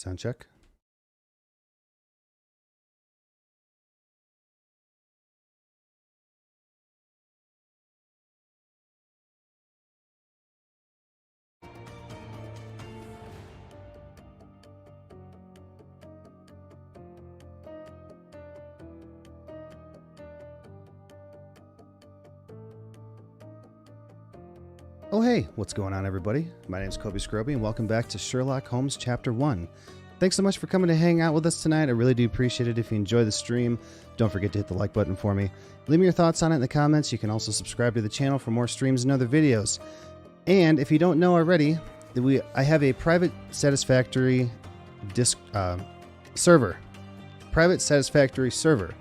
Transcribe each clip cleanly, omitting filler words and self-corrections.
Sound check. Oh hey, what's going on everybody? My name's Kobe Scroby and welcome back to Sherlock Holmes Chapter 1. Thanks so much for coming to hang out with us tonight. I really do appreciate it. If you enjoy the stream, don't forget to hit the like button for me. Leave me your thoughts on it in the comments. You can also subscribe to the channel for more streams and other videos. And if you don't know already, I have a private satisfactory server. Private satisfactory server.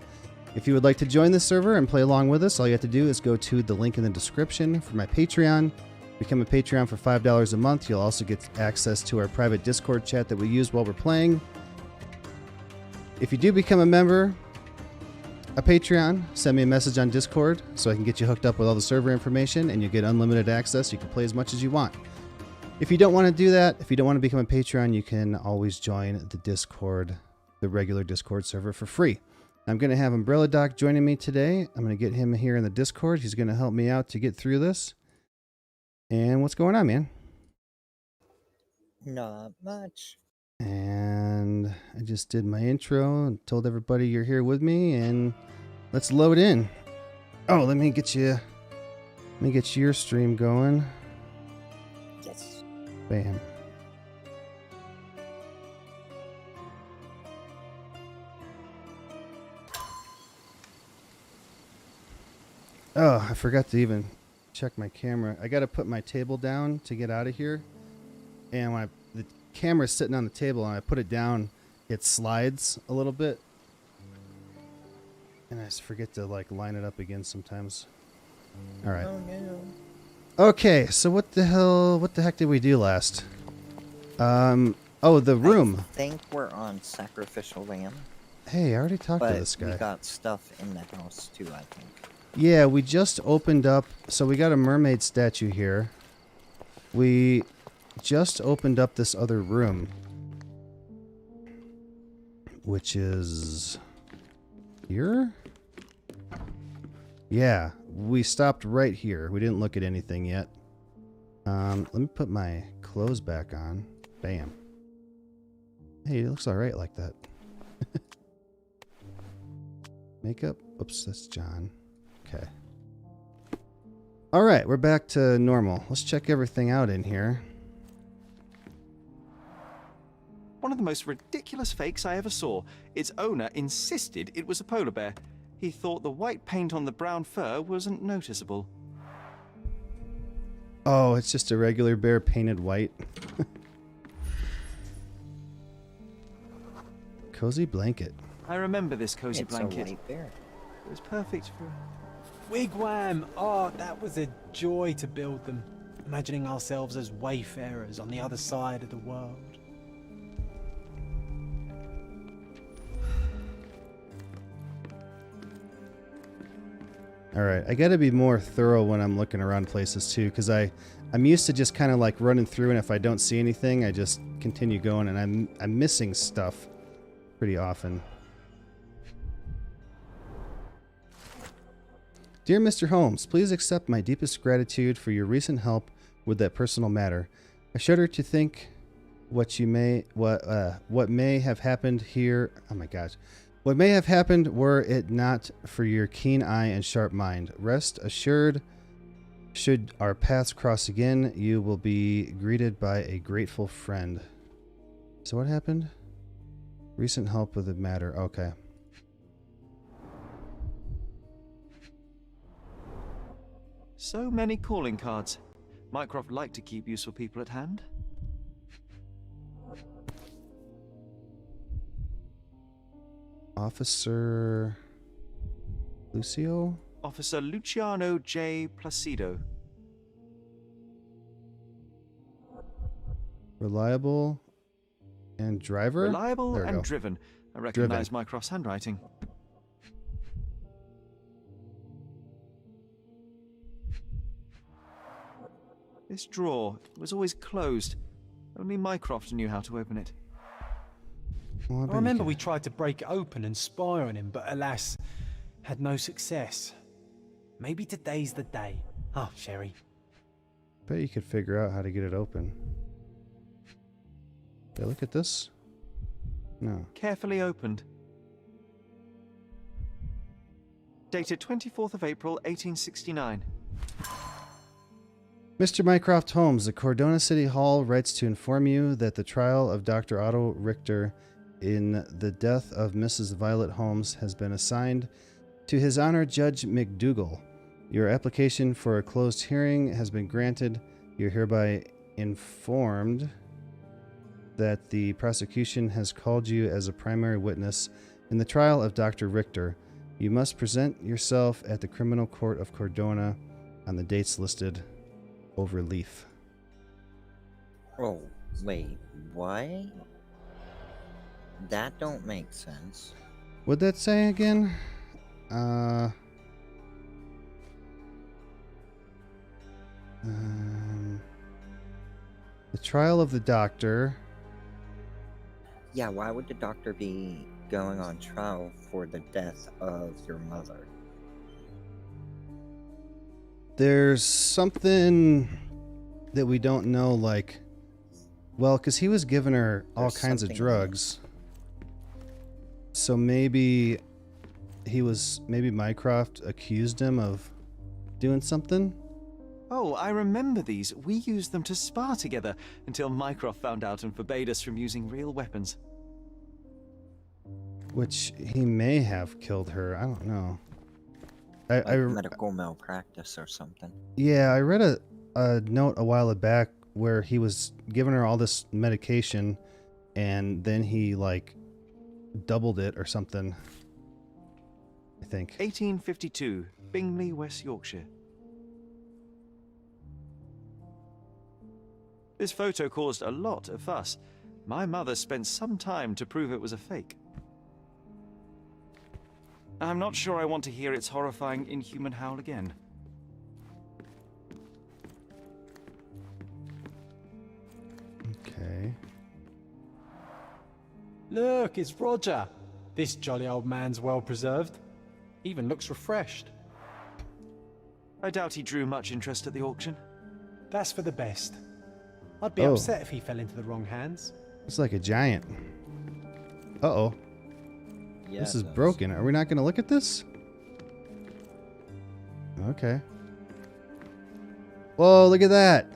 If you would like to join this server and play along with us, all you have to do is go to the link in the description for my Patreon. Become a Patreon for $5 a month. You'll also get access to our private Discord chat that we use while we're playing. If you do become a member, a Patreon, send me a message on Discord so I can get you hooked up with all the server information and you get unlimited access. You can play as much as you want. If you don't want to do that, if you don't want to become a Patreon, you can always join the Discord, the regular Discord server for free. I'm going to have Umbrelladoc joining me today. I'm going to get him here in the Discord. He's going to help me out to get through this. And what's going on, man? Not much. And I just did my intro and told everybody you're here with me, and let's load in. Oh, let me get your stream going. Yes. Bam. Oh, I forgot to even check my camera. I got to put my table down to get out of here. And when the camera's sitting on the table and I put it down, it slides a little bit. And I just forget to like line it up again sometimes. All right. Oh no. Okay, so what the heck did we do last? Oh, the room. I think we're on Sacrificial Lamb. Hey, I already talked to this guy. We got stuff in the house too, I think. Yeah, we just opened up, so we got a mermaid statue here. We just opened up this other room, which is here? Yeah, we stopped right here. We didn't look at anything yet. Let me put my clothes back on. Bam. Hey, it looks alright like that. Makeup. Oops, that's John. Okay. All right, we're back to normal. Let's check everything out in here. One of the most ridiculous fakes I ever saw. Its owner insisted it was a polar bear. He thought the white paint on the brown fur wasn't noticeable. Oh, it's just a regular bear painted white. Cozy blanket. I remember this cozy blanket. It's a white bear. It was perfect for... Wigwam! Oh, that was a joy to build them. Imagining ourselves as wayfarers on the other side of the world. Alright, I gotta be more thorough when I'm looking around places too, because I'm used to just kind of like running through, and if I don't see anything, I just continue going, and I'm missing stuff pretty often. Dear Mr. Holmes, please accept my deepest gratitude for your recent help with that personal matter. I shudder to think what may have happened here. Oh my gosh. What may have happened were it not for your keen eye and sharp mind. Rest assured, should our paths cross again, you will be greeted by a grateful friend. So what happened? Recent help with the matter. Okay. So many calling cards. Mycroft liked to keep useful people at hand. Officer Lucio? Officer Luciano J. Placido. Reliable and driver? Reliable There we and go. driven. I recognize Mycroft's handwriting. This drawer was always closed. Only Mycroft knew how to open it. Well, I bet you remember could- we tried to break it open and spy on him, but alas, had no success. Maybe today's the day. Oh, Sherry. Bet you could figure out how to get it open. Did I look at this? No. Carefully opened. Dated 24th of April, 1869. Mr. Mycroft Holmes, the Cordona City Hall writes to inform you that the trial of Dr. Otto Richter in the death of Mrs. Violet Holmes has been assigned to His Honor Judge McDougall. Your application for a closed hearing has been granted. You're hereby informed that the prosecution has called you as a primary witness in the trial of Dr. Richter. You must present yourself at the Criminal Court of Cordona on the dates listed over leaf. Oh, wait, what? That don't make sense. What'd that say again? The trial of the doctor. Yeah, why would the doctor be going on trial for the death of your mother? There's something that we don't know, like, well, because he was giving her all There's kinds of something drugs. So maybe Mycroft accused him of doing something. Oh, I remember these. We used them to spar together until Mycroft found out and forbade us from using real weapons. Which he may have killed her. I don't know. Like I medical malpractice or something. Yeah, I read a note a while back where he was giving her all this medication and then he, like, doubled it or something. I think. 1852, Bingley, West Yorkshire. This photo caused a lot of fuss. My mother spent some time to prove it was a fake. I'm not sure I want to hear its horrifying, inhuman howl again. Okay. Look, it's Roger. This jolly old man's well preserved. Even looks refreshed. I doubt he drew much interest at the auction. That's for the best. I'd be Oh. upset if he fell into the wrong hands. It's like a giant. Uh-oh. Yeah, This it is does. broken. Are we not going to look at this? Okay. Whoa, look at that.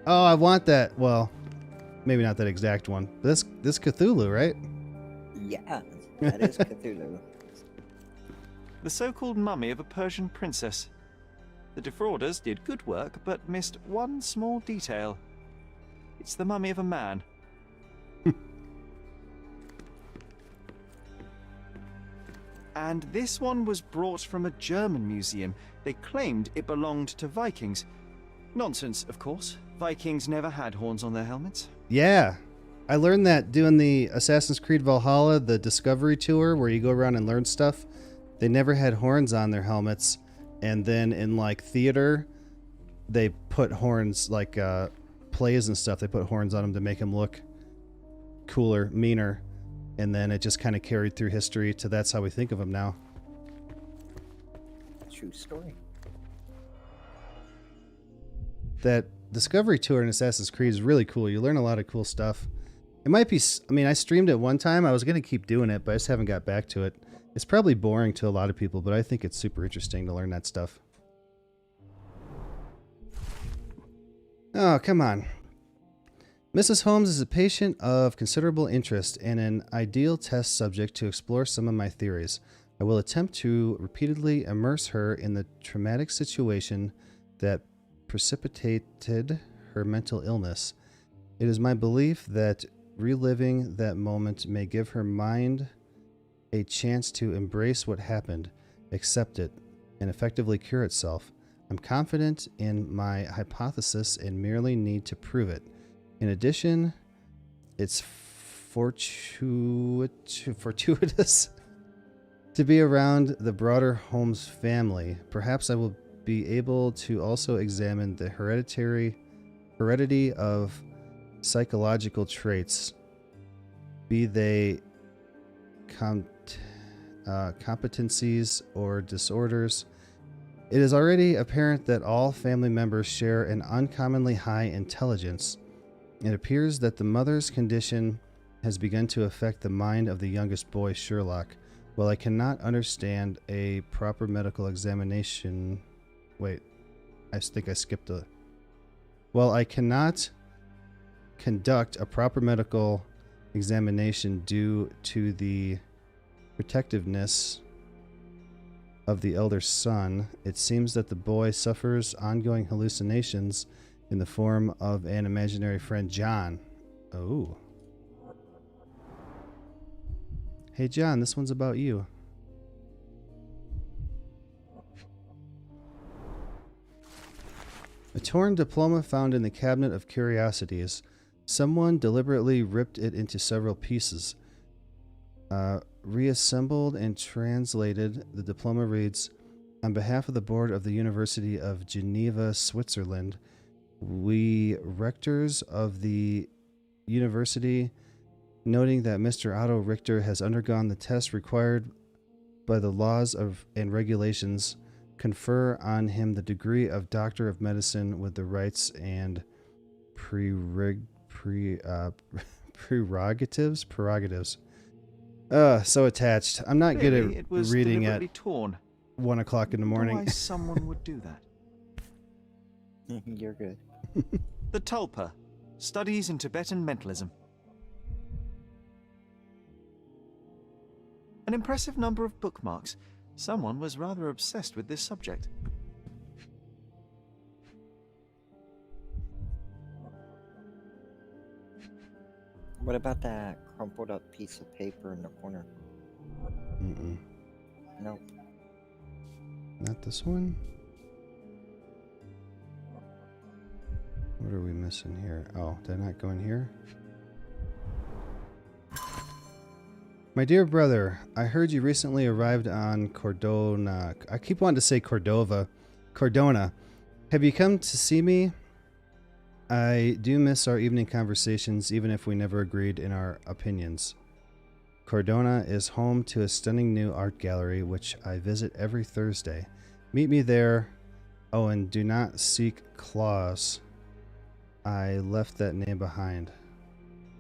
Oh, I want that. Well, maybe not that exact one. But this Cthulhu, right? Yeah, that is Cthulhu. The so-called mummy of a Persian princess. The defrauders did good work, but missed one small detail. It's the mummy of a man. And this one was brought from a German museum. They claimed it belonged to Vikings. Nonsense, of course. Vikings never had horns on their helmets. Yeah. I learned that doing the Assassin's Creed Valhalla, the Discovery Tour, where you go around and learn stuff. They never had horns on their helmets. And then in, like, theater, they put horns, like, plays and stuff, they put horns on them to make them look cooler, meaner. And then it just kind of carried through history to that's how we think of them now. True story. That Discovery Tour in Assassin's Creed is really cool. You learn a lot of cool stuff. It might be, I mean, I streamed it one time. I was going to keep doing it, but I just haven't got back to it. It's probably boring to a lot of people, but I think it's super interesting to learn that stuff. Oh, come on. Mrs. Holmes is a patient of considerable interest and an ideal test subject to explore some of my theories. I will attempt to repeatedly immerse her in the traumatic situation that precipitated her mental illness. It is my belief that reliving that moment may give her mind a chance to embrace what happened, accept it, and effectively cure itself. I'm confident in my hypothesis and merely need to prove it. In addition, it's fortuitous to be around the broader Holmes family. Perhaps I will be able to also examine the heredity of psychological traits be they competencies or disorders. It is already apparent that all family members share an uncommonly high intelligence. It appears that the mother's condition has begun to affect the mind of the youngest boy, Sherlock. While I cannot understand a proper medical examination... Wait, I think I skipped a... While I cannot conduct a proper medical examination due to the protectiveness of the elder son, it seems that the boy suffers ongoing hallucinations in the form of an imaginary friend, John. Oh. Hey, John, this one's about you. A torn diploma found in the cabinet of curiosities. Someone deliberately ripped it into several pieces. Reassembled and translated, the diploma reads, "On behalf of the board of the University of Geneva, Switzerland, we rectors of the university, noting that Mr. Otto Richter has undergone the test required by the laws and regulations, confer on him the degree of Doctor of Medicine with the rights and prerogatives. So attached. I'm not good at reading at torn. 1 o'clock in the morning. Why someone would do that? You're good. The Tulpa, Studies in Tibetan Mentalism. An impressive number of bookmarks. Someone was rather obsessed with this subject. What about that crumpled up piece of paper in the corner? Mm-mm. Nope. Not this one? What are we missing here? Oh, did I not go in here? My dear brother, I heard you recently arrived on Cordona. I keep wanting to say Cordova. Cordona. Have you come to see me? I do miss our evening conversations, even if we never agreed in our opinions. Cordona is home to a stunning new art gallery, which I visit every Thursday. Meet me there. Oh, and do not seek Klaus. I left that name behind.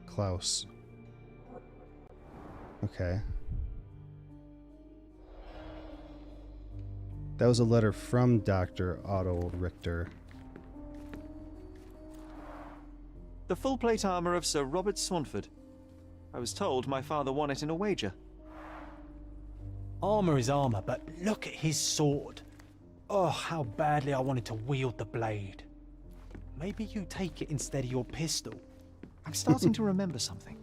Klaus. Okay. That was a letter from Dr. Otto Richter. The full plate armor of Sir Robert Swanford. I was told my father won it in a wager. Armor is armor, but look at his sword. Oh, how badly I wanted to wield the blade. Maybe you take it instead of your pistol. I'm starting to remember something.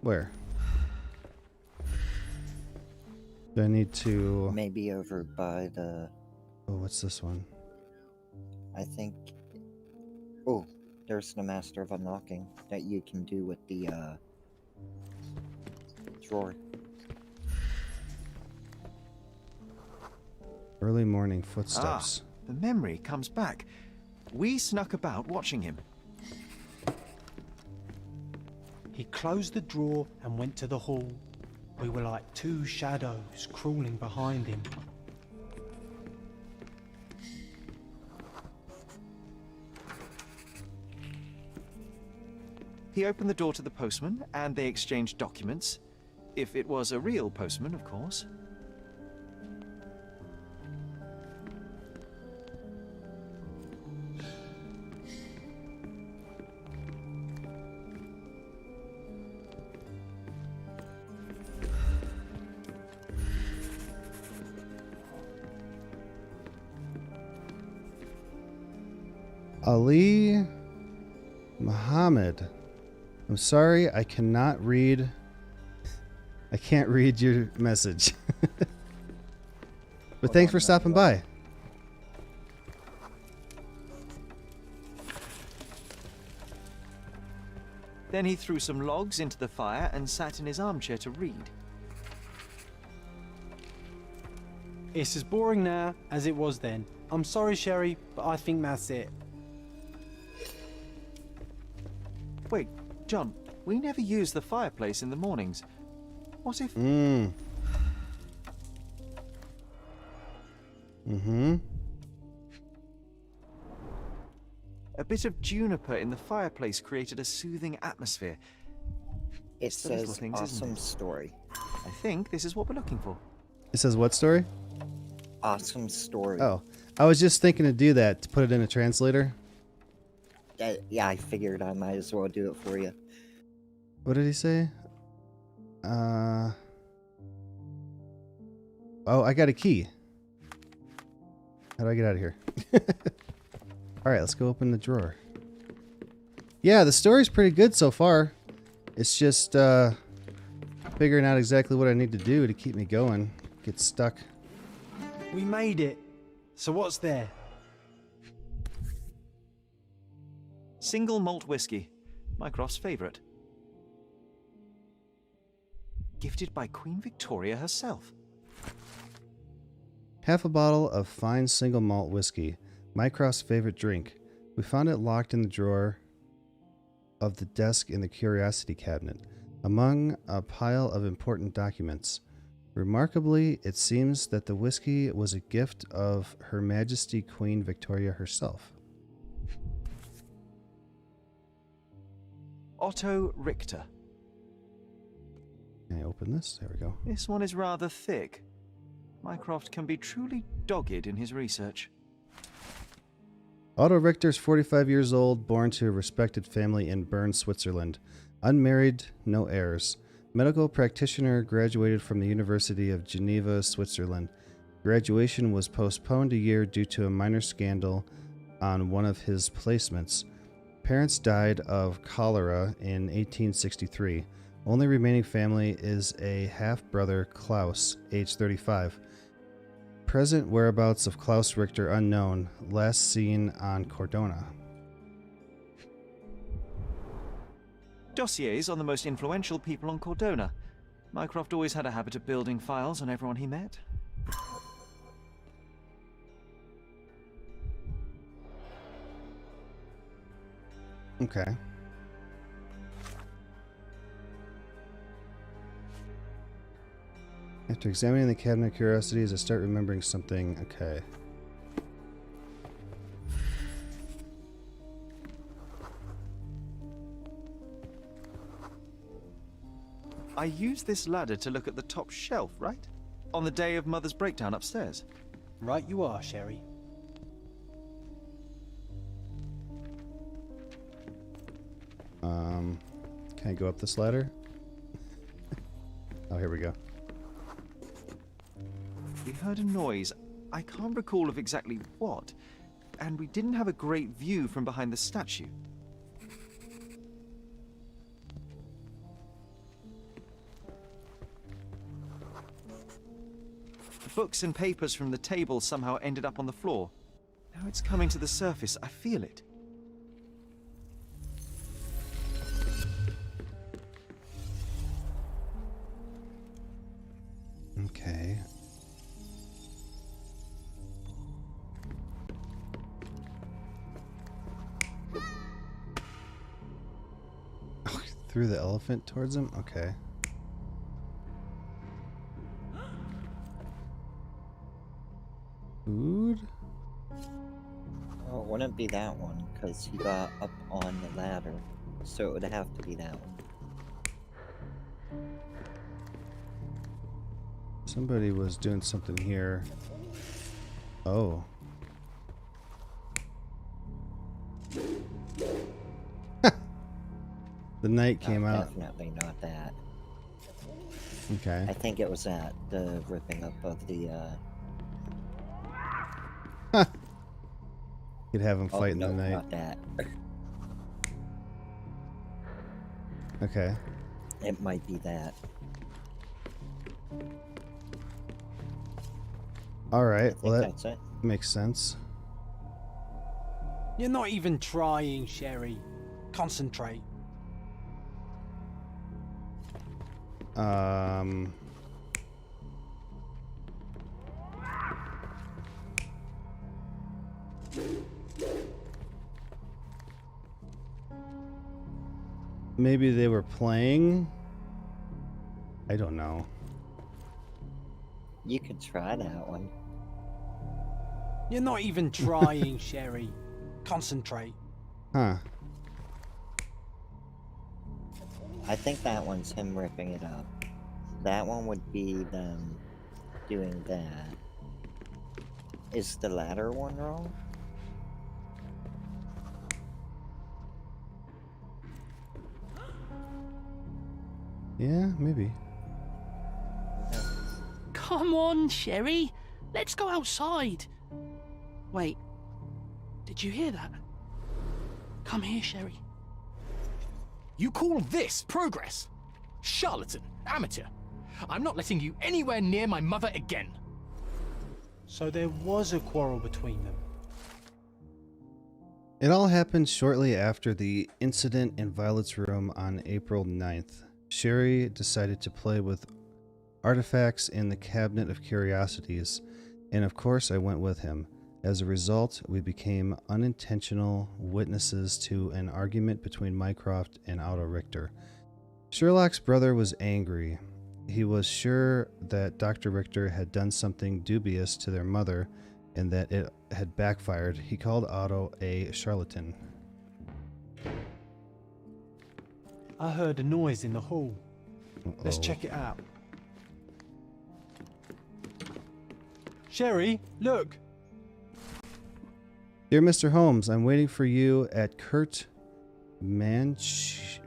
Where? Do I need to... Maybe over by the... Oh, what's this one? I think... Oh, there's the Master of Unlocking that you can do with the, drawer. Early morning footsteps. The memory comes back. We snuck about watching him. He closed the drawer and went to the hall. We were like two shadows crawling behind him. He opened the door to the postman, and they exchanged documents. If it was a real postman, of course. Ali Muhammad. I'm sorry, I cannot read. I can't read your message. But thanks for stopping by. Then he threw some logs into the fire and sat in his armchair to read. It's as boring now as it was then. I'm sorry, Sherry, but I think that's it. Wait, John, we never use the fireplace in the mornings. What if... A bit of juniper in the fireplace created a soothing atmosphere. It So little says things, isn't awesome it? story. I think this is what we're looking for. It says what story? Awesome story. Oh, I was just thinking to do that, to put it in a translator. Yeah, I figured I might as well do it for you. What did he say? Oh, I got a key. How do I get out of here? All right, let's go open the drawer. Yeah, the story's pretty good so far. It's just figuring out exactly what I need to do to keep me going. Get stuck. We made it. So what's there? Single malt whiskey. Mycroft's favourite. Gifted by Queen Victoria herself. Half a bottle of fine single malt whiskey, Mycroft's favorite drink. We found it locked in the drawer of the desk in the curiosity cabinet, among a pile of important documents. Remarkably, it seems that the whiskey was a gift of Her Majesty Queen Victoria herself. Otto Richter. Can I open this? There we go. This one is rather thick. Mycroft can be truly dogged in his research. Otto Richter's 45 years old, born to a respected family in Bern, Switzerland. Unmarried, no heirs. Medical practitioner, graduated from the University of Geneva, Switzerland. Graduation was postponed a year due to a minor scandal on one of his placements. Parents died of cholera in 1863. Only remaining family is a half-brother, Klaus, age 35. Present whereabouts of Klaus Richter unknown, last seen on Cordona. Dossiers on the most influential people on Cordona. Mycroft always had a habit of building files on everyone he met. Okay. After examining the cabinet of curiosities, I start remembering something. Okay. I used this ladder to look at the top shelf, right? On the day of Mother's breakdown upstairs. Right you are, Sherry. Can I go up this ladder? Oh, here we go. We heard a noise. I can't recall of exactly what. And we didn't have a great view from behind the statue. The books and papers from the table somehow ended up on the floor. Now it's coming to the surface. I feel it. Okay. Oh, threw the elephant towards him? Okay. Food? Oh, it wouldn't be that one, because he got up on the ladder. So it would have to be that one. Somebody was doing something here. Oh. The night came out. Definitely not that. Okay. I think it was that, the ripping up of the, Could have him fight in no, the night. not that. Okay. It might be that. Alright, I well think that that's it. makes sense. You're not even trying, Sherry. Concentrate. Maybe they were playing? I don't know. You could try that one. You're not even trying, Sherry. Concentrate. Huh. I think that one's him ripping it up. That one would be them doing that. Is the latter one wrong? Yeah, maybe. Come on, Sherry. Let's go outside. Wait. Did you hear that? Come here, Sherry. You call this progress? Charlatan, amateur. I'm not letting you anywhere near my mother again. So there was a quarrel between them. It all happened shortly after the incident in Violet's room on April 9th. Sherry decided to play with artifacts in the Cabinet of Curiosities, and of course I went with him. As a result, we became unintentional witnesses to an argument between Mycroft and Otto Richter. Sherlock's brother was angry. He was sure that Dr. Richter had done something dubious to their mother and that it had backfired. He called Otto a charlatan. I heard a noise in the hall. Let's Uh-oh. check it out. Sherry, look! Dear Mr. Holmes, I'm waiting for you at Kurt Manchio's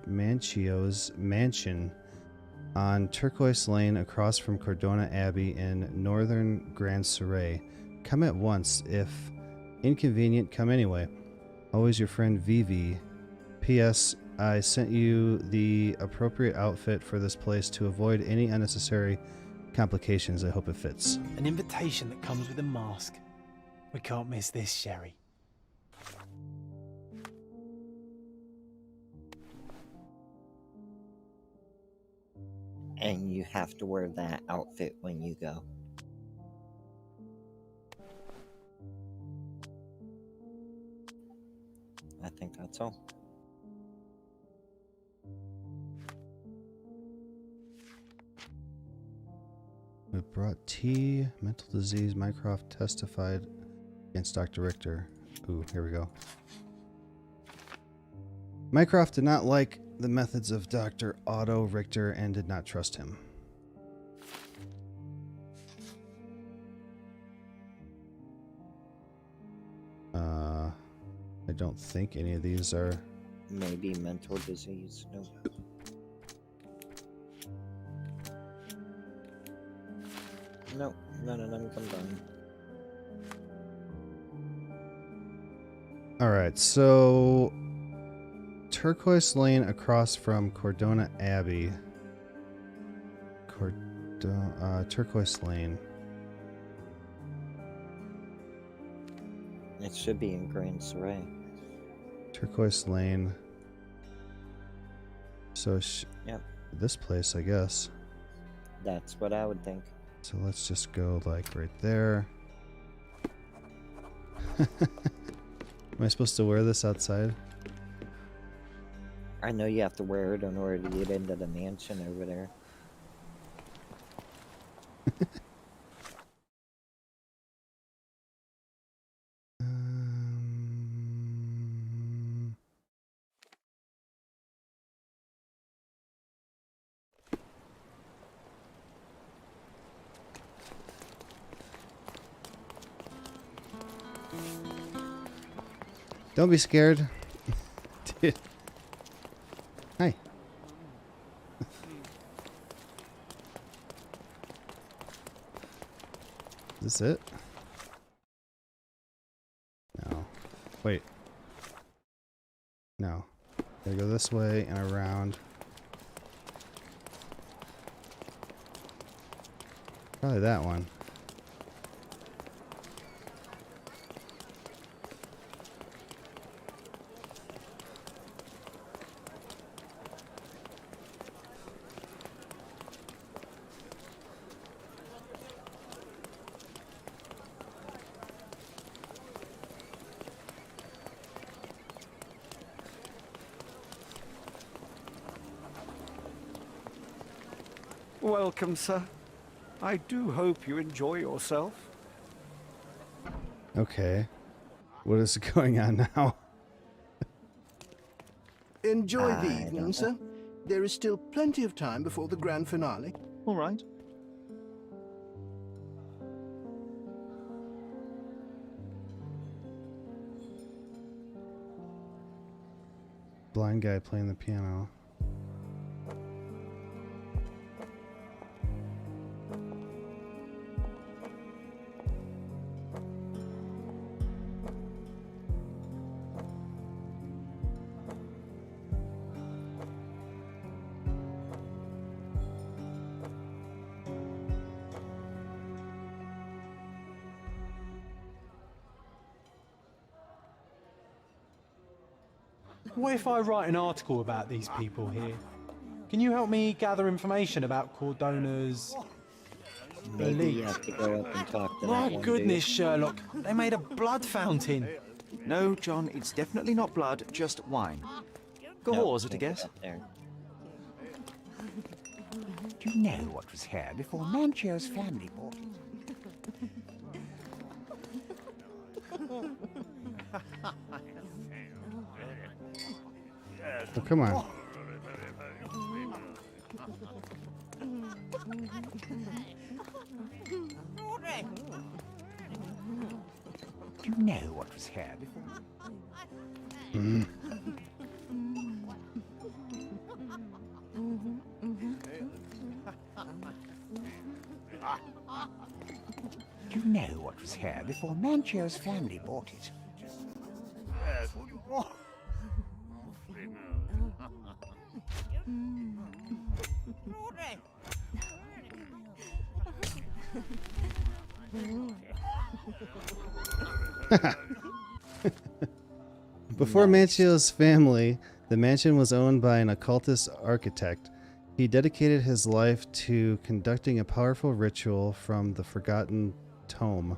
mansion on Turquoise Lane across from Cordona Abbey in northern Grand Surrey. Come at once. If inconvenient, come anyway. Always your friend Vivi. P.S. I sent you the appropriate outfit for this place to avoid any unnecessary complications. I hope it fits. An invitation that comes with a mask. We can't miss this, Sherry. And you have to wear that outfit when you go. I think that's all. We brought tea, mental disease. Mycroft testified against Dr. Richter. Ooh, here we go. Mycroft did not like the methods of Dr. Otto Richter and did not trust him. I don't think any of these are... Maybe mental disease. No. No, none of them combined. Alright, so... Turquoise Lane across from Cordona Abbey. Turquoise Lane. It should be in Grand Surrey. Turquoise Lane. So, Yep. this place, I guess. That's what I would think. So let's just go like right there. Am I supposed to wear this outside? I know you have to wear it in order to get into the mansion over there. Don't be scared. Dude. Hi. Is this it? No. Wait. No. Gotta go this way and around. Probably that one. Welcome, sir. I do hope you enjoy yourself. Okay. What is going on now? Enjoy the I evening, don't sir. There is still plenty of time before the grand finale. All right. Blind guy playing the piano. What if I write an article about these people here? Can you help me gather information about Cordona's Maybe you beliefs? have to go up and talk to that My one goodness, dude. Sherlock. They made a blood fountain. No, John, it's definitely not blood, just wine. Go Nope, on, is it a can't get guess? up there. Do you know what was here before Manchio's family bought it? Oh, come on. Do you know what was here before? Do you know what was here before Manchio's family bought it? Before Manchio's family, the mansion was owned by an occultist architect. He dedicated his life to conducting a powerful ritual from the forgotten tome,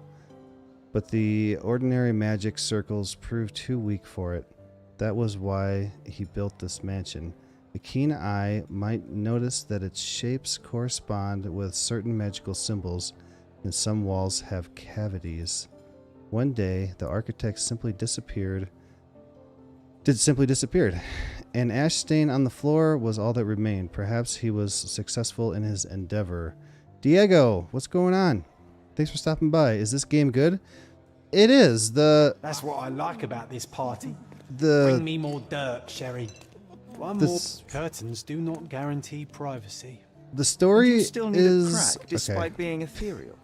but the ordinary magic circles proved too weak for it. That was why he built this mansion. A keen eye might notice that its shapes correspond with certain magical symbols, and some walls have cavities. One day, the architect simply disappeared. An ash stain on the floor was all that remained. Perhaps he was successful in his endeavor. Diego, what's going on? Thanks for stopping by. Is this game good? It is. That's what I like about this party. Bring me more dirt, Sherry. One more. Curtains do not guarantee privacy. The story You still need is a crack, despite okay. being ethereal.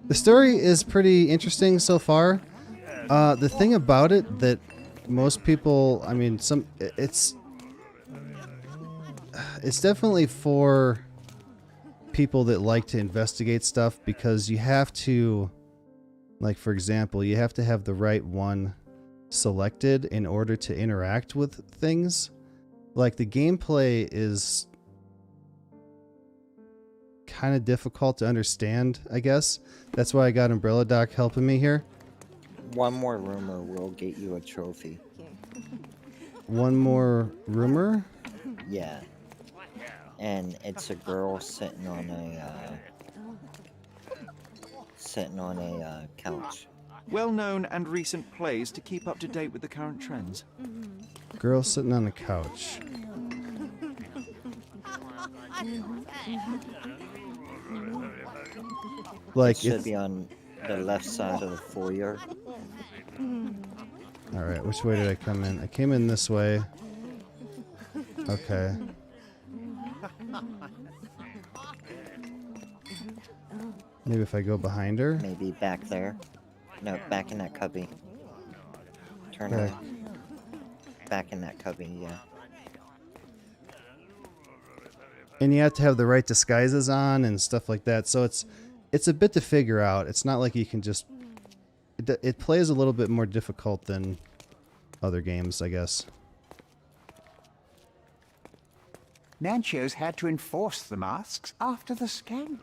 The story is pretty interesting so far. The thing about it that most people, I mean, it's definitely for people that like to investigate stuff, because you have to, like, for example, you have to have the right one selected in order to interact with things. Like, the gameplay is kind of difficult to understand, I guess. That's why I got Umbrelladoc helping me here. One more rumor will get you a trophy. One more rumor? Yeah. And it's a girl sitting on a couch. Well-known and recent plays to keep up to date with the current trends. Girl sitting on a couch. Like, It should it's... be on the left side of the foyer. Alright, which way did I come in? I came in this way. Okay. Maybe if I go behind her? Maybe back there. No, back in that cubby. Turn Okay. around. Back in that cubby, yeah. And you have to have the right disguises on and stuff like that. So it's a bit to figure out. It's not like you can just... It plays a little bit more difficult than other games, I guess. Manchio's had to enforce the masks after the scandal.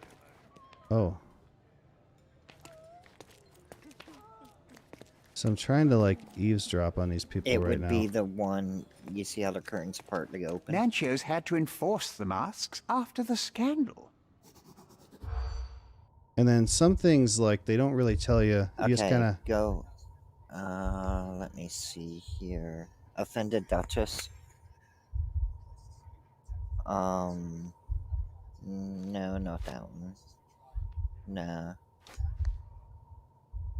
So I'm trying to like eavesdrop on these people It right would now. be the one, you see how the curtains partly open? Nancho's had to enforce the masks after the scandal. And then some things like they don't really tell you. You just Okay, kind of. go. Let me see here. Offended Duchess. No, not that one. Nah.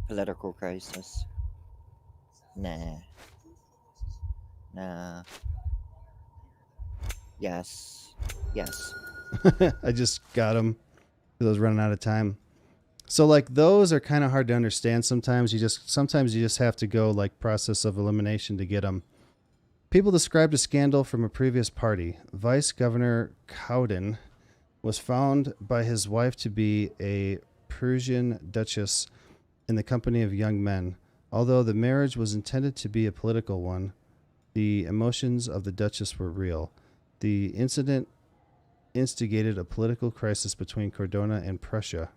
Political crisis. Nah. Nah. Yes. Yes. I just got them because I was running out of time. So like those are kind of hard to understand sometimes. Sometimes you just have to go like process of elimination to get them. People described a scandal from a previous party. Vice Governor Cowden was found by his wife to be a Prussian duchess in the company of young men. Although the marriage was intended to be a political one, the emotions of the duchess were real. The incident instigated a political crisis between Cordona and Prussia.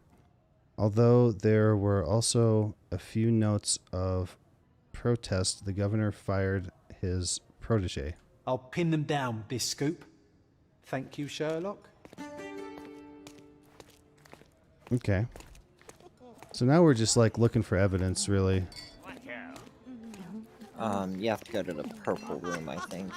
Although there were also a few notes of protest, the governor fired his protege. I'll pin them down with this scoop. Thank you, Sherlock. Okay. So now we're just like looking for evidence, really. You have to go to the purple room, I think.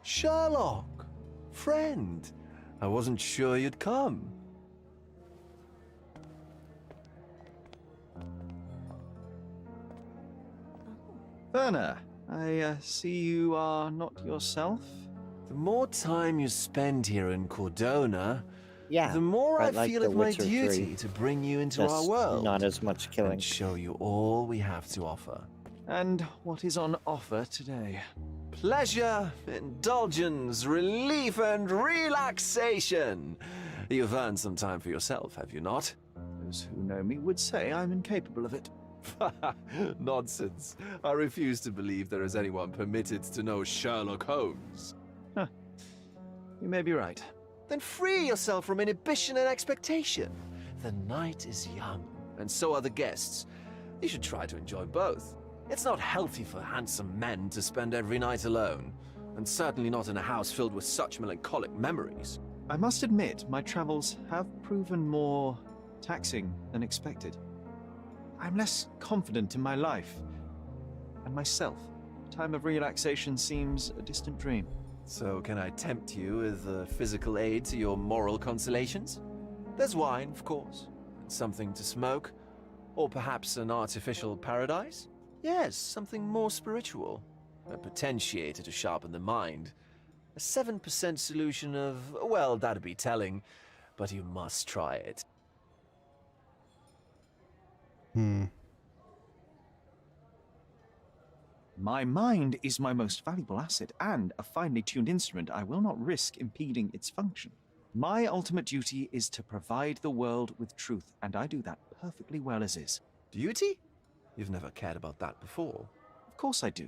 Sherlock! Friend! I wasn't sure you'd come. Werner, I see you are not yourself. The more time you spend here in Cordona, Yeah, the more I but like feel The it my Witcher duty 3, to bring you into just our world not as much killing. and show you all we have to offer. And what is on offer today? Pleasure, indulgence, relief, and relaxation. You've earned some time for yourself, have you not? Those who know me would say I'm incapable of it. Nonsense. I refuse to believe there is anyone permitted to know Sherlock Holmes. You may be right. Then free yourself from inhibition and expectation. The night is young, and so are the guests. You should try to enjoy both. It's not healthy for handsome men to spend every night alone, and certainly not in a house filled with such melancholic memories. I must admit, my travels have proven more taxing than expected. I'm less confident in my life and myself. A time of relaxation seems a distant dream. So can I tempt you with a physical aid to your moral consolations? There's wine, of course, and something to smoke, or perhaps an artificial paradise? Yes, something more spiritual, a potentiator to sharpen the mind. A 7% solution of, well, that'd be telling, but you must try it. My mind is my most valuable asset and a finely tuned instrument I will not risk impeding its function. My ultimate duty is to provide the world with truth, and I do that perfectly well as is. Duty? You've never cared about that before. Of course I do.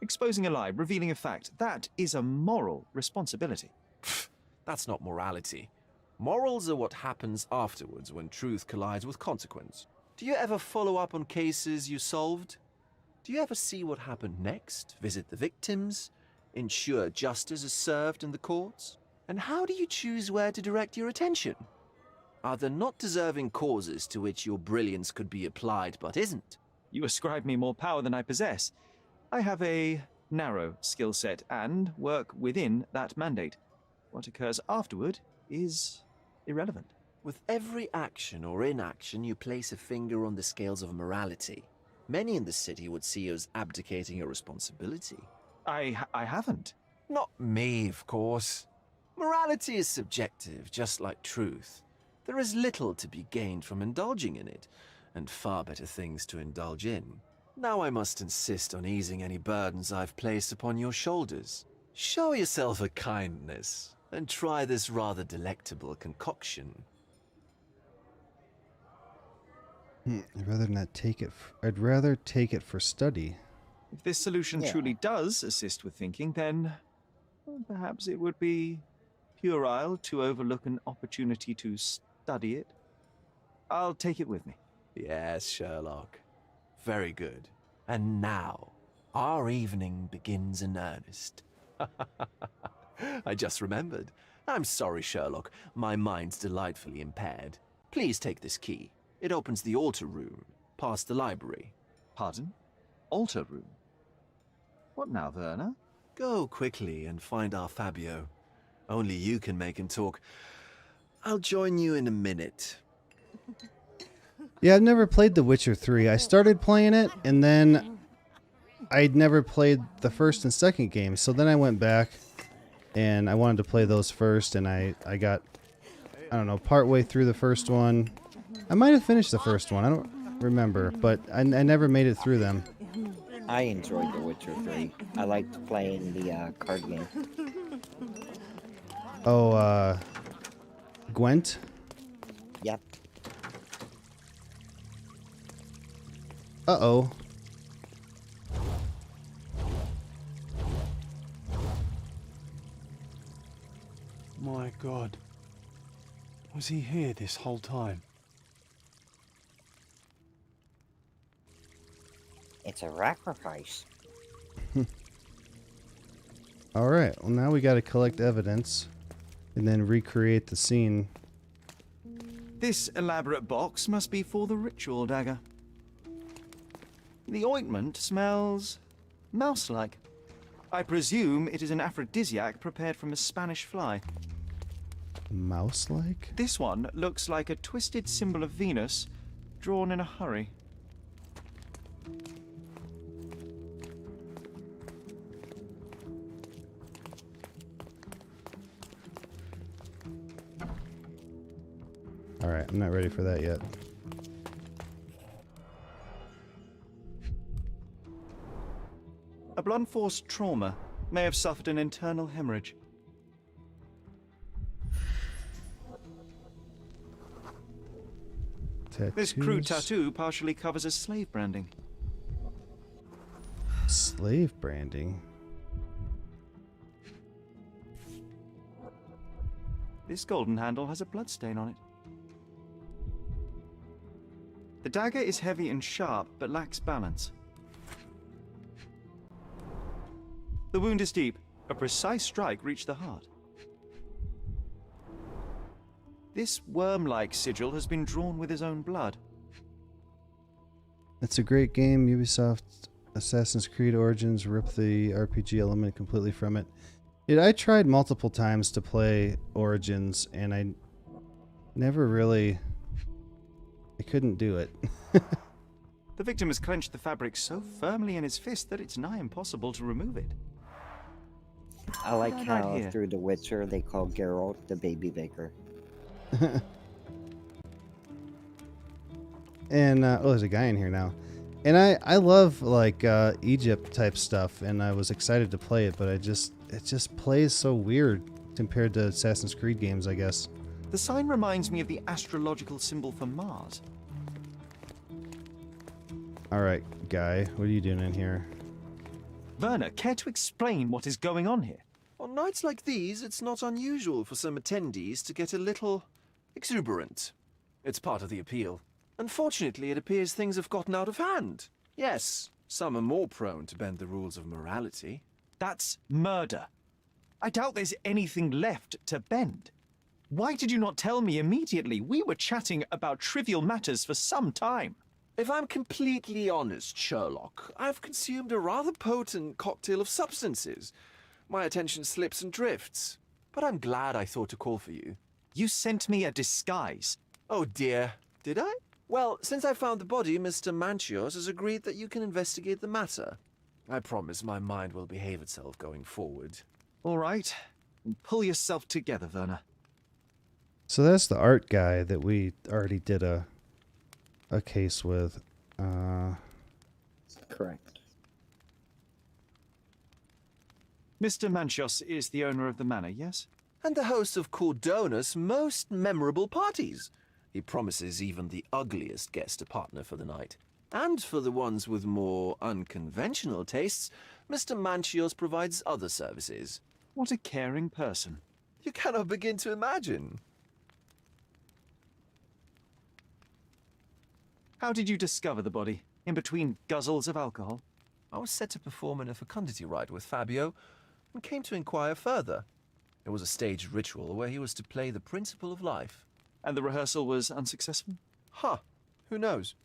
Exposing a lie, revealing a fact, that is a moral responsibility. That's not morality. Morals are what happens afterwards when truth collides with consequence. Do you ever follow up on cases you solved? Do you ever see what happened next, visit the victims, ensure justice is served in the courts? And how do you choose where to direct your attention? Are there not deserving causes to which your brilliance could be applied but isn't? You ascribe me more power than I possess. I have a narrow skill set and work within that mandate. What occurs afterward is irrelevant. With every action or inaction, you place a finger on the scales of morality. Many in the city would see you as abdicating your responsibility. I haven't. Not me, of course. Morality is subjective, just like truth. There is little to be gained from indulging in it, and far better things to indulge in. Now I must insist on easing any burdens I've placed upon your shoulders. Show yourself a kindness, and try this rather delectable concoction. I'd rather not take it. I'd rather take it for study. If this solution Yeah. truly does assist with thinking, then Perhaps it would be puerile to overlook an opportunity to study it. I'll take it with me. Yes, Sherlock. Very good. And now, our evening begins in earnest. I just remembered. I'm sorry, Sherlock. My mind's delightfully impaired. Please take this key. It opens the altar room, past the library. Pardon? Altar room? What now, Werner? Go quickly and find our Fabio. Only you can make him talk. I'll join you in a minute. Yeah, I've never played The Witcher 3. I started playing it, and then I'd never played the first and second game. So then I went back, and I wanted to play those first, and I got, I don't know, partway through the first one. I might have finished the first one. I don't remember, but I never made it through them. I enjoyed The Witcher 3. I liked playing the card game. Oh, Gwent? Yep. Uh-oh. My God. Was he here this whole time? It's a sacrifice. Alright, well now we gotta collect evidence and then recreate the scene. This elaborate box must be for the ritual dagger. The ointment smells mouse-like. I presume it is an aphrodisiac prepared from a Spanish fly. Mouse-like? This one looks like a twisted symbol of Venus, drawn in a hurry. Alright, I'm not ready for that yet. A blunt-force trauma may have suffered an internal hemorrhage. This crude tattoo partially covers a slave branding. Slave branding? This golden handle has a bloodstain on it. The dagger is heavy and sharp, but lacks balance. The wound is deep. A precise strike reached the heart. This worm-like sigil has been drawn with his own blood. It's a great game. Ubisoft Assassin's Creed Origins ripped the RPG element completely from it. I tried multiple times to play Origins, and I never really... I couldn't do it. The victim has clenched the fabric so firmly in his fist that it's nigh impossible to remove it. I like how through The Witcher they call Geralt the baby baker. And oh, there's a guy in here now. And I love like Egypt type stuff, and I was excited to play it, but it just plays so weird compared to Assassin's Creed games, I guess. The sign reminds me of the astrological symbol for Mars. All right, guy, what are you doing in here? Werner, care to explain what is going on here? On nights like these, it's not unusual for some attendees to get a little exuberant. It's part of the appeal. Unfortunately, it appears things have gotten out of hand. Yes, some are more prone to bend the rules of morality. That's murder. I doubt there's anything left to bend. Why did you not tell me immediately? We were chatting about trivial matters for some time. If I'm completely honest, Sherlock, I've consumed a rather potent cocktail of substances. My attention slips and drifts. But I'm glad I thought to call for you. You sent me a disguise. Oh dear, did I? Well, since I found the body, Mr. Manchios has agreed that you can investigate the matter. I promise my mind will behave itself going forward. All right. Pull yourself together, Werner. So that's the art guy that we already did a case with. Correct. Mr. Manchios is the owner of the manor, yes? And the host of Cordonus' most memorable parties. He promises even the ugliest guest a partner for the night. And for the ones with more unconventional tastes, Mr. Manchios provides other services. What a caring person. You cannot begin to imagine. How did you discover the body? In between guzzles of alcohol? I was set to perform in a fecundity rite with Fabio and came to inquire further. It was a staged ritual where he was to play the principle of life. And the rehearsal was unsuccessful? Who knows?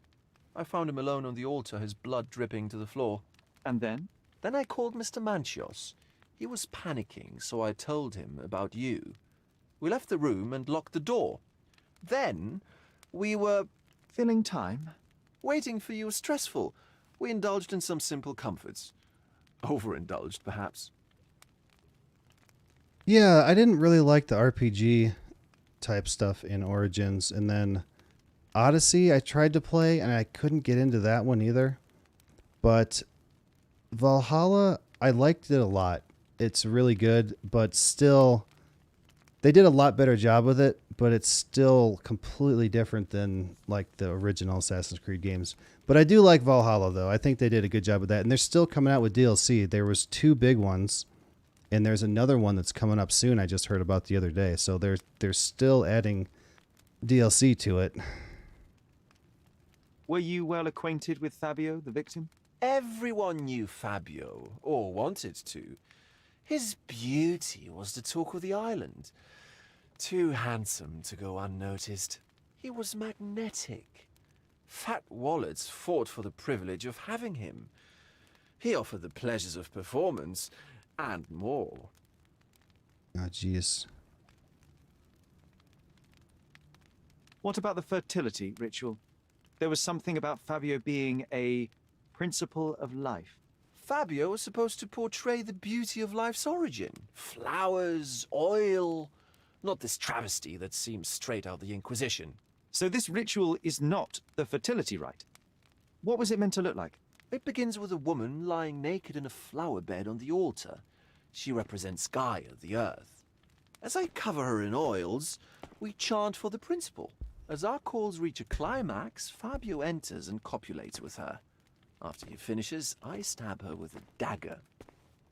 I found him alone on the altar, his blood dripping to the floor. And then? Then I called Mr. Manchios. He was panicking, so I told him about you. We left the room and locked the door. Then we were... Filling time? Waiting for you was stressful. We indulged in some simple comforts. Overindulged, perhaps. Yeah, I didn't really like the RPG type stuff in Origins, and then Odyssey I tried to play and I couldn't get into that one either. But Valhalla, I liked it a lot. It's really good, but still they did a lot better job with it, but it's still completely different than like the original Assassin's Creed games. But I do like Valhalla though. I think they did a good job with that, and they're still coming out with DLC. There was 2 big ones. And there's another one that's coming up soon. I just heard about the other day. So they're still adding DLC to it. Were you well acquainted with Fabio, the victim? Everyone knew Fabio, or wanted to. His beauty was the talk of the island. Too handsome to go unnoticed. He was magnetic. Fat wallets fought for the privilege of having him. He offered the pleasures of performance, and more. Oh, jeez. What about the fertility ritual? There was something about Fabio being a principle of life. Fabio was supposed to portray the beauty of life's origin. Flowers, oil. Not this travesty that seems straight out of the Inquisition. So this ritual is not the fertility rite. What was it meant to look like? It begins with a woman lying naked in a flower bed on the altar. She represents Gaia, the earth. As I cover her in oils, we chant for the principle. As our calls reach a climax, Fabio enters and copulates with her. After he finishes, I stab her with a dagger.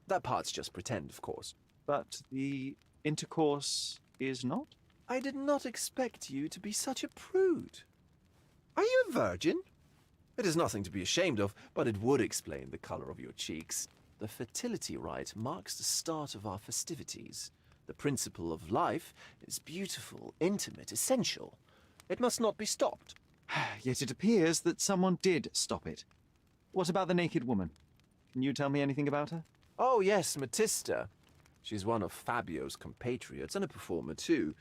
That part's just pretend, of course. But the intercourse is not? I did not expect you to be such a prude. Are you a virgin? It is nothing to be ashamed of, but it would explain the color of your cheeks. The fertility rite marks the start of our festivities. The principle of life is beautiful, intimate, essential. It must not be stopped. Yet it appears that someone did stop it. What about the naked woman? Can you tell me anything about her? Oh yes, Matista. She's one of Fabio's compatriots and a performer too.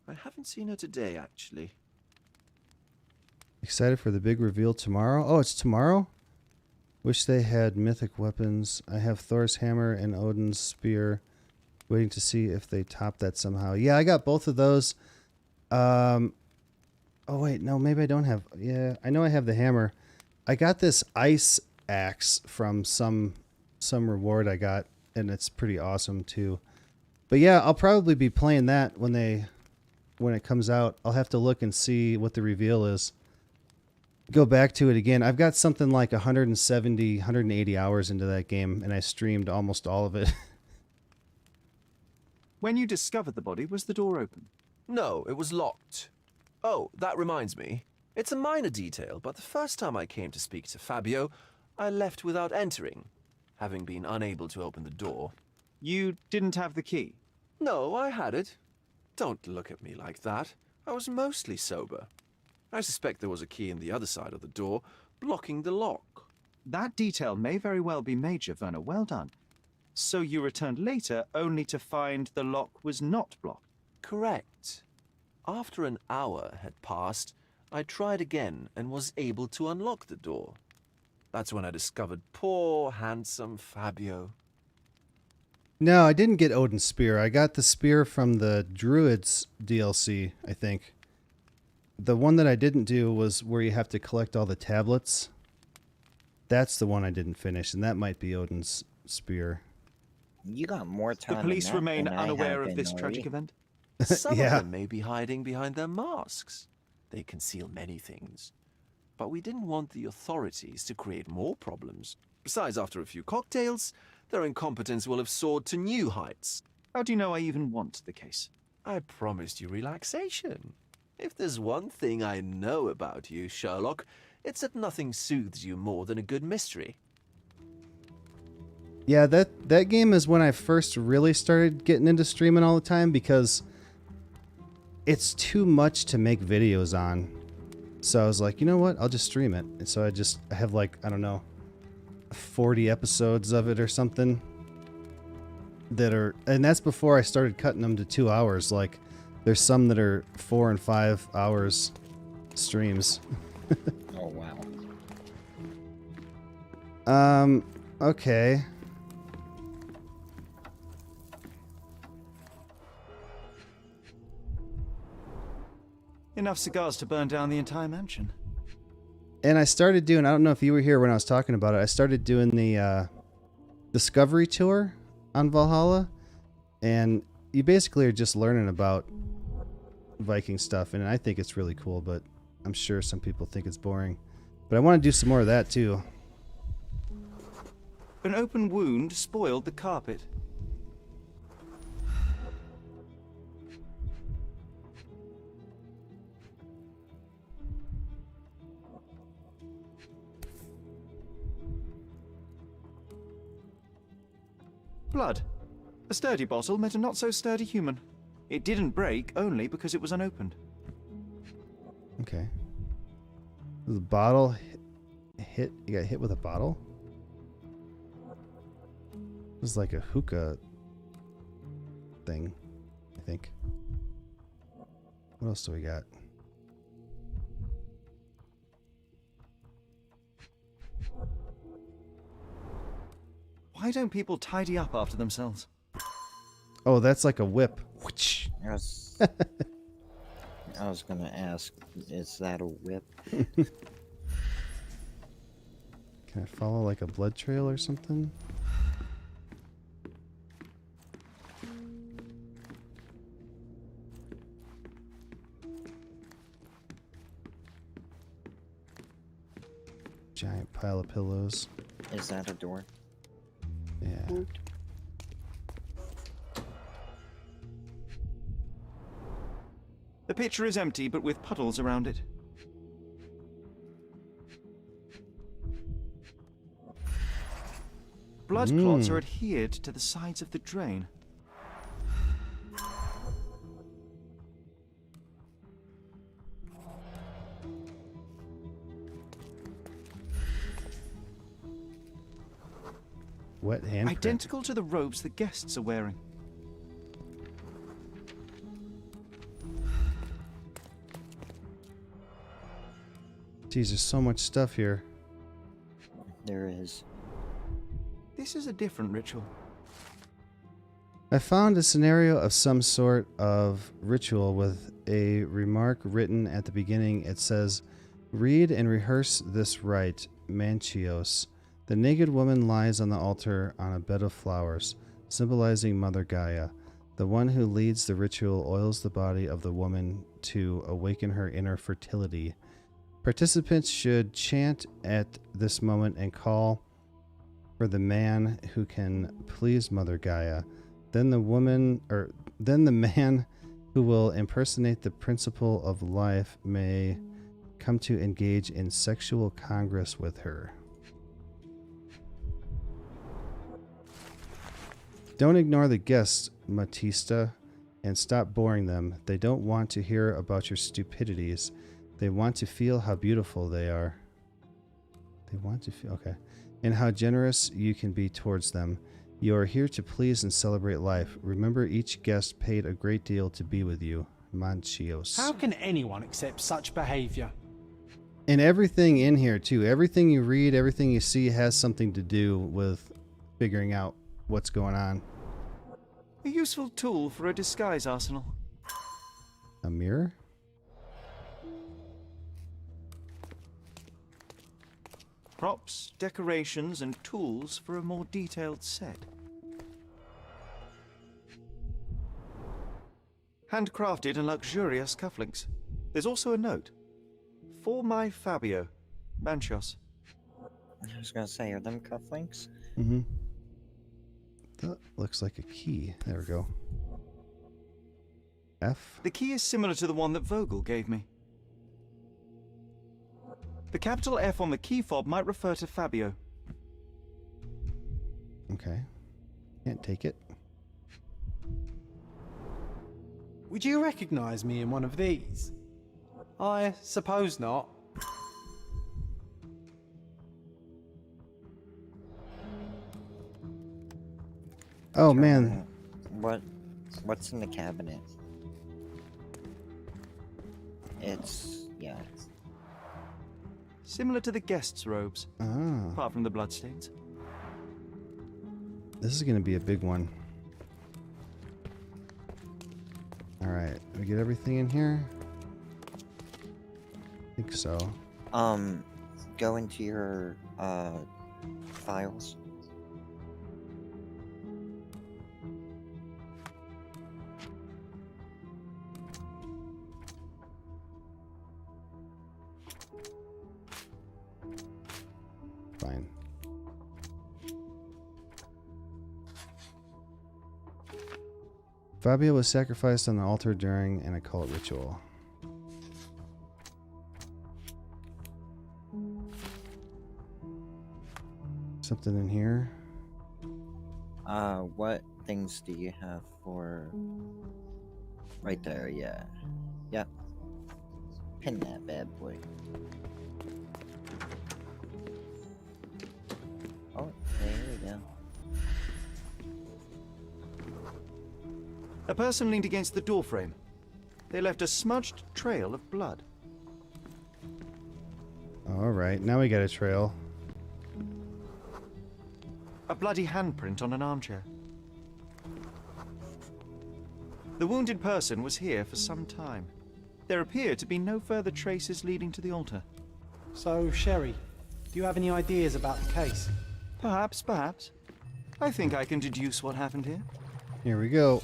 I haven't seen her today, actually. Excited for the big reveal tomorrow? Oh, it's tomorrow? Wish they had mythic weapons. I have Thor's hammer and Odin's spear. Waiting to see if they top that somehow. Yeah, I got both of those. Oh, wait. No, maybe I don't have... Yeah, I know I have the hammer. I got this ice axe from some reward I got, and it's pretty awesome, too. But yeah, I'll probably be playing that when it comes out. I'll have to look and see what the reveal is. Go back to it again. I've got something like 170, 180 hours into that game, and I streamed almost all of it. When you discovered the body, was the door open? No, it was locked. Oh, that reminds me. It's a minor detail, but the first time I came to speak to Fabio, I left without entering, having been unable to open the door. You didn't have the key? No, I had it. Don't look at me like that. I was mostly sober. I suspect there was a key in the other side of the door, blocking the lock. That detail may very well be major, Werner. Well done. So you returned later, only to find the lock was not blocked? Correct. After an hour had passed, I tried again and was able to unlock the door. That's when I discovered poor, handsome Fabio. No, I didn't get Odin's spear. I got the spear from the Druids DLC, I think. The one that I didn't do was where you have to collect all the tablets. That's the one I didn't finish, and that might be Odin's spear. You got more time. The police remain than I unaware have of this been, tragic Nori. event? Some Yeah. of them may be hiding behind their masks. They conceal many things. But we didn't want the authorities to create more problems. Besides, after a few cocktails, their incompetence will have soared to new heights. How do you know I even want the case? I promised you relaxation. If there's one thing I know about you, Sherlock, it's that nothing soothes you more than a good mystery. Yeah, that game is when I first really started getting into streaming all the time, because it's too much to make videos on. So I was like, you know what? I'll just stream it. And so I have like, I don't know, 40 episodes of it or something that are, and that's before I started cutting them to 2 hours. Like, there's some that are 4 and 5 hours streams. Oh, wow. Okay. Enough cigars to burn down the entire mansion. And I started doing, I don't know if you were here when I was talking about it, I started doing the Discovery Tour on Valhalla. And you basically are just learning about Viking stuff. And I think it's really cool, but I'm sure some people think it's boring. But I want to do some more of that too. An open wound spoiled the carpet. Blood. A sturdy bottle met a not-so-sturdy human. It didn't break only because it was unopened. Okay. The bottle hit. You got hit with a bottle? It was like a hookah thing, I think. What else do we got? Why don't people tidy up after themselves? Oh, that's like a whip. I was gonna ask, is that a whip? Can I follow like a blood trail or something? Giant pile of pillows. Is that a door? Yeah. The pitcher is empty, but with puddles around it. Blood clots are adhered to the sides of the drain. Wet handprint. Identical to the robes the guests are wearing. Geez, there's so much stuff here. There is. This is a different ritual. I found a scenario of some sort of ritual with a remark written at the beginning. It says, "Read and rehearse this rite, Manchios. The naked woman lies on the altar on a bed of flowers, symbolizing Mother Gaia. The one who leads the ritual oils the body of the woman to awaken her inner fertility. Participants should chant at this moment and call for the man who can please Mother Gaia. Then the man who will impersonate the principle of life may come to engage in sexual congress with her." Don't ignore the guests, Matista, and stop boring them. They don't want to hear about your stupidities. They want to feel how beautiful they are. They want to feel, okay. And how generous you can be towards them. You are here to please and celebrate life. Remember, each guest paid a great deal to be with you. Manchios. How can anyone accept such behavior? And everything in here, too. Everything you read, everything you see has something to do with figuring out what's going on. A useful tool for a disguise arsenal. A mirror? Props, decorations, and tools for a more detailed set. Handcrafted and luxurious cufflinks. There's also a note. For my Fabio, Manchios. I was gonna say, are them cufflinks? Mm-hmm. That looks like a key. There we go. F. The key is similar to the one that Vogel gave me. The capital F on the key fob might refer to Fabio. Okay. Can't take it. Would you recognize me in one of these? I suppose not. Oh man. What's in the cabinet? Yeah. Similar to the guests' robes, Ah. apart from the bloodstains. This is gonna be a big one. Alright, we get everything in here? I think so. Go into your files. Fine. Fabio was sacrificed on the altar during an occult ritual. Something in here? What things do you have for... Right there, yeah. Yep. Pin that bad boy. Oh, there we go. A person leaned against the doorframe. They left a smudged trail of blood. Alright, now we got a trail. A bloody handprint on an armchair. The wounded person was here for some time. There appear to be no further traces leading to the altar. So, Sherry, do you have any ideas about the case? Perhaps. I think I can deduce what happened here. Here we go.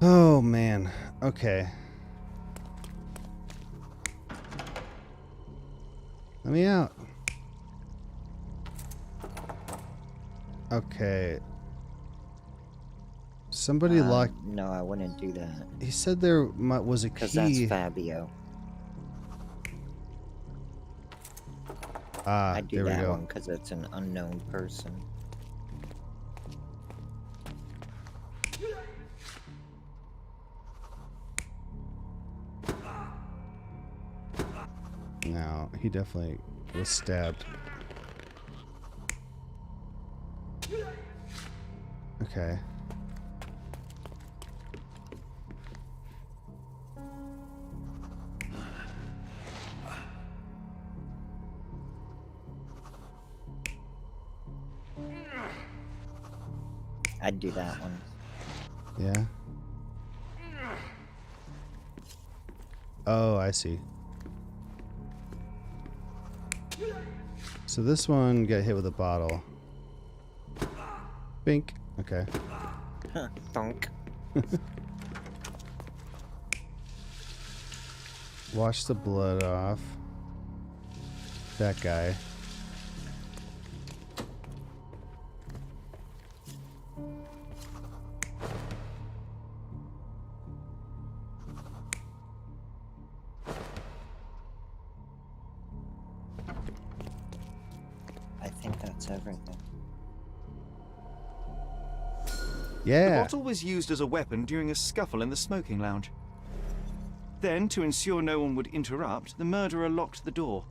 Oh man. Okay. Let me out. Okay. Somebody locked. No, I wouldn't do that. He said there was a key. Because that's Fabio. Ah, I'd do there we that go. one because it's an unknown person. No, he definitely was stabbed. Okay. I'd do that one. Yeah. Oh, I see. So this one got hit with a bottle. Bink. Okay. Thunk. Wash the blood off. That guy. I think that's everything. Yeah. The bottle was used as a weapon during a scuffle in the smoking lounge. Then, to ensure no one would interrupt, the murderer locked the door.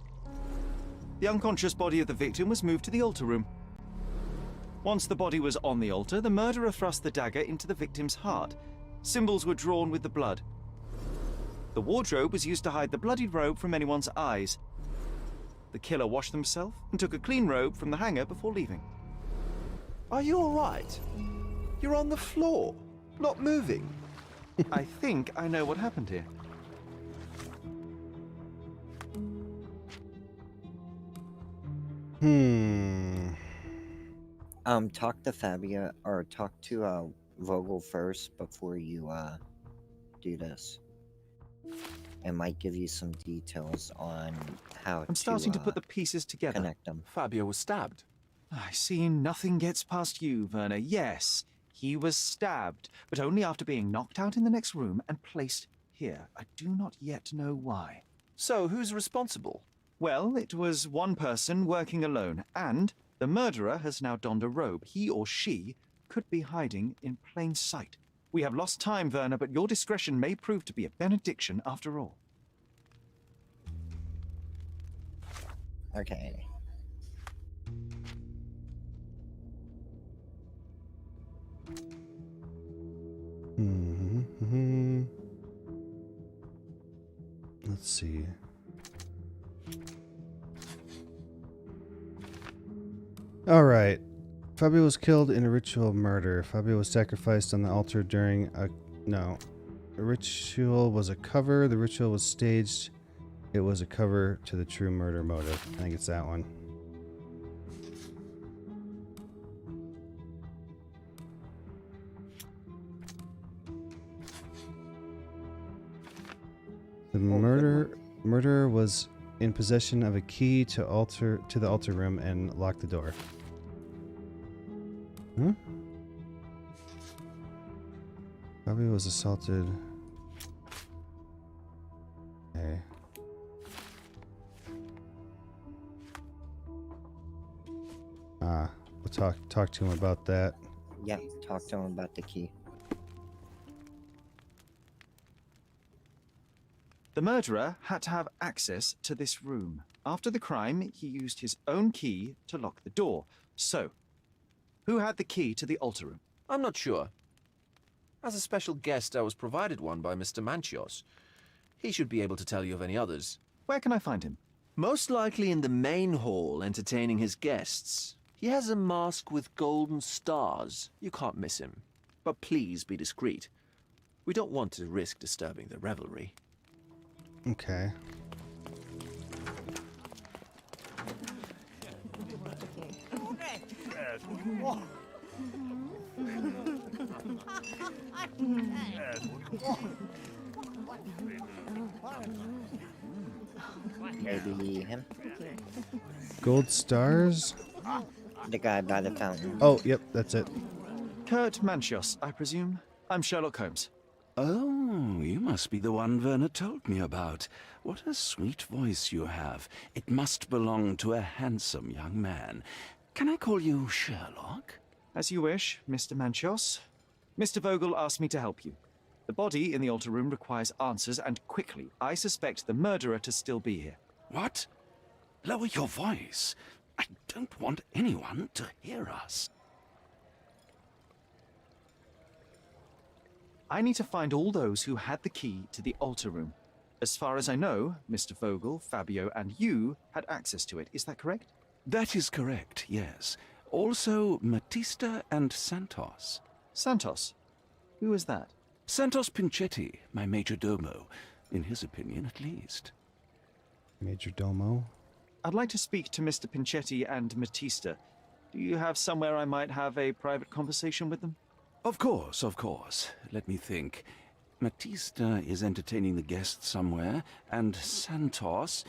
The unconscious body of the victim was moved to the altar room. Once the body was on the altar, the murderer thrust the dagger into the victim's heart. Symbols were drawn with the blood. The wardrobe was used to hide the bloodied robe from anyone's eyes. The killer washed himself and took a clean robe from the hanger before leaving. Are you all right? You're on the floor, not moving. I think I know what happened here. Talk to Fabio, or talk to, Vogel first before you, do this. It might give you some details on how I'm starting to put the pieces together. connect them. Fabio was stabbed. I see nothing gets past you, Werner. Yes, he was stabbed, but only after being knocked out in the next room and placed here. I do not yet know why. So, who's responsible? Well, it was one person working alone, and the murderer has now donned a robe. He or she could be hiding in plain sight. We have lost time, Werner, but your discretion may prove to be a benediction after all. Okay. Let's see. All right. Fabio was killed in a ritual murder. Fabio was sacrificed on the altar during a... No. A ritual was a cover. The ritual was staged. It was a cover to the true murder motive. I think it's that one. The murderer was in possession of a key to the altar room and locked the door. Huh? Fabio was assaulted. Okay. We'll talk to him about that. Yeah, talk to him about the key. The murderer had to have access to this room. After the crime, he used his own key to lock the door. So, who had the key to the altar room? I'm not sure. As a special guest, I was provided one by Mr. Manchios. He should be able to tell you of any others. Where can I find him? Most likely in the main hall, entertaining his guests. He has a mask with golden stars. You can't miss him. But please be discreet. We don't want to risk disturbing the revelry. Okay. Maybe him? Gold stars? The guy by the fountain. Oh, yep, that's it. Kurt Manchios, I presume. I'm Sherlock Holmes. Oh, you must be the one Werner told me about. What a sweet voice you have. It must belong to a handsome young man. Can I call you Sherlock? As you wish, Mr. Manchios. Mr. Vogel asked me to help you. The body in the altar room requires answers, and quickly. I suspect the murderer to still be here. What? Lower your voice. I don't want anyone to hear us. I need to find all those who had the key to the altar room. As far as I know, Mr. Vogel, Fabio, and you had access to it. Is that correct? That is correct, yes. Also, Matista and Santos. Santos? Who is that? Santos Pinchetti, my major domo. In his opinion, at least. Major domo? I'd like to speak to Mr. Pinchetti and Matista. Do you have somewhere I might have a private conversation with them? Of course, of course. Let me think. Matista is entertaining the guests somewhere, and Santos...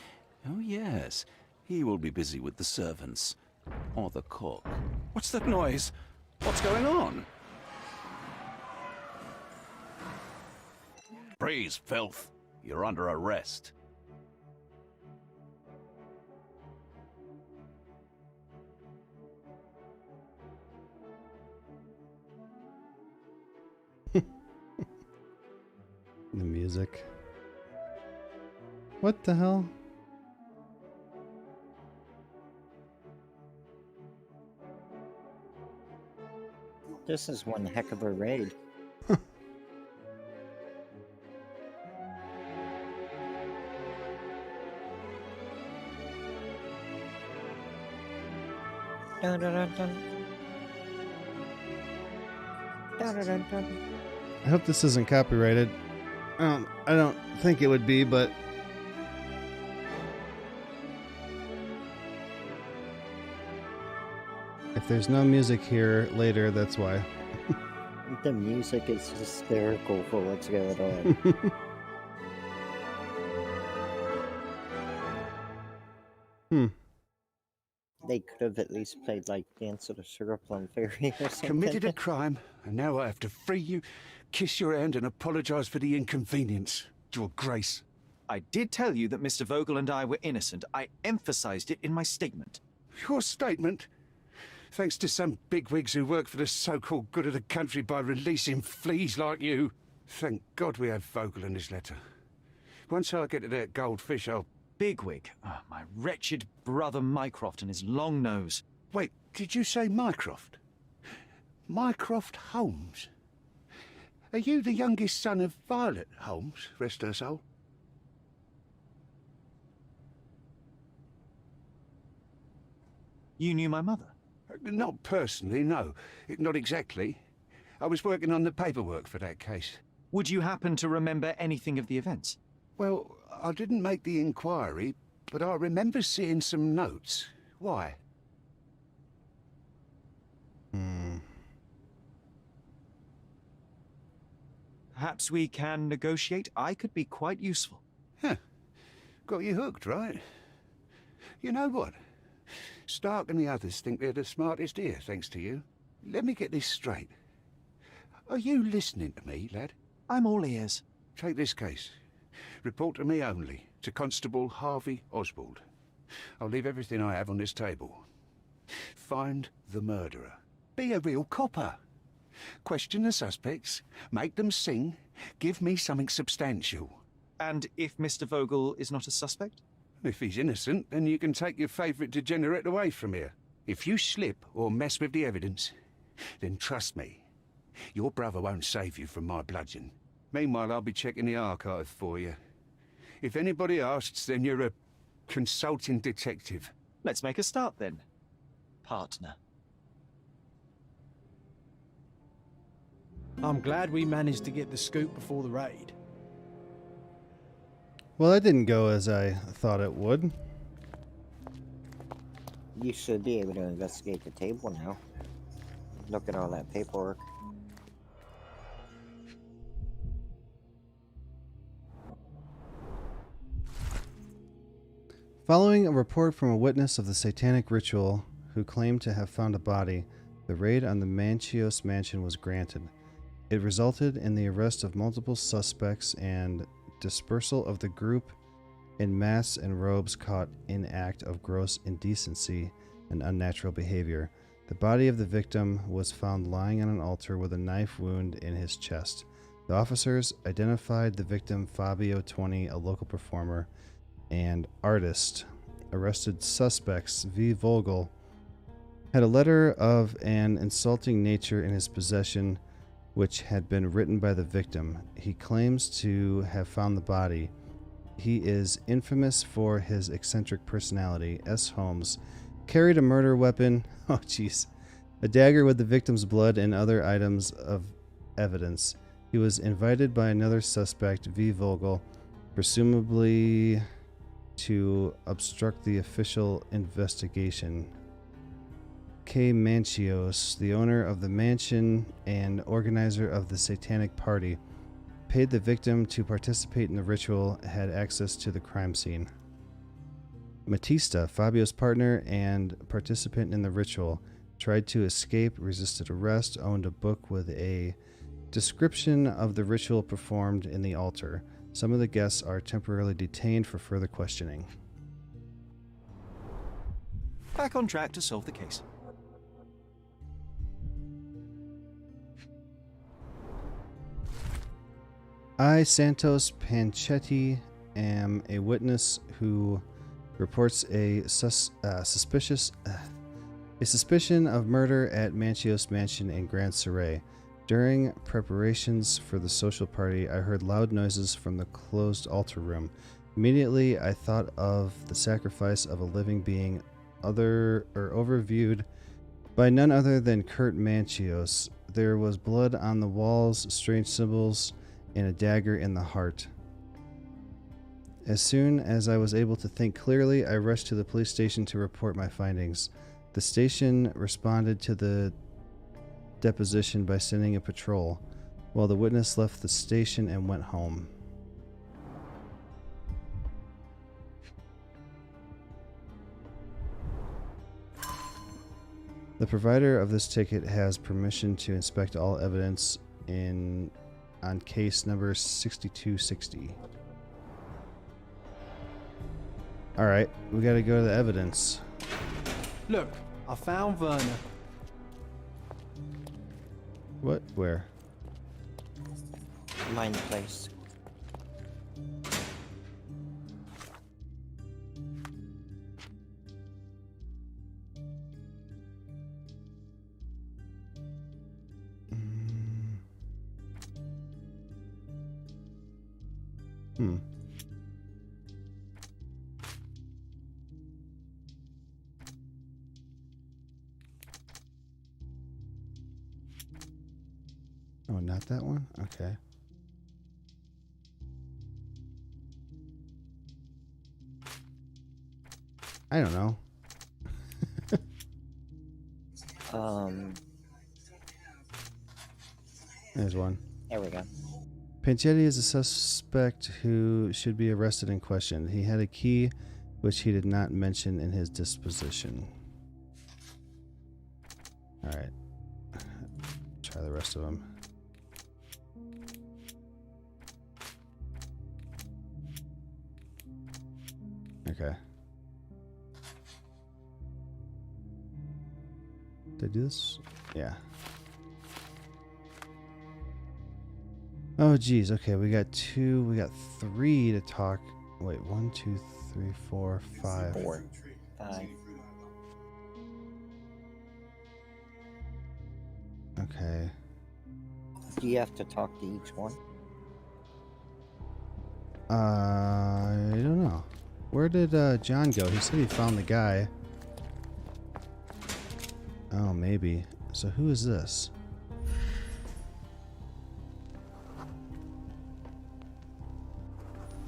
Oh, yes. He will be busy with the servants. Or the cook. What's that noise? What's going on? Freeze, filth. You're under arrest. The music. What the hell? This is one heck of a raid. Dun, dun, dun, dun. Dun, dun, dun, dun. I hope this isn't copyrighted. I don't think it would be, but if there's no music here later, that's why. The music is hysterical for what's going on. They could have at least played like Dance of the Sugar Plum Fairy or something. Committed a crime, and now I have to free you, kiss your hand, and apologize for the inconvenience. Your Grace. I did tell you that Mr. Vogel and I were innocent. I emphasized it in my statement. Your statement? Thanks to some bigwigs who work for the so-called good of the country by releasing fleas like you. Thank God we have Vogel in his letter. Once I get to that goldfish, I'll... Bigwig? Oh, my wretched brother Mycroft and his long nose. Wait, did you say Mycroft? Mycroft Holmes? Are you the youngest son of Violet Holmes, rest her soul? You knew my mother? Not personally, no. Not exactly. I was working on the paperwork for that case. Would you happen to remember anything of the events? Well, I didn't make the inquiry, but I remember seeing some notes. Why? Perhaps we can negotiate. I could be quite useful. Huh. Got you hooked, right? You know what? Stark and the others think they're the smartest here, thanks to you. Let me get this straight. Are you listening to me, lad? I'm all ears. Take this case. Report to me only, to Constable Harvey Oswald. I'll leave everything I have on this table. Find the murderer. Be a real copper. Question the suspects, make them sing, give me something substantial. And if Mr. Vogel is not a suspect? If he's innocent, then you can take your favourite degenerate away from here. If you slip or mess with the evidence, then trust me, your brother won't save you from my bludgeon. Meanwhile, I'll be checking the archive for you. If anybody asks, then you're a consulting detective. Let's make a start then, partner. I'm glad we managed to get the scoop before the raid. Well, that didn't go as I thought it would. You should be able to investigate the table now. Look at all that paperwork. Following a report from a witness of the satanic ritual who claimed to have found a body, the raid on the Manchios mansion was granted. It resulted in the arrest of multiple suspects and dispersal of the group in masks and robes caught in act of gross indecency and unnatural behavior. The body of the victim was found lying on an altar with a knife wound in his chest. The officers identified the victim Fabio 20, a local performer and artist. Arrested suspects V. Vogel had a letter of an insulting nature in his possession which had been written by the victim. He claims to have found the body. He is infamous for his eccentric personality. S. Holmes carried a murder weapon, a dagger with the victim's blood and other items of evidence. He was invited by another suspect, V. Vogel, presumably to obstruct the official investigation. K. Manchios, the owner of the mansion and organizer of the Satanic Party, paid the victim to participate in the ritual, had access to the crime scene. Matista, Fabio's partner and participant in the ritual, tried to escape, resisted arrest, owned a book with a description of the ritual performed in the altar. Some of the guests are temporarily detained for further questioning. Back on track to solve the case. I, Santos Panchetti, am a witness who reports a suspicion of murder at Manchios Mansion in Grand Surrey. During preparations for the social party, I heard loud noises from the closed altar room. Immediately, I thought of the sacrifice of a living being, overviewed by none other than Kurt Manchios. There was blood on the walls, strange symbols, and a dagger in the heart. As soon as I was able to think clearly, I rushed to the police station to report my findings. The station responded to the deposition by sending a patrol, while the witness left the station and went home. The provider of this ticket has permission to inspect all evidence on case number 6260. All right, we got to go to the evidence. Look, I found Werner. What? Where? Mine place. Hmm. Oh, not that one? Okay. I don't know. There's one. There we go. Panchetti is a suspect who should be arrested and questioned. He had a key which he did not mention in his disposition. Alright. Try the rest of them. Okay. Did I do this? Yeah. Oh, geez. Okay, we got 3 to talk. Wait, 1, 2, 3, 4, 5. 4, 5. Okay. Do you have to talk to each one? I don't know. Where did John go? He said he found the guy. Oh, maybe. So who is this?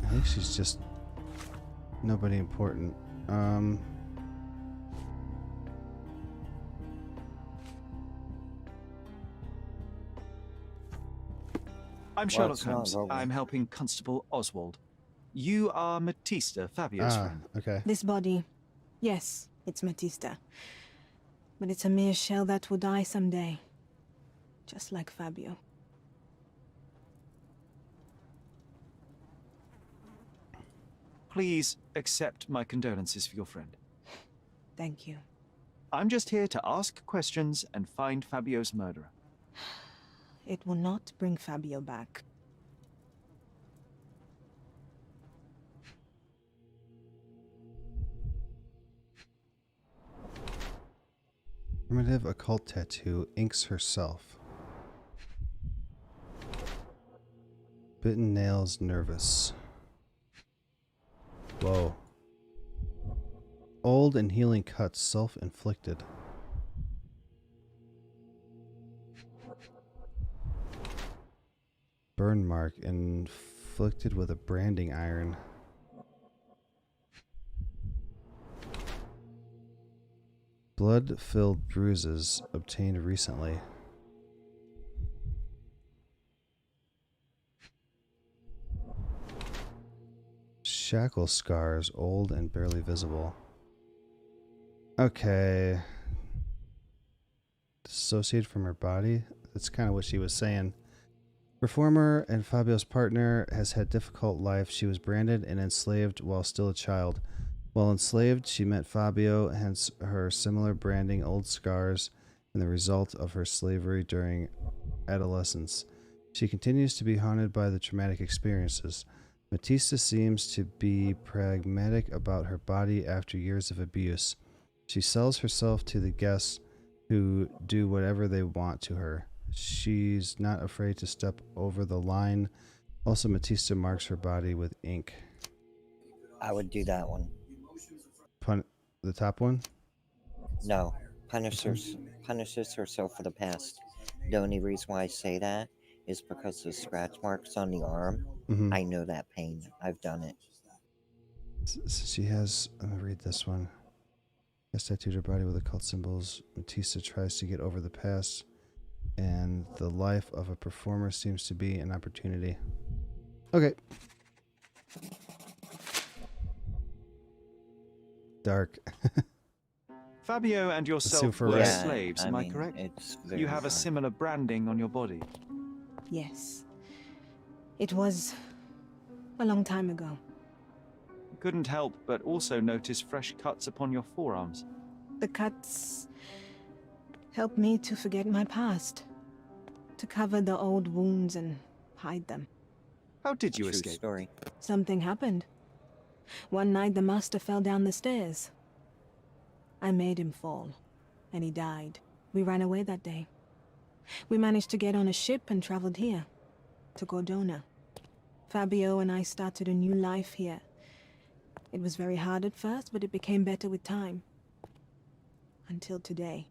I think she's just nobody important. I'm Sherlock it's not Holmes. Rowan. I'm helping Constable Oswald. You are Matista, Fabio's friend. Okay. This body, yes, it's Matista. But it's a mere shell that will die someday. Just like Fabio. Please accept my condolences for your friend. Thank you. I'm just here to ask questions and find Fabio's murderer. It will not bring Fabio back. Primitive occult tattoo inks herself. Bitten nails nervous. Whoa. Old and healing cuts self-inflicted. Burn mark inflicted with a branding iron. Blood-filled bruises obtained recently. Shackle scars, old and barely visible. Okay. Dissociated from her body? That's kind of what she was saying. Performer and Fabio's partner has had difficult life. She was branded and enslaved while still a child. While enslaved, she met Fabio, hence her similar branding, old scars, and the result of her slavery during adolescence. She continues to be haunted by the traumatic experiences. Matista seems to be pragmatic about her body after years of abuse. She sells herself to the guests who do whatever they want to her. She's not afraid to step over the line. Also, Matista marks her body with ink. I would do that one. The top one? No. Punishes herself for the past. The only reason why I say that is because the scratch marks on the arm. Mm-hmm. I know that pain. I've done it. She has... Let me read this one. Has tattooed her body with occult symbols. Matista tries to get over the past, and the life of a performer seems to be an opportunity. Okay. Dark. Fabio and see yourself if we're were right. slaves, I am I mean, correct? it's very You have a hard. similar branding on your body. Yes. It was a long time ago. Couldn't help but also notice fresh cuts upon your forearms. The cuts helped me to forget my past, to cover the old wounds and hide them. How did you True escape? story. Something happened. One night the master fell down the stairs. I made him fall, and he died. We ran away that day. We managed to get on a ship and traveled here, to Cordona. Fabio and I started a new life here. It was very hard at first, but it became better with time. Until today.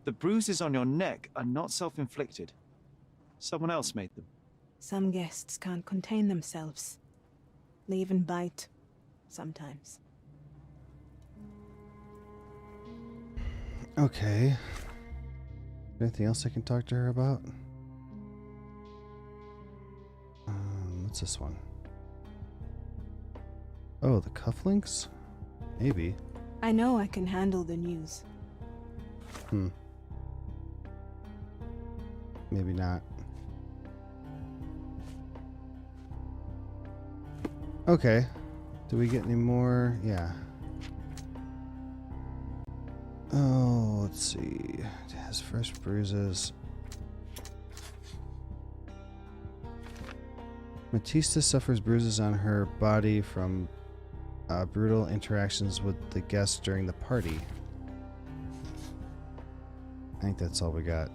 The bruises on your neck are not self-inflicted. Someone else made them. Some guests can't contain themselves. They even bite, sometimes. Okay. Anything else I can talk to her about? What's this one? Oh, the cufflinks? Maybe. I know I can handle the news. Maybe not. Okay. Do we get any more? Yeah. Oh, let's see. It has fresh bruises. Matista suffers bruises on her body from brutal interactions with the guests during the party. I think that's all we got.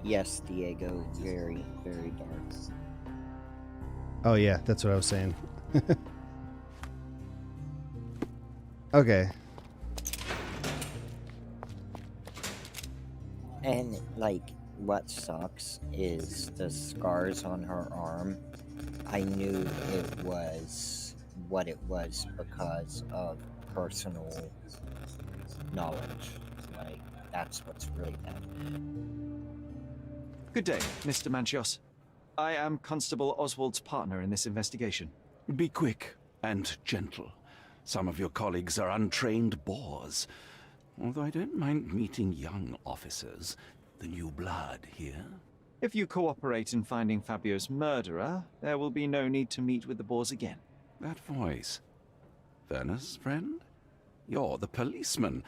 Yes, Diego. Very, very dark. Oh yeah, that's what I was saying. Okay. And, like, what sucks is the scars on her arm. I knew it was what it was because of personal knowledge. Like, that's what's really bad. Good day, Mr. Manchios. I am Constable Oswald's partner in this investigation. Be quick and gentle. Some of your colleagues are untrained boors. Although I don't mind meeting young officers. The new blood here. If you cooperate in finding Fabio's murderer, there will be no need to meet with the Boers again. That voice. Werner's friend? You're the policeman.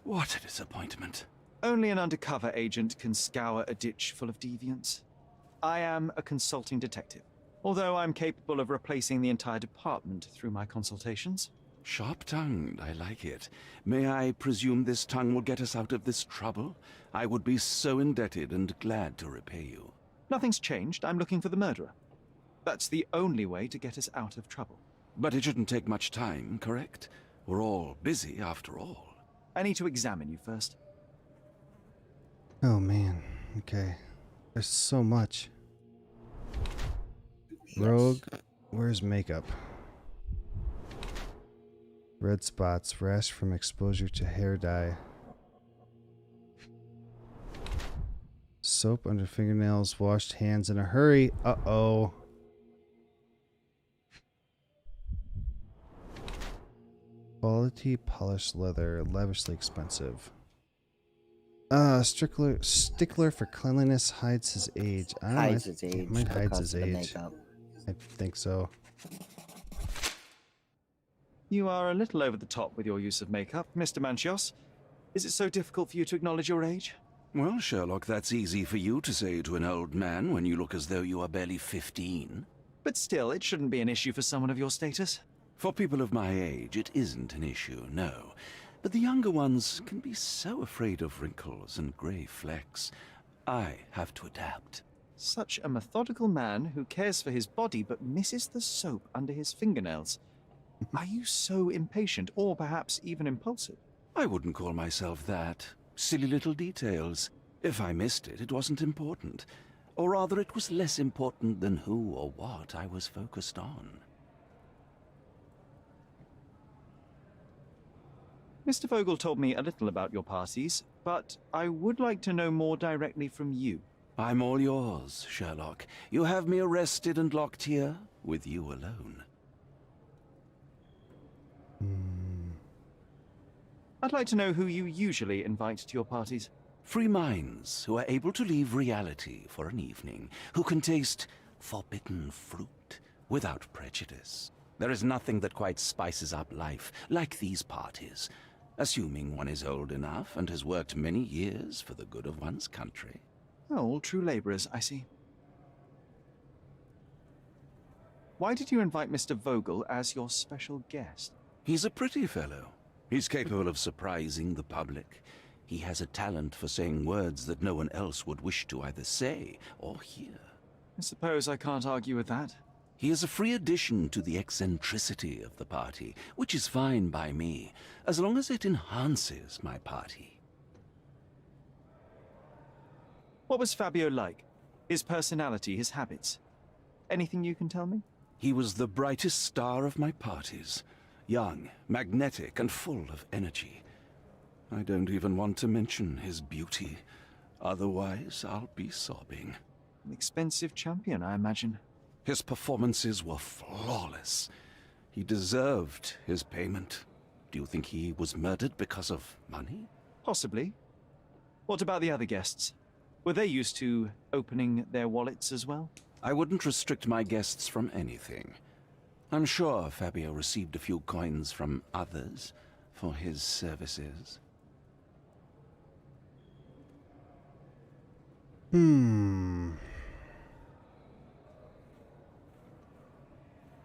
What a disappointment. Only an undercover agent can scour a ditch full of deviants. I am a consulting detective, although I'm capable of replacing the entire department through my consultations. Sharp-tongued, I like it. May I presume this tongue will get us out of this trouble? I would be so indebted and glad to repay you. Nothing's changed. I'm looking for the murderer. That's the only way to get us out of trouble. But it shouldn't take much time, correct? We're all busy after all. I need to examine you first. Oh man. Okay. There's so much. Rogue, where's makeup? Red spots, rash from exposure to hair dye. Soap under fingernails, washed hands in a hurry. Uh-oh. Quality polished leather, lavishly expensive. Stickler for cleanliness hides his age. I don't know, Hides his age. it might hide because his of the age. makeup. I think so. You are a little over the top with your use of makeup, Mr. Manchios. Is it so difficult for you to acknowledge your age? Well, Sherlock, that's easy for you to say to an old man when you look as though you are barely 15. But still, it shouldn't be an issue for someone of your status. For people of my age, it isn't an issue, no. But the younger ones can be so afraid of wrinkles and grey flecks. I have to adapt. Such a methodical man who cares for his body but misses the soap under his fingernails. Are you so impatient, or perhaps even impulsive? I wouldn't call myself that. Silly little details. If I missed it, it wasn't important. Or rather, it was less important than who or what I was focused on. Mr. Vogel told me a little about your parties, but I would like to know more directly from you. I'm all yours, Sherlock. You have me arrested and locked here with you alone. I'd like to know who you usually invite to your parties. Free minds who are able to leave reality for an evening, who can taste forbidden fruit without prejudice. There is nothing that quite spices up life like these parties, assuming one is old enough and has worked many years for the good of one's country. Oh, all true laborers, I see. Why did you invite Mr. Vogel as your special guest? He's a pretty fellow. He's capable of surprising the public. He has a talent for saying words that no one else would wish to either say or hear. I suppose I can't argue with that. He is a free addition to the eccentricity of the party, which is fine by me, as long as it enhances my party. What was Fabio like? His personality, his habits? Anything you can tell me? He was the brightest star of my parties. Young, magnetic, and full of energy. I don't even want to mention his beauty. Otherwise, I'll be sobbing. An expensive champion, I imagine. His performances were flawless. He deserved his payment. Do you think he was murdered because of money? Possibly. What about the other guests? Were they used to opening their wallets as well? I wouldn't restrict my guests from anything. I'm sure Fabio received a few coins from others for his services.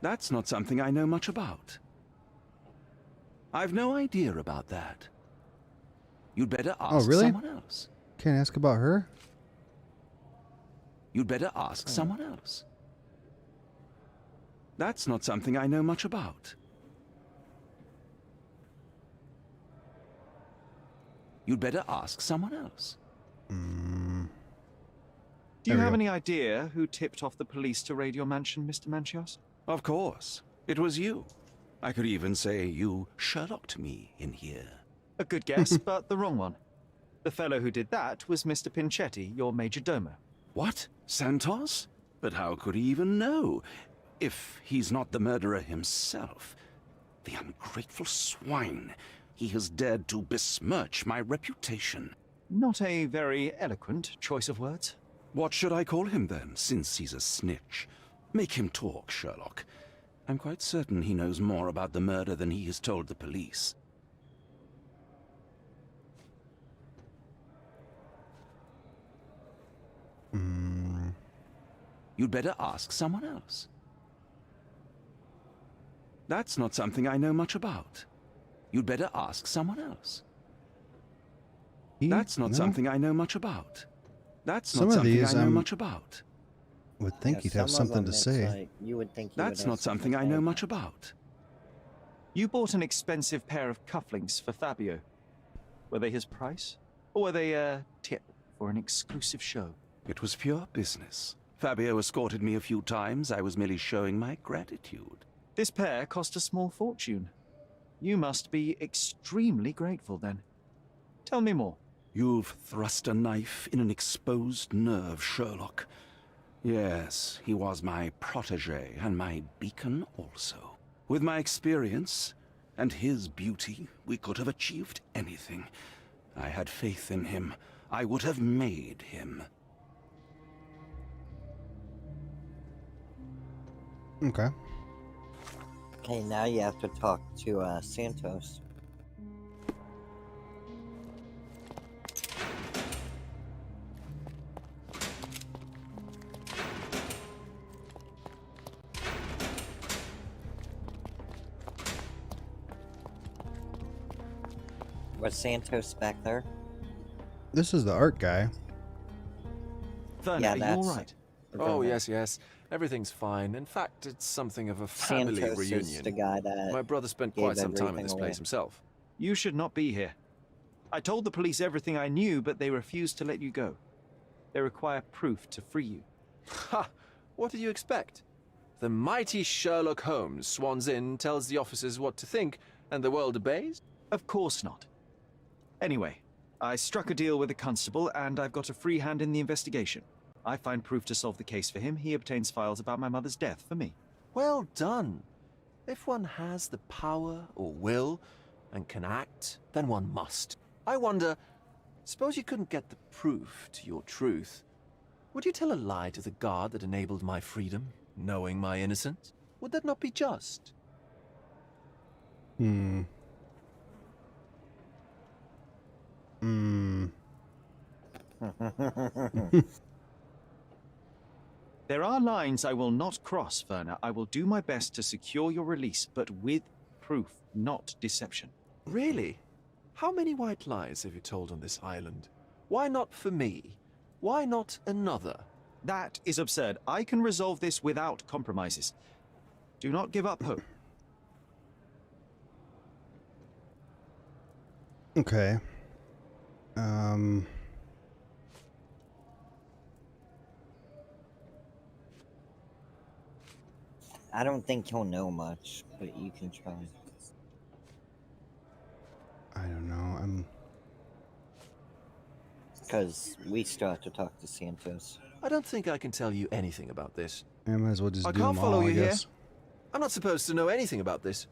That's not something I know much about. I've no idea about that. You'd better ask someone else. Can't ask about her? You'd better ask someone else. That's not something I know much about. You'd better ask someone else. Do you have any idea who tipped off the police to raid your mansion, Mr. Manchios? Of course. It was you. I could even say you Sherlocked me in here. A good guess, but the wrong one. The fellow who did that was Mr. Pinchetti, your major domo. What? Santos? But how could he even know? If he's not the murderer himself. The ungrateful swine. He has dared to besmirch my reputation. Not a very eloquent choice of words. What should I call him then, since he's a snitch? Make him talk, Sherlock. I'm quite certain he knows more about the murder than he has told the police. You'd better ask someone else. That's not something I know much about. You'd better ask someone else. That's not something I know much about. That's not something I know much about. Would think you'd have something to say. Like, you would think That's not something I know much about. You bought an expensive pair of cufflinks for Fabio. Were they his price? Or were they a tip for an exclusive show? It was pure business. Fabio escorted me a few times. I was merely showing my gratitude. This pair cost a small fortune. You must be extremely grateful then. Tell me more. You've thrust a knife in an exposed nerve, Sherlock. Yes, he was my protege and my beacon also. With my experience and his beauty, we could have achieved anything. I had faith in him. I would have made him. Okay. Okay, now you have to talk to Santos. Was Santos back there? This is the art guy. Werner, are you all right? Oh, yes. Everything's fine. In fact, it's something of a family Santos reunion. is the guy that My brother spent quite some time in this place himself. You should not be here. I told the police everything I knew, but they refused to let you go. They require proof to free you. Ha! What did you expect? The mighty Sherlock Holmes swans in, tells the officers what to think, and the world obeys? Of course not. Anyway, I struck a deal with the constable, and I've got a free hand in the investigation. I find proof to solve the case for him. He obtains files about my mother's death for me. Well done. If one has the power or will, and can act, then one must. I wonder, suppose you couldn't get the proof to your truth. Would you tell a lie to the guard that enabled my freedom, knowing my innocence? Would that not be just? There are lines I will not cross, Werner. I will do my best to secure your release, but with proof, not deception. Really? How many white lies have you told on this island? Why not for me? Why not another? That is absurd. I can resolve this without compromises. Do not give up hope. Okay. I don't think he'll know much, but you can try. I don't know. Because we still have to talk to Santos. I don't think I can tell you anything about this. I might as well just I do can't them follow all, you I here. guess. I'm not supposed to know anything about this.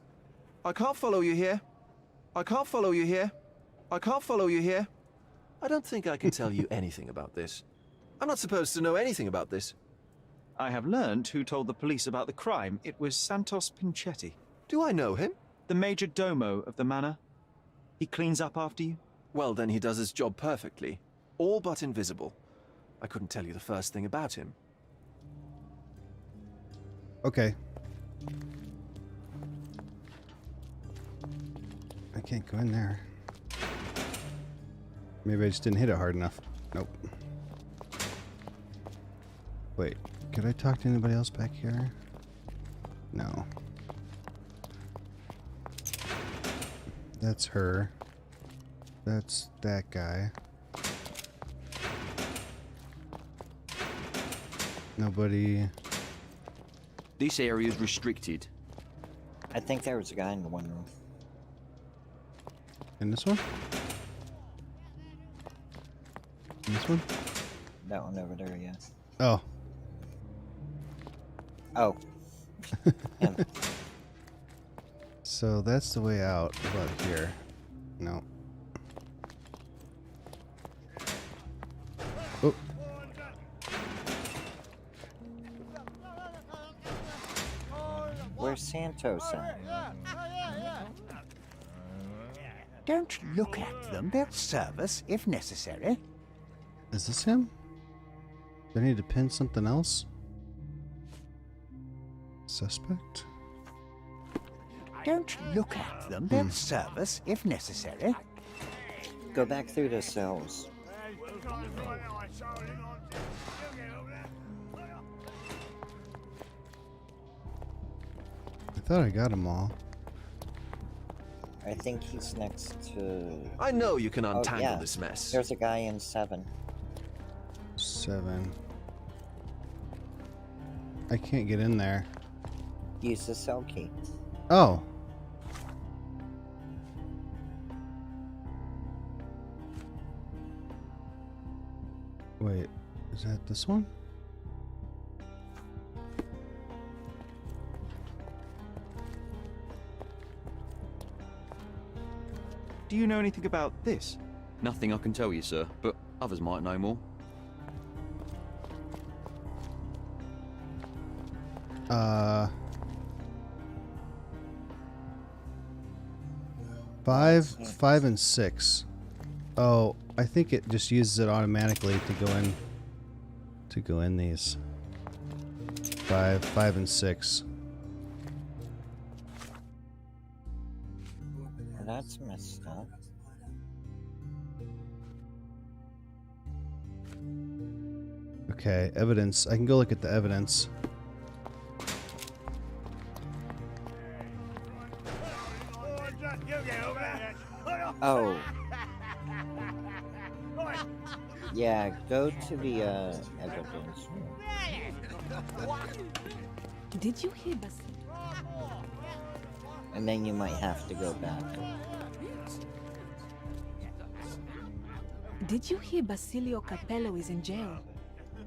I can't follow you here. I can't follow you here. I can't follow you here. I don't think I can tell you anything about this. I'm not supposed to know anything about this. I have learned who told the police about the crime. It was Santos Pinchetti. Do I know him? The major domo of the manor. He cleans up after you? Well, then he does his job perfectly. All but invisible. I couldn't tell you the first thing about him. Okay. I can't go in there. Maybe I just didn't hit it hard enough. Nope. Wait, could I talk to anybody else back here? No. That's her. That's that guy. Nobody. This area is restricted. I think there was a guy in the one room. In this one? In this one? That one over there, yeah. Oh. Oh. Him. So that's the way out about here. No. Oh. Where's Santos at? Don't look at them. They'll serve us if necessary. Is this him? Do I need to pin something else? Suspect? Don't look at them. They'll serve us if necessary. Go back through the cells. I thought I got them all. I think he's next to... I know you can untangle yeah. this mess. There's a guy in 7. 7. I can't get in there. Use the cell key. Oh. Wait, is that this one? Do you know anything about this? Nothing I can tell you, sir, but others might know more. Five and 6. Oh, I think it just uses it automatically to go in these. 5 and 6. That's messed up. Okay, evidence. I can go look at the evidence. Oh. Yeah, go to the evidence. Did you hear Basil? And then you might have to go back. Did you hear Basilio Capello is in jail?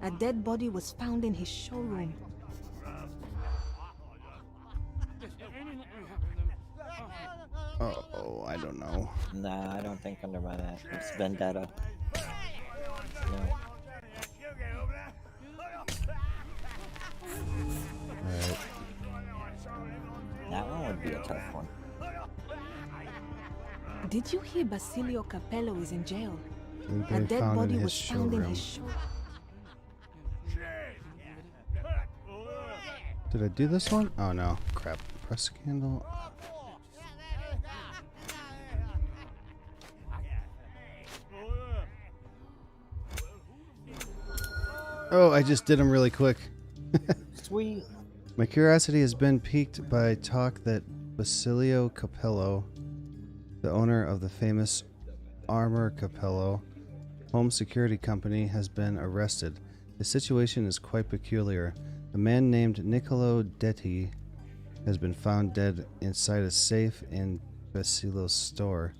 A dead body was found in his showroom. Oh, I don't know. Nah, I don't think under my that. It's Vendetta. No. Alright. That one would be a tough one. Did you hear Basilio Capello is in jail? We've A been dead found in body his was found in showroom. his show. Did I do this one? Oh no. Crap. Press candle. Oh, I just did them really quick. Sweet. My curiosity has been piqued by talk that Basilio Capello, the owner of the famous Armor Capello home security company, has been arrested. The situation is quite peculiar. A man named Niccolo Detti has been found dead inside a safe in Basilio's store.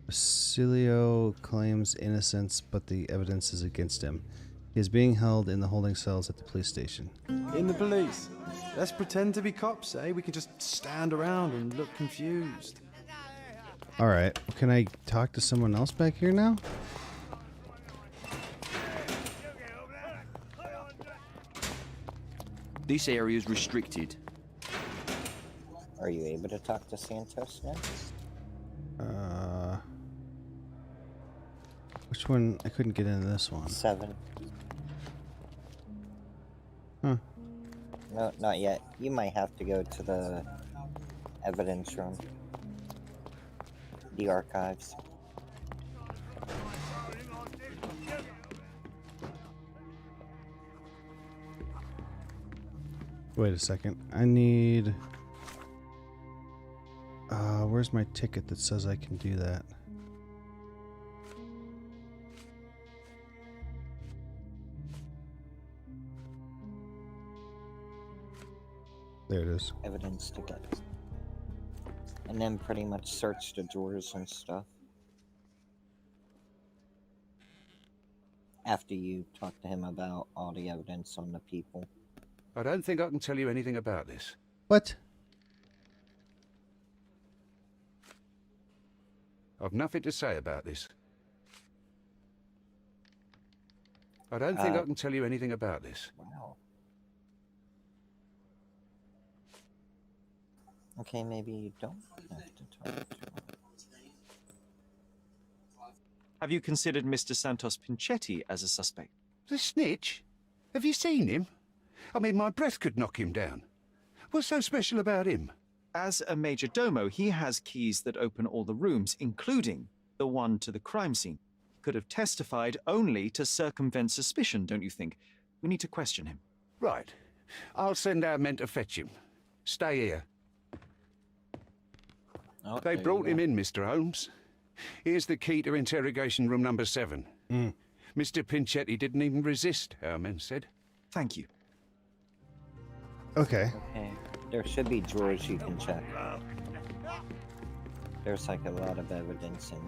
Basilio claims innocence, but the evidence is against him. He is being held in the holding cells at the police station. In the police. Let's pretend to be cops, eh? We can just stand around and look confused. Alright, can I talk to someone else back here now? This area is restricted. Are you able to talk to Santos now? Which one? I couldn't get into this one. 7. Huh. No, not yet. You might have to go to the evidence room. The archives. Wait a second. I need... where's my ticket that says I can do that? There it is. Evidence ticket. And then pretty much search the drawers and stuff. After you talk to him about all the evidence on the people. I don't think I can tell you anything about this. What? I've nothing to say about this. I don't think I can tell you anything about this. Wow. Okay, maybe you don't have to talk to him. Have you considered Mr. Santos Pinchetti as a suspect? The snitch? Have you seen him? I mean, my breath could knock him down. What's so special about him? As a major domo, he has keys that open all the rooms, including the one to the crime scene. Could have testified only to circumvent suspicion, don't you think? We need to question him. Right. I'll send our men to fetch him. Stay here. Okay, They brought him in, Mr. Holmes. Here's the key to interrogation room number 7. Mr. Pinchetti didn't even resist, our men said. Thank you. Okay. Okay. There should be drawers you can check. There's like a lot of evidence in.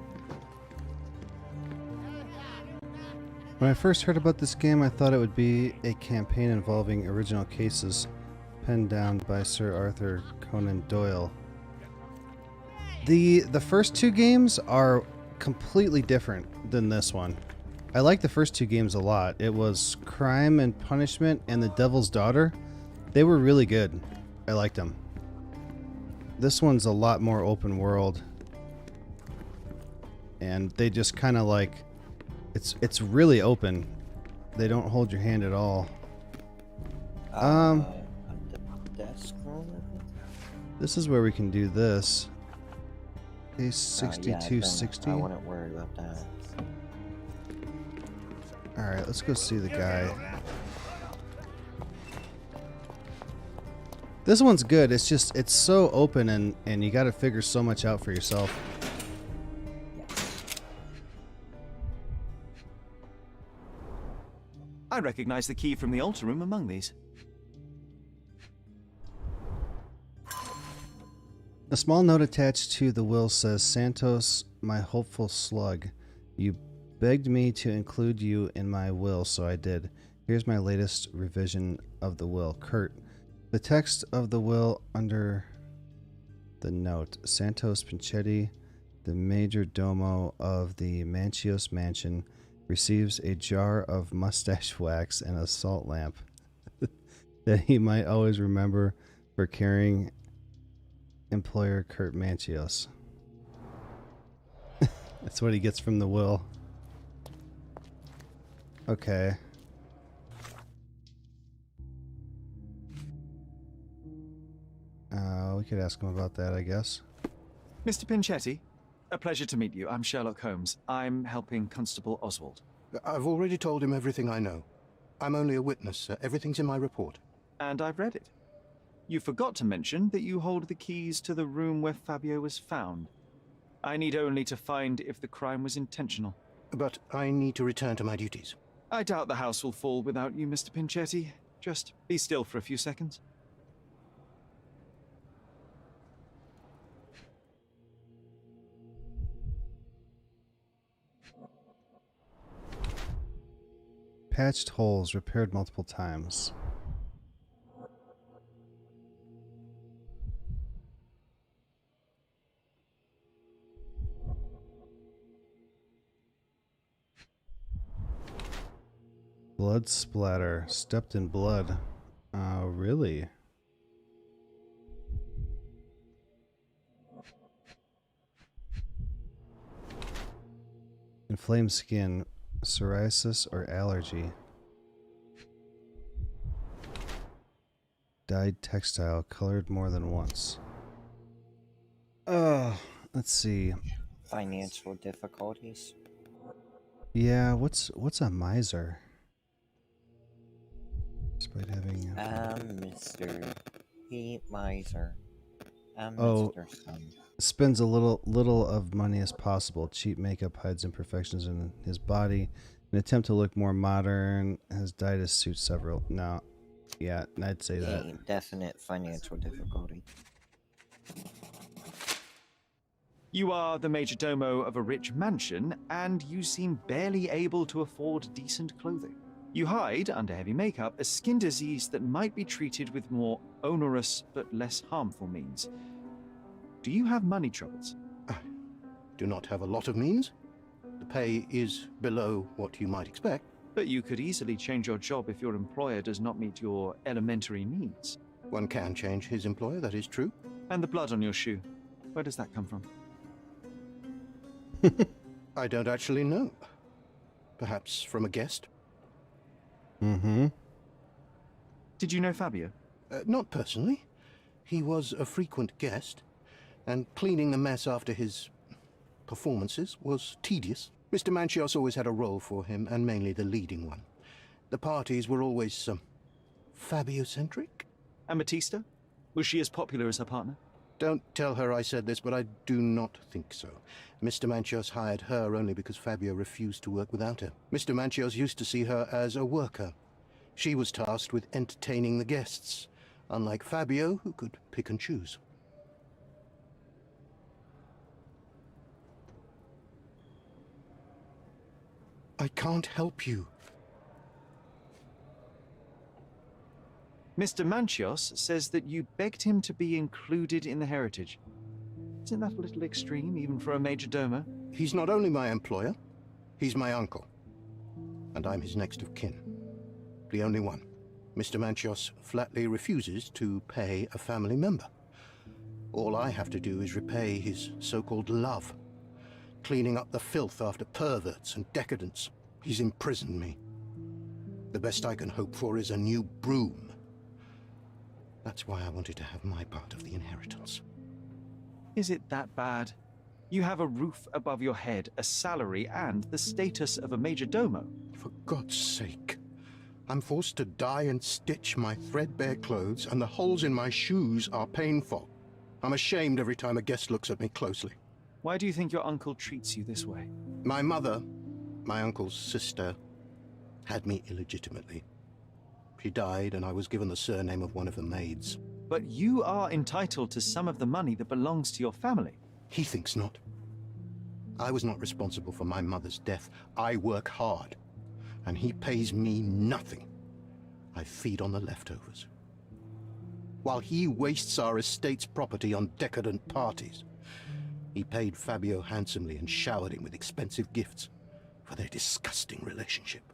When I first heard about this game, I thought it would be a campaign involving original cases penned down by Sir Arthur Conan Doyle. The first 2 games are completely different than this one. I like the first 2 games a lot. It was Crime and Punishment and The Devil's Daughter. They were really good. I liked them. This one's a lot more open world. And they just kind of like... It's really open. They don't hold your hand at all. On the desk room? This is where we can do this. A 6260. I wouldn't worry about that. Alright, let's go see the guy. This one's good. It's just, it's so open and you gotta figure so much out for yourself. I recognize the key from the altar room among these. A small note attached to the will says, Santos, my hopeful slug, you begged me to include you in my will, so I did. Here's my latest revision of the will. Kurt, the text of the will under The note. Santos Pinchetti, the major domo of the Manchios Mansion, receives a jar of mustache wax and a salt lamp that he might always remember for carrying employer Kurt Manchios. That's what he gets from the will. Okay. We could ask him about that, I guess. Mr. Pinchetti, a pleasure to meet you. I'm Sherlock Holmes. I'm helping Constable Oswald. I've already told him everything I know. I'm only a witness, sir. Everything's in my report. And I've read it. You forgot to mention that you hold the keys to the room where Fabio was found. I need only to find if the crime was intentional. But I need to return to my duties. I doubt the house will fall without you, Mr. Pinchetti. Just be still for a few seconds. Patched holes repaired multiple times. Blood splatter. Stepped in blood. Really? Inflamed skin. Psoriasis or allergy. Dyed textile. Colored more than once. Let's see. Financial difficulties. Yeah, what's a miser? Despite having Mr. He Miser. Oh, Mr. Sun. spends a little of money as possible. Cheap makeup hides imperfections in his body. An attempt to look more modern. Has dyed his suit several. No, yeah, I'd say that. Definite financial difficulty. You are the major domo of a rich mansion, and you seem barely able to afford decent clothing. You hide, under heavy makeup, a skin disease that might be treated with more onerous but less harmful means. Do you have money troubles? I do not have a lot of means. The pay is below what you might expect. But you could easily change your job if your employer does not meet your elementary needs. One can change his employer, that is true. And the blood on your shoe, where does that come from? I don't actually know. Perhaps from a guest? Mm-hmm. Did you know Fabio? Not personally. He was a frequent guest, and cleaning the mess after his performances was tedious. Mr. Manchios always had a role for him, and mainly the leading one. The parties were always, Fabio-centric? And Batista? Was she as popular as her partner? Don't tell her I said this, but I do not think so. Mr. Manchios hired her only because Fabio refused to work without her. Mr. Manchios used to see her as a worker. She was tasked with entertaining the guests, unlike Fabio, who could pick and choose. I can't help you. Mr. Manchios says that you begged him to be included in the heritage. Isn't that a little extreme, even for a major domo? He's not only my employer, he's my uncle. And I'm his next of kin. The only one. Mr. Manchios flatly refuses to pay a family member. All I have to do is repay his so-called love. Cleaning up the filth after perverts and decadents. He's imprisoned me. The best I can hope for is a new broom. That's why I wanted to have my part of the inheritance. Is it that bad? You have a roof above your head, a salary, and the status of a major domo. For God's sake. I'm forced to dye and stitch my threadbare clothes, and the holes in my shoes are painful. I'm ashamed every time a guest looks at me closely. Why do you think your uncle treats you this way? My mother, my uncle's sister, had me illegitimately. She died, and I was given the surname of one of the maids. But you are entitled to some of the money that belongs to your family. He thinks not. I was not responsible for my mother's death. I work hard, and he pays me nothing. I feed on the leftovers. while he wastes our estate's property on decadent parties. He paid Fabio handsomely and showered him with expensive gifts for their disgusting relationship.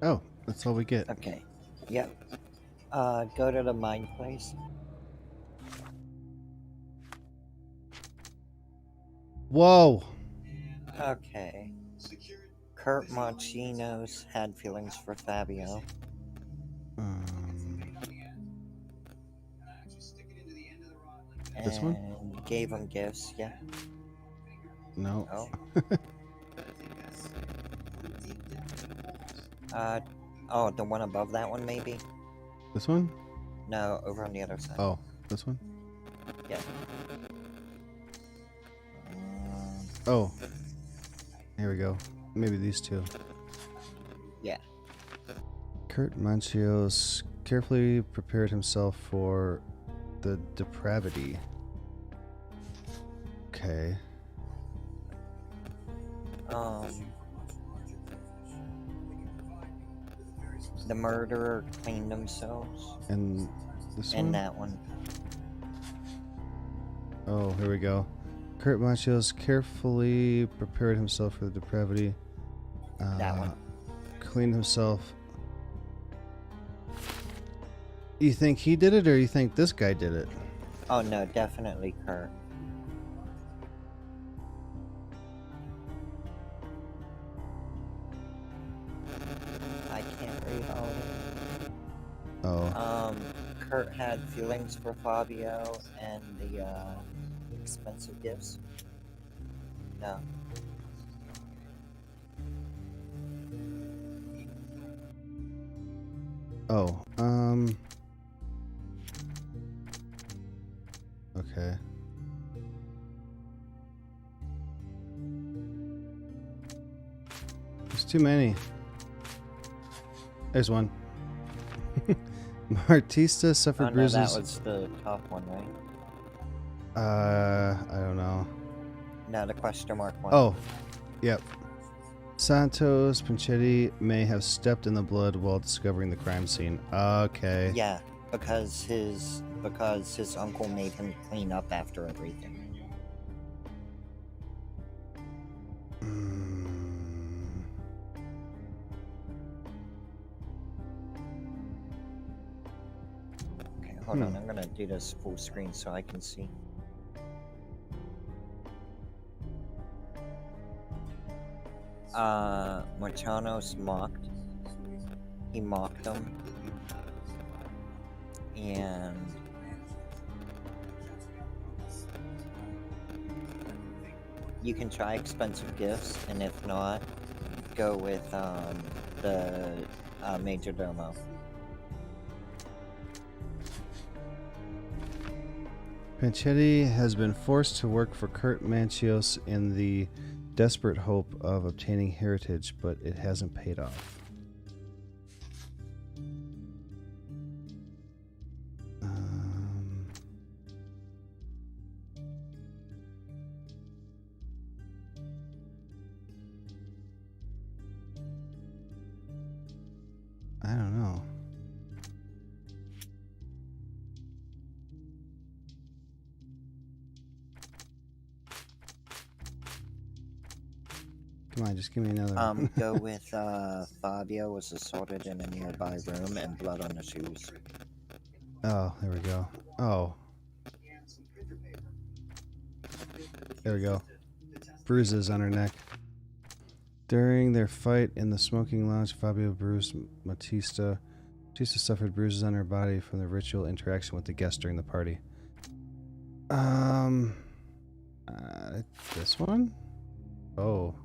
Oh, that's all we get. Okay. Yep. Go to the mine place. Whoa. Okay. Kurt Marcinos had feelings for Fabio. This one? And gave him gifts, yeah. No. Oh, the one above that one, maybe? This one? No, over on the other side. Oh, this one? Yeah. Oh. Here we go. Maybe these two. Yeah. Kurt Manchios carefully prepared himself for the depravity. Okay. The murderer cleaned themselves. And this one? And that one. Oh, here we go. Kurt Manchios carefully prepared himself for the depravity. That one. Cleaned himself. You think he did it, or you think this guy did it? Oh no, definitely Kurt. I can't read all of it. Oh. Kurt had feelings for Fabio and the expensive gifts. No. Oh, okay. There's too many. There's one. Martista suffered Oh, no, bruises. that was the top one, right? I don't know. No, the question mark one. Oh, yep. Santos Pinchetti may have stepped in the blood while discovering the crime scene. Okay. Yeah, because his uncle made him clean up after everything. Okay, hold on. I'm gonna do this full screen so I can see. Marcianos mocked. He mocked them. And you can try expensive gifts, and if not, go with the Major Domo. Pinchetti has been forced to work for Kurt Manchios in the desperate hope of obtaining heritage, but it hasn't paid off. I don't know. Come on, just give me another. Go with Fabio was assaulted in a nearby room and blood on the shoes. Oh, there we go. Oh. There we go. Bruises on her neck. During their fight in the smoking lounge, Fabio bruised Matista. Matista suffered bruises on her body from the ritual interaction with the guests during the party. This one? Oh.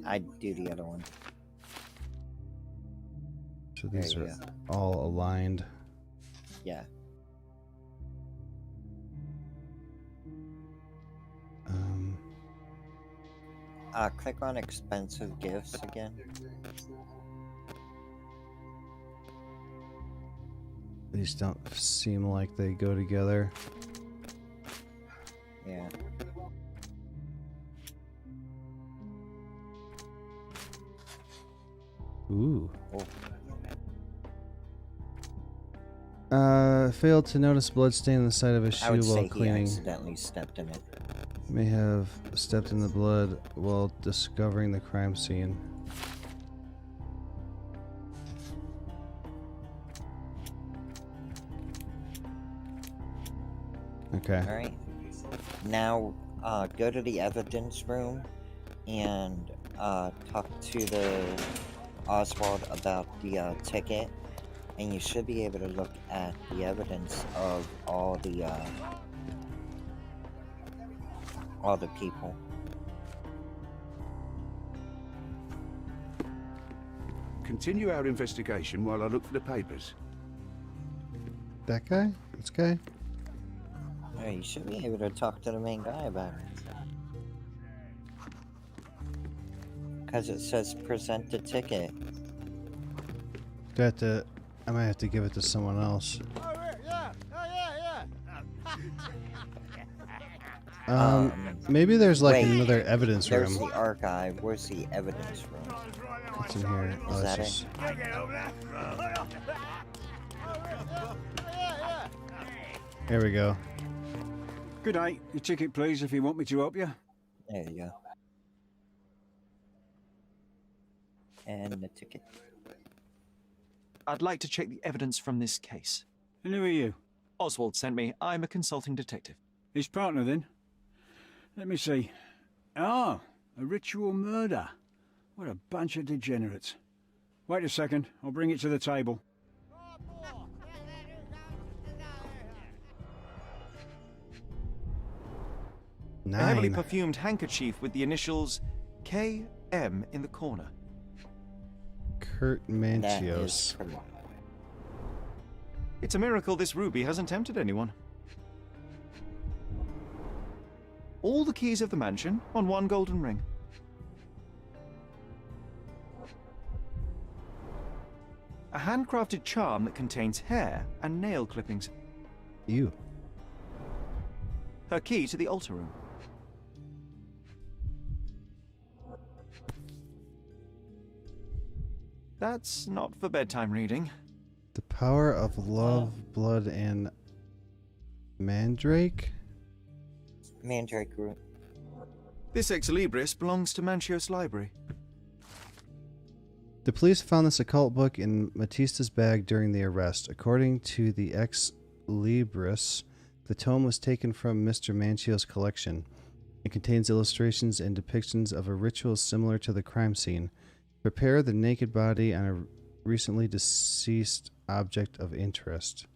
I'd do the other one. So these are all aligned. Yeah. Click on expensive gifts again. These don't seem like they go together. Yeah. Ooh. Oh. Failed to notice blood stain on the side of his I shoe would say while he cleaning. accidentally stepped in it. May have stepped in the blood while discovering the crime scene. Okay. Alright. Now, go to the evidence room and talk to the Oswald about the ticket, and you should be able to look at the evidence of all the people. Continue our investigation while I look for the papers. That guy? This guy? Yeah, you should be able to talk to the main guy about it. Because it says present the ticket. I might have to give it to someone else. Maybe there's like Wait, another evidence there's room. the archive. Where's the evidence room? It's in here. Is that it's it? Here we go. Good night. Your ticket, please, if you want me to help you. There you go. And the ticket. I'd like to check the evidence from this case. And who are you? Oswald sent me. I'm a consulting detective. His partner, then? Let me see. Ah, a ritual murder. What a bunch of degenerates. Wait a second. I'll bring it to the table. A heavily perfumed handkerchief with the initials KM in the corner. Kurt Manchios. It's a miracle this ruby hasn't tempted anyone. All the keys of the mansion on one golden ring. A handcrafted charm that contains hair and nail clippings. You. Her key to the altar room. That's not for bedtime reading. The power of love, blood, and Mandrake? Mandrake root. This ex libris belongs to Manchios Library. The police found this occult book in Batista's bag during the arrest. According to the ex libris, the tome was taken from Mr. Manchios' collection. It contains illustrations and depictions of a ritual similar to the crime scene. Prepare the naked body on a recently deceased object of interest.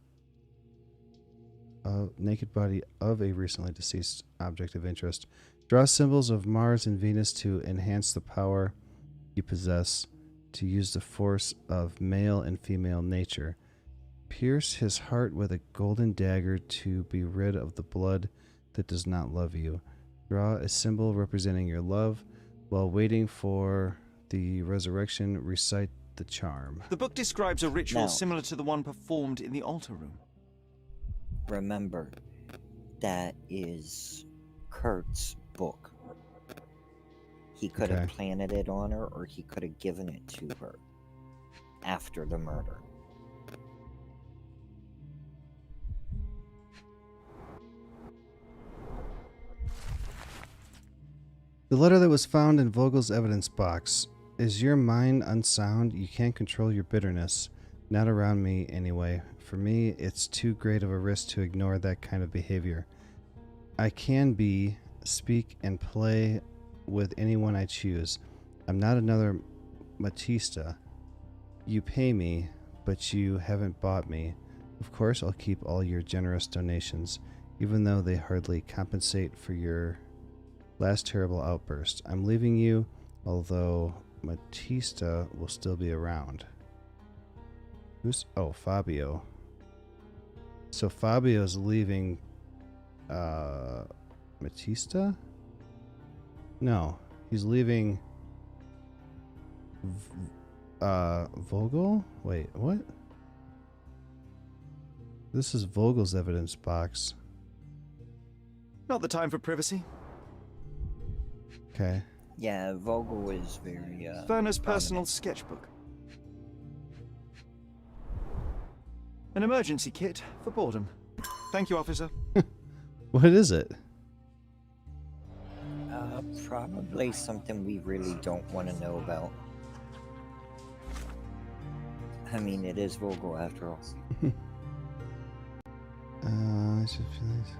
Naked body of a recently deceased object of interest. Draw symbols of Mars and Venus to enhance the power you possess, to use the force of male and female nature. Pierce his heart with a golden dagger to be rid of the blood that does not love you. Draw a symbol representing your love. While waiting for the resurrection, recite the charm. The book describes a ritual Now, similar to the one performed in the altar room. Remember, that is Kurt's book. He could have planted it on her, or he could have given it to her after the murder. The letter that was found in Vogel's evidence box. Is your mind unsound? You can't control your bitterness. Not around me, anyway. For me, it's too great of a risk to ignore that kind of behavior. I can speak, and play with anyone I choose. I'm not another Batista. You pay me, but you haven't bought me. Of course, I'll keep all your generous donations, even though they hardly compensate for your last terrible outburst. I'm leaving you, although Batista will still be around. Who's... Oh, Fabio. So Fabio's leaving... Batista? No, he's leaving... Vogel? Wait, what? This is Vogel's evidence box. Not the time for privacy. Okay. Yeah, Vogel is very, Werner's personal sketchbook. An emergency kit for boredom. Thank you, officer. What is it? Probably something we really don't want to know about. I mean, it is Vogel after all. I should feel these.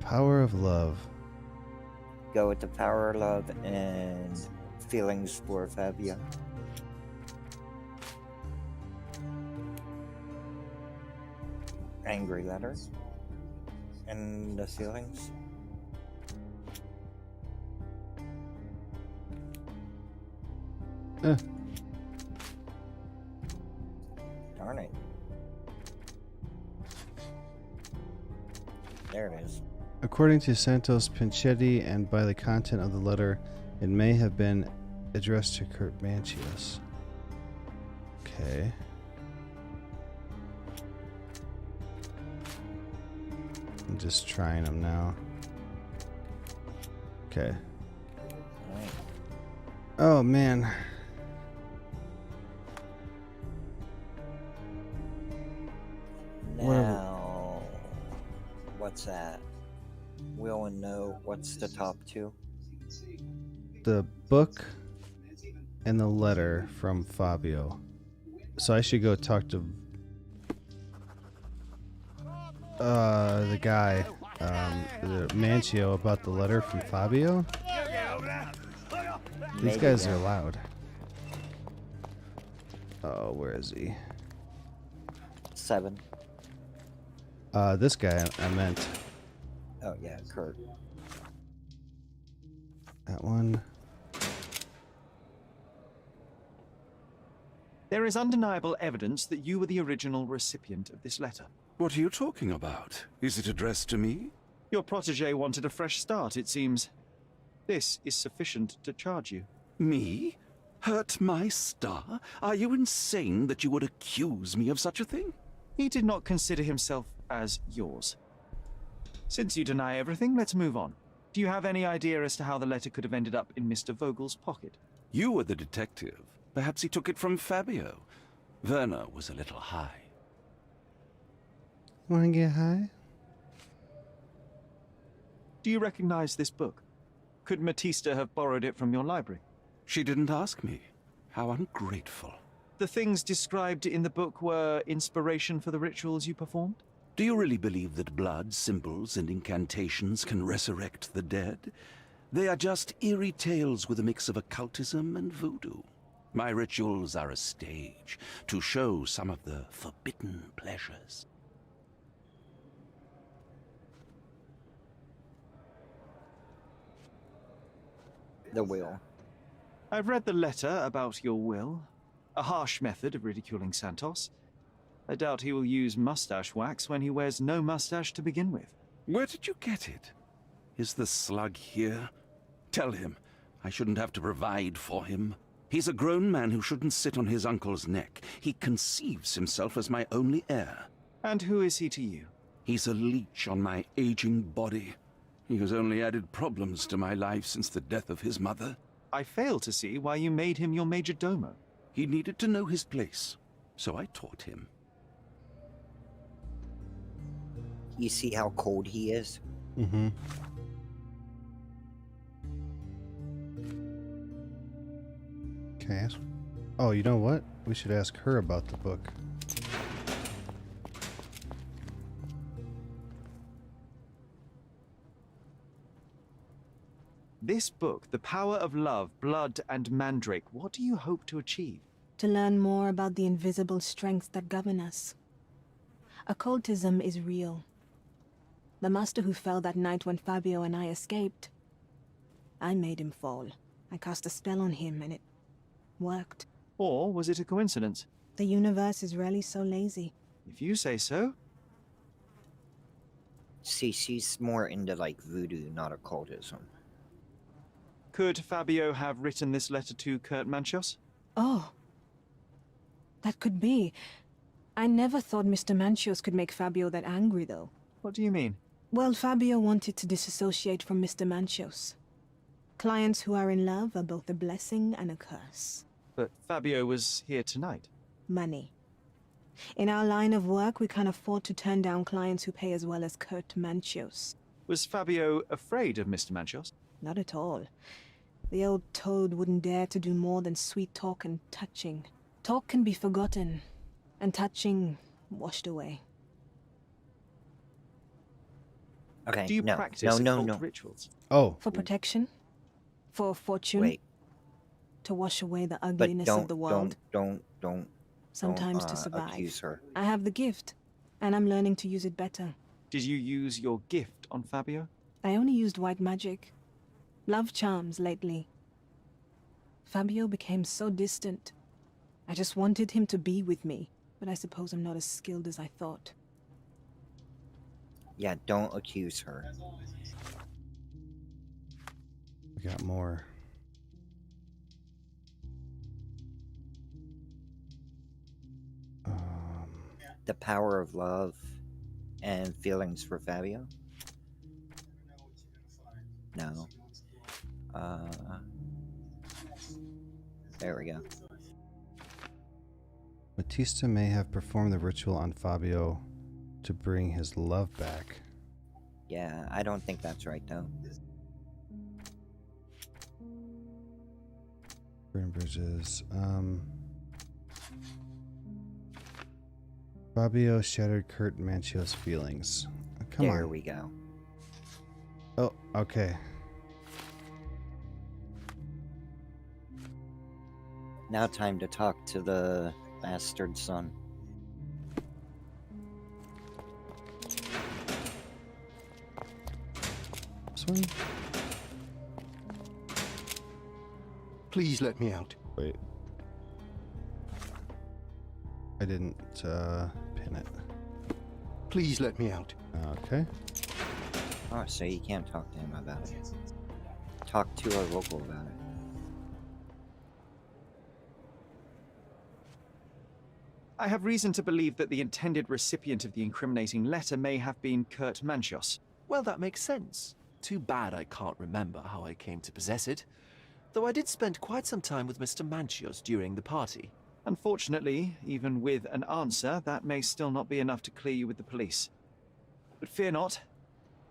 Power of love. Go with the power of love and feelings for Fabio. Angry letter. And the feelings. Darn it. There it is. According to Santos Pinchetti and by the content of the letter, it may have been addressed to Kurt Manchius. Okay. I'm just trying them now. Okay. Right. Oh, man. Now, what's that? Will and know. What's the top two? The book and the letter from Fabio. So I should go talk to the guy, the Manchio, about the letter from Fabio. These guys are loud. Oh, where is he? 7. This guy I meant. Oh yeah, Kurt. That one. There is undeniable evidence that you were the original recipient of this letter. What are you talking about? Is it addressed to me? Your protege wanted a fresh start, it seems. This is sufficient to charge you. Me? Hurt my star? Are you insane that you would accuse me of such a thing? He did not consider himself as yours. Since you deny everything, let's move on. Do you have any idea as to how the letter could have ended up in Mr. Vogel's pocket? You were the detective. Perhaps he took it from Fabio. Werner was a little high. Wanna get high? Do you recognize this book? Could Matista have borrowed it from your library? She didn't ask me. How ungrateful. The things described in the book were inspiration for the rituals you performed? Do you really believe that blood, symbols, and incantations can resurrect the dead? They are just eerie tales with a mix of occultism and voodoo. My rituals are a stage to show some of the forbidden pleasures. The will. I've read the letter about your will. A harsh method of ridiculing Santos. I doubt he will use mustache wax when he wears no mustache to begin with. Where did you get it? Is the slug here? Tell him I shouldn't have to provide for him. He's a grown man who shouldn't sit on his uncle's neck. He conceives himself as my only heir. And who is he to you? He's a leech on my aging body. He has only added problems to my life since the death of his mother. I fail to see why you made him your major domo. He needed to know his place, so I taught him. You see how cold he is? Mm-hmm. Can I ask? Oh, you know what? We should ask her about the book. This book, The Power of Love, Blood, and Mandrake, what do you hope to achieve? To learn more about the invisible strengths that govern us. Occultism is real. The master who fell that night when Fabio and I escaped, I made him fall. I cast a spell on him and it worked. Or was it a coincidence? The universe is rarely so lazy. If you say so. See, she's more into like voodoo, not occultism. Could Fabio have written this letter to Kurt Manchios? Oh. That could be. I never thought Mr. Manchios could make Fabio that angry, though. What do you mean? Well, Fabio wanted to disassociate from Mr. Manchios. Clients who are in love are both a blessing and a curse. But Fabio was here tonight. Money. In our line of work, we can't afford to turn down clients who pay as well as Kurt Manchios. Was Fabio afraid of Mr. Manchios? Not at all. The old toad wouldn't dare to do more than sweet talk and touching. Talk can be forgotten, and touching washed away. Okay, Do you practice occult rituals? Oh. For protection? For fortune? Wait. To wash away the ugliness of the world? Don't. Sometimes to survive. Accuse her. I have the gift, and I'm learning to use it better. Did you use your gift on Fabio? I only used white magic. Love charms lately. Fabio became so distant. I just wanted him to be with me, but I suppose I'm not as skilled as I thought. Yeah, don't accuse her. We got more. The power of love and feelings for Fabio? No. There we go. Batista may have performed the ritual on Fabio to bring his love back. Yeah, I don't think that's right, though. Burn bridges. Fabio shattered Kurt Manchio's feelings. Oh, come on. There we go. Oh, okay. Now time to talk to the bastard son. This one? Please let me out. Wait. I didn't pin it. Please let me out. Okay. Oh, so you can't talk to him about it. Talk to our local about it. I have reason to believe that the intended recipient of the incriminating letter may have been Kurt Manchios. Well, that makes sense. Too bad I can't remember how I came to possess it. Though I did spend quite some time with Mr. Manchios during the party. Unfortunately, even with an answer, that may still not be enough to clear you with the police. But fear not,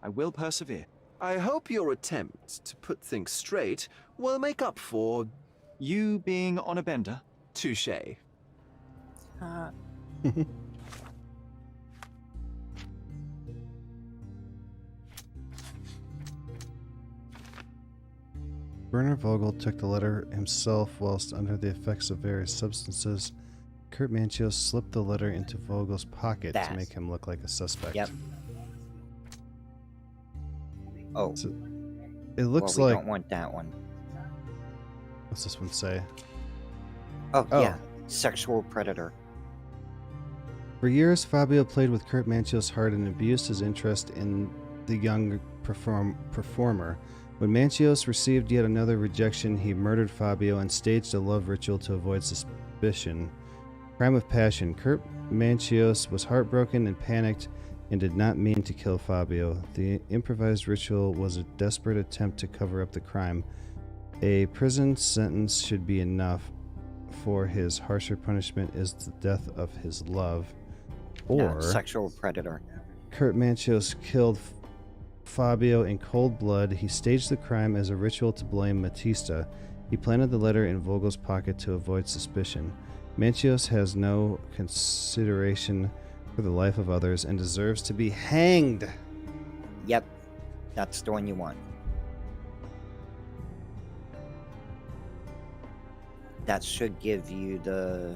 I will persevere. I hope your attempt to put things straight will make up for... You being on a bender? Touché. Werner Vogel took the letter himself whilst under the effects of various substances. Kurt Manchios slipped the letter into Vogel's pocket to make him look like a suspect. Yep. Oh. So, it looks well, we like... don't want that one. What's this one say? Oh, yeah. Sexual predator. For years, Fabio played with Kurt Manchios' heart and abused his interest in the young performer. When Manchios received yet another rejection, he murdered Fabio and staged a love ritual to avoid suspicion. Crime of passion. Kurt Manchios was heartbroken and panicked and did not mean to kill Fabio. The improvised ritual was a desperate attempt to cover up the crime. A prison sentence should be enough, for his harsher punishment is the death of his love. Or sexual predator. Kurt Manchios killed Fabio in cold blood. He staged the crime as a ritual to blame Batista. He planted the letter in Vogel's pocket to avoid suspicion. Manchios has no consideration for the life of others and deserves to be hanged. Yep, that's the one you want. That should give you the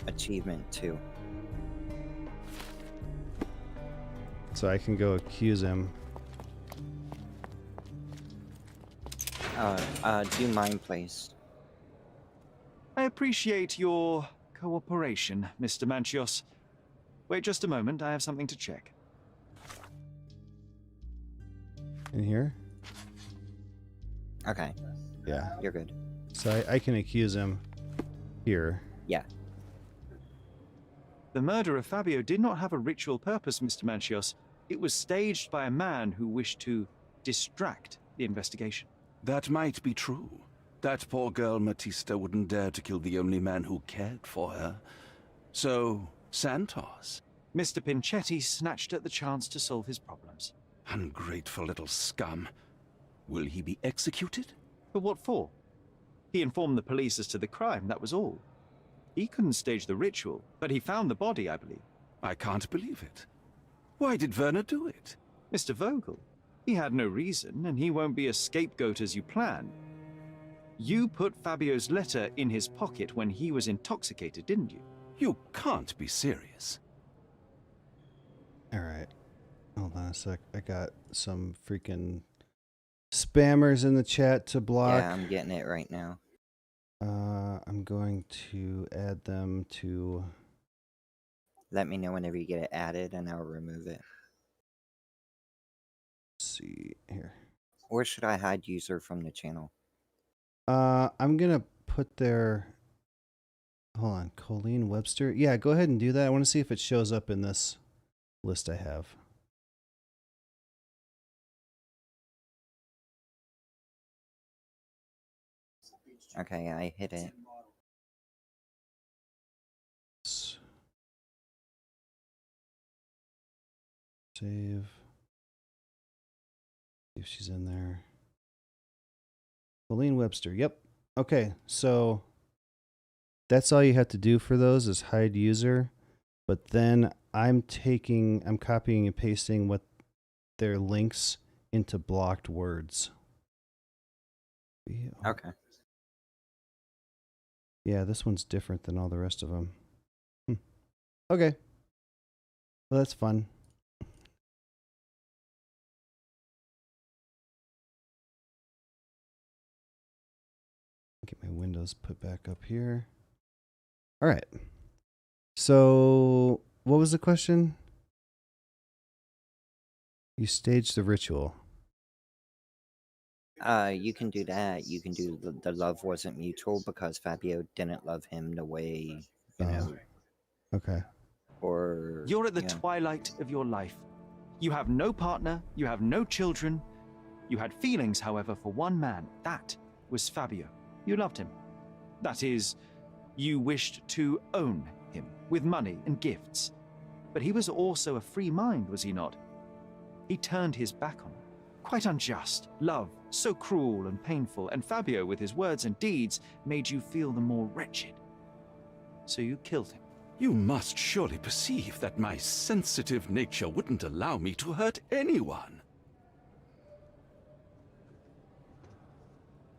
achievement too. So I can go accuse him. Do you mind, please? I appreciate your cooperation, Mr. Manchios. Wait just a moment, I have something to check. In here? Okay. Yeah. You're good. So I can accuse him here. Yeah. The murder of Fabio did not have a ritual purpose, Mr. Manchios. It was staged by a man who wished to distract the investigation. That might be true. That poor girl Matista wouldn't dare to kill the only man who cared for her. So, Santos? Mr. Pinchetti snatched at the chance to solve his problems. Ungrateful little scum. Will he be executed? But what for? He informed the police as to the crime, that was all. He couldn't stage the ritual, but he found the body, I believe. I can't believe it. Why did Werner do it? Mr. Vogel. He had no reason, and he won't be a scapegoat as you planned. You put Fabio's letter in his pocket when he was intoxicated, didn't you? You can't be serious. Alright. Hold on a sec. I got some freaking spammers in the chat to block. Yeah, I'm getting it right now. I'm going to add them to... Let me know whenever you get it added, and I'll remove it. Let's see here. Or should I hide user from the channel? I'm gonna put their... Hold on, Colleen Webster. Yeah, go ahead and do that. I want to see if it shows up in this list I have. Okay, I hit it. Save. See if she's in there. Colleen Webster. Yep. Okay, so that's all you have to do for those is hide user. But then I'm copying and pasting what their links into blocked words. Okay. Yeah, this one's different than all the rest of them. Okay. Well, that's fun. Get my windows put back up here. All right. So, what was the question? You staged the ritual. You can do that. You can do the love wasn't mutual because Fabio didn't love him the way, you know. Okay. Or... You're at the twilight of your life. You have no partner, you have no children. You had feelings, however, for one man. That was Fabio. You loved him. That is, you wished to own him with money and gifts. But he was also a free mind, was he not? He turned his back on him. Quite unjust. Love, so cruel and painful, and Fabio, with his words and deeds, made you feel the more wretched. So you killed him. You must surely perceive that my sensitive nature wouldn't allow me to hurt anyone.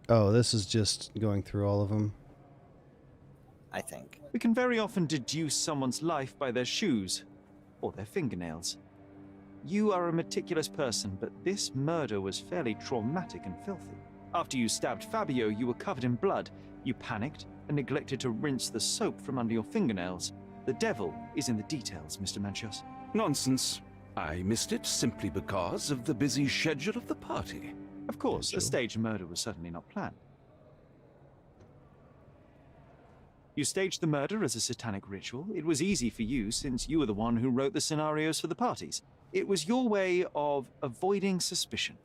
Oh, this is just going through all of them. I think. We can very often deduce someone's life by their shoes or their fingernails. You are a meticulous person, but this murder was fairly traumatic and filthy. After you stabbed Fabio, you were covered in blood. You panicked and neglected to rinse the soap from under your fingernails. The devil is in the details, Mr. Manchios. Nonsense. I missed it simply because of the busy schedule of the party. Of course, a staged murder was certainly not planned. You staged the murder as a satanic ritual. It was easy for you since you were the one who wrote the scenarios for the parties. It was your way of avoiding suspicion.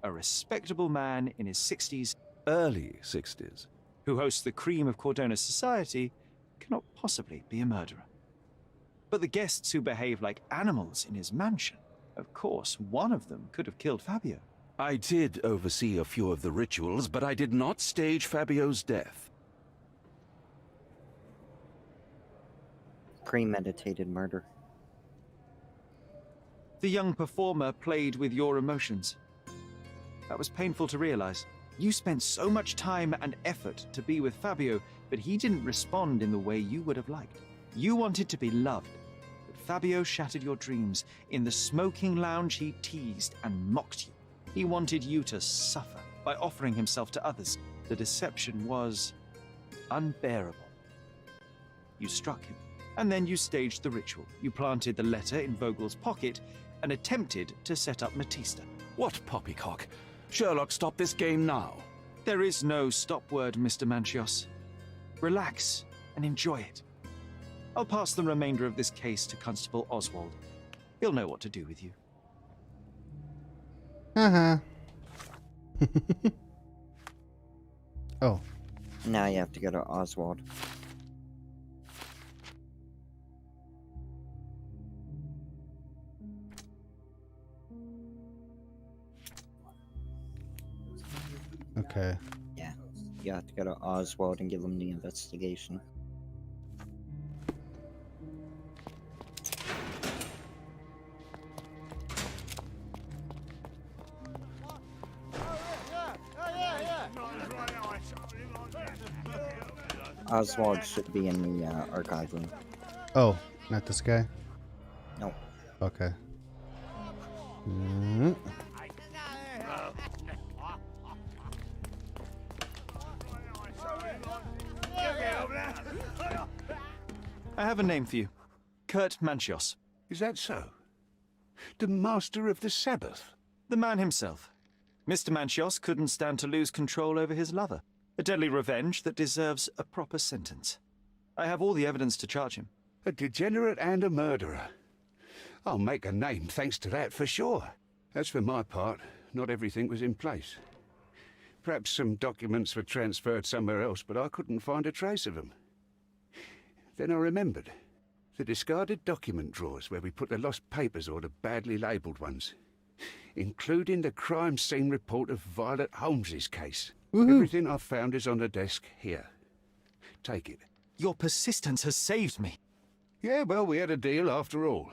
A respectable man in his 60s, early 60s, who hosts the cream of Cordona society, cannot possibly be a murderer. But the guests who behave like animals in his mansion, of course, one of them could have killed Fabio. I did oversee a few of the rituals, but I did not stage Fabio's death. Premeditated murder. The young performer played with your emotions. That was painful to realize. You spent so much time and effort to be with Fabio, but he didn't respond in the way you would have liked. You wanted to be loved, but Fabio shattered your dreams. In the smoking lounge, he teased and mocked you. He wanted you to suffer by offering himself to others. The deception was unbearable. You struck him, and then you staged the ritual. You planted the letter in Vogel's pocket and attempted to set up Matista. What poppycock? Sherlock, stop this game now. There is no stop word, Mr. Manchios. Relax and enjoy it. I'll pass the remainder of this case to Constable Oswald. He'll know what to do with you. Uh-huh. Oh. Now you have to go to Oswald. Okay. Yeah. You have to go to Oswald and give him the investigation. Oswald should be in the archive room. Oh, not this guy? No. Okay. Mm. I have a name for you. Kurt Manchios. Is that so? The master of the Sabbath? The man himself. Mr. Manchios couldn't stand to lose control over his lover. A deadly revenge that deserves a proper sentence. I have all the evidence to charge him. A degenerate and a murderer. I'll make a name thanks to that for sure. As for my part, not everything was in place. Perhaps some documents were transferred somewhere else, but I couldn't find a trace of them. Then I remembered. The discarded document drawers where we put the lost papers or the badly labelled ones. Including the crime scene report of Violet Holmes's case. Woohoo. Everything I've found is on the desk here. Take it. Your persistence has saved me. Yeah, well, we had a deal after all.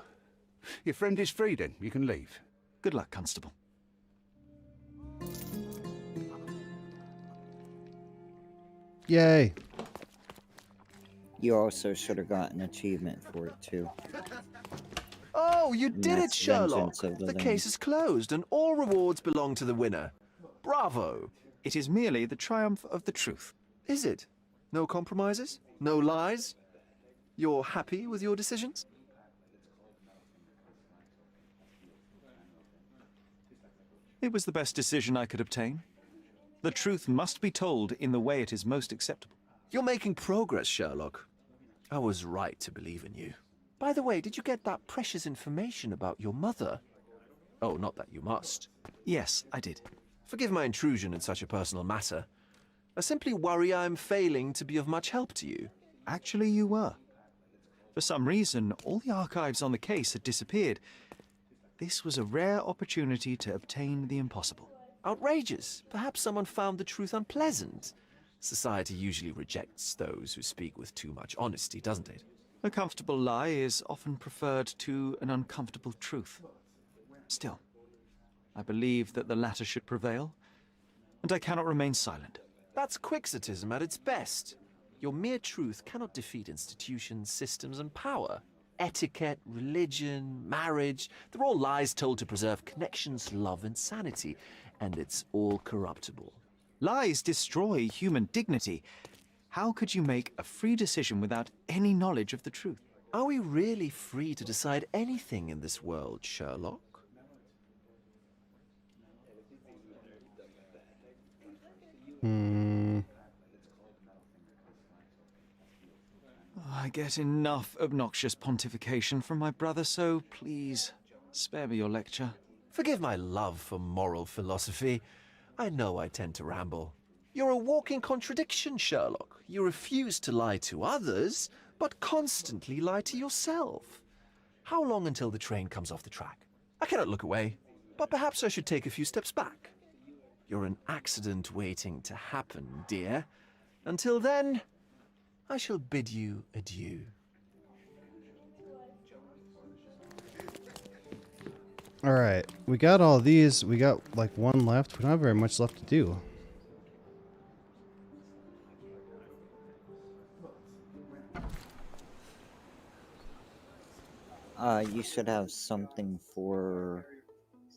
Your friend is free then. You can leave. Good luck, Constable. Yay. You also should have got an achievement for it, too. Oh, you And did it, that's Sherlock! Vengeance of the The Lame. case is closed, and all rewards belong to the winner. Bravo! It is merely the triumph of the truth. Is it? No compromises? No lies? You're happy with your decisions? It was the best decision I could obtain. The truth must be told in the way it is most acceptable. You're making progress, Sherlock. I was right to believe in you. By the way, did you get that precious information about your mother? Oh, not that you must. Yes, I did. Forgive my intrusion in such a personal matter. I simply worry I'm failing to be of much help to you. Actually, you were. For some reason, all the archives on the case had disappeared. This was a rare opportunity to obtain the impossible. Outrageous. Perhaps someone found the truth unpleasant. Society usually rejects those who speak with too much honesty, doesn't it? A comfortable lie is often preferred to an uncomfortable truth. Still, I believe that the latter should prevail, and I cannot remain silent. That's quixotism at its best. Your mere truth cannot defeat institutions, systems, and power. Etiquette, religion, marriage, they're all lies told to preserve connections, love, and sanity, and it's all corruptible. Lies destroy human dignity. How could you make a free decision without any knowledge of the truth? Are we really free to decide anything in this world, Sherlock? I get enough obnoxious pontification from my brother, so please, spare me your lecture. Forgive my love for moral philosophy. I know I tend to ramble. You're a walking contradiction, Sherlock. You refuse to lie to others, but constantly lie to yourself. How long until the train comes off the track? I cannot look away, but perhaps I should take a few steps back. You're an accident waiting to happen, dear. Until then, I shall bid you adieu. All right, we got all these. We got like one left. We don't have very much left to do. You should have something for...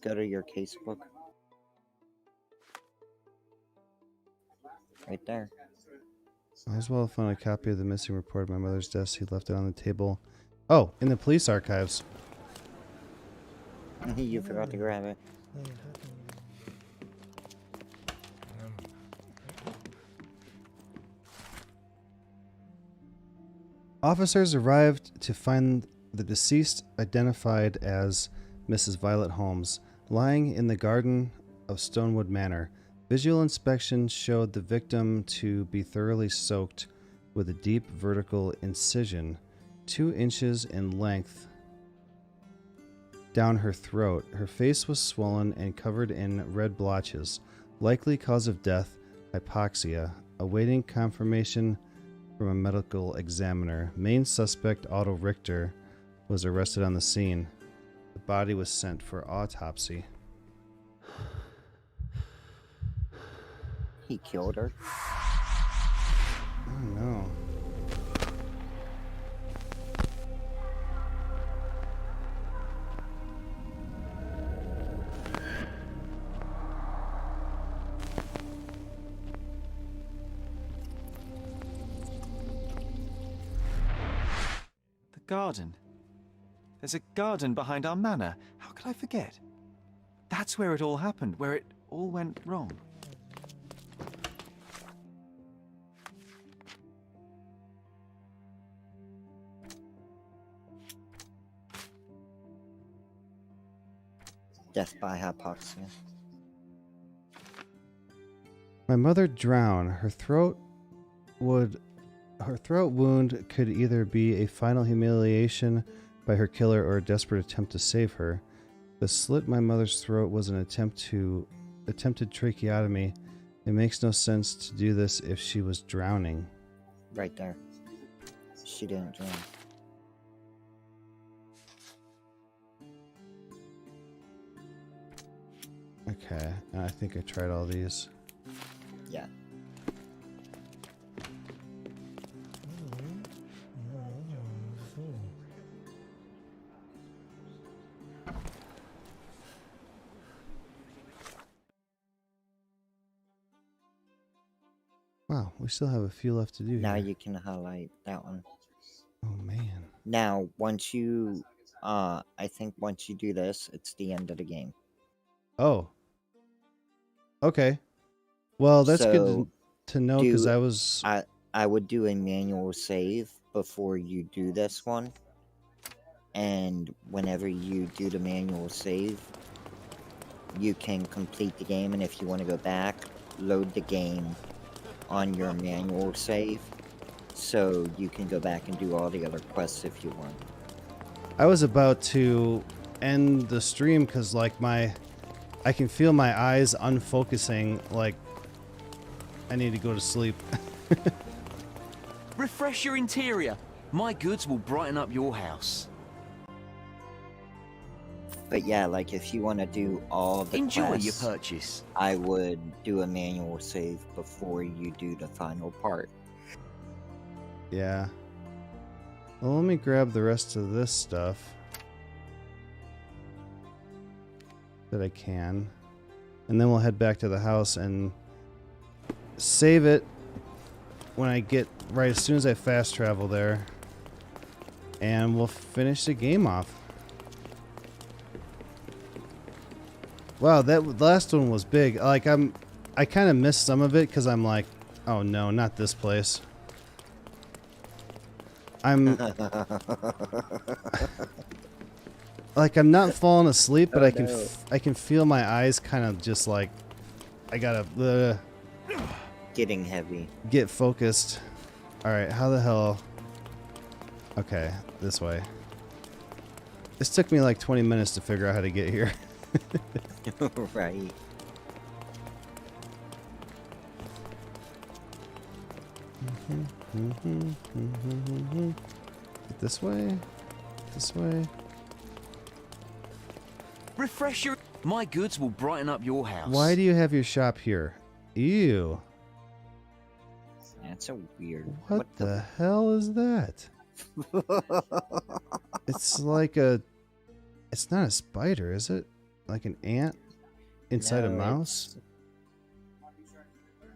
Go to your casebook. Right there. Might as well find a copy of the missing report at my mother's desk. He left it on the table. Oh, in the police archives. You forgot to grab it. Officers arrived to find the deceased identified as Mrs. Violet Holmes, lying in the garden of Stonewood Manor. Visual inspection showed the victim to be thoroughly soaked with a deep vertical incision, 2 inches in length, down her throat. Her face was swollen and covered in red blotches. Likely cause of death, hypoxia. Awaiting confirmation from a medical examiner. Main suspect Otto Richter was arrested on the scene. The body was sent for autopsy. He killed her. Oh no. Garden. There's a garden behind our manor. How could I forget? That's where it all happened, where it all went wrong. Death by hypoxia. My mother drowned. Her throat wound could either be a final humiliation by her killer or a desperate attempt to save her. The slit in my mother's throat was an attempted tracheotomy. It makes no sense to do this if she was drowning. Right there. She didn't drown. Okay, I think I tried all these. Yeah. Wow, we still have a few left to do Now here. you can highlight that one. Oh man. Now, once you, I think once you do this, it's the end of the game. Oh. Okay. Well, that's good So, to know because I was... I would do a manual save before you do this one. And whenever you do the manual save, you can complete the game. And if you want to go back, load the game on your manual save. So you can go back and do all the other quests if you want. I was about to end the stream because, like, I can feel my eyes unfocusing, like, I need to go to sleep. Refresh your interior. My goods will brighten up your house. But yeah, like, if you want to do all the Enjoy your quests, purchase. I would do a manual save before you do the final part. Yeah. Well, let me grab the rest of this stuff that I can. And then we'll head back to the house and save it when I get right as soon as I fast travel there. And we'll finish the game off. Wow, that last one was big. Like, I kind of missed some of it because I'm like, oh no, not this place. I'm like, I'm not falling asleep, but I can feel my eyes kind of just like, I gotta Getting heavy. get focused. All right, how the hell? Okay, this way. This took me like 20 minutes to figure out how to get here. Right. This way? This way? Refresh your... My goods will brighten up your house. Why do you have your shop here? Ew. That's a weird... What the hell is that? It's like a... It's not a spider, is it? Like an ant inside a No, mouse?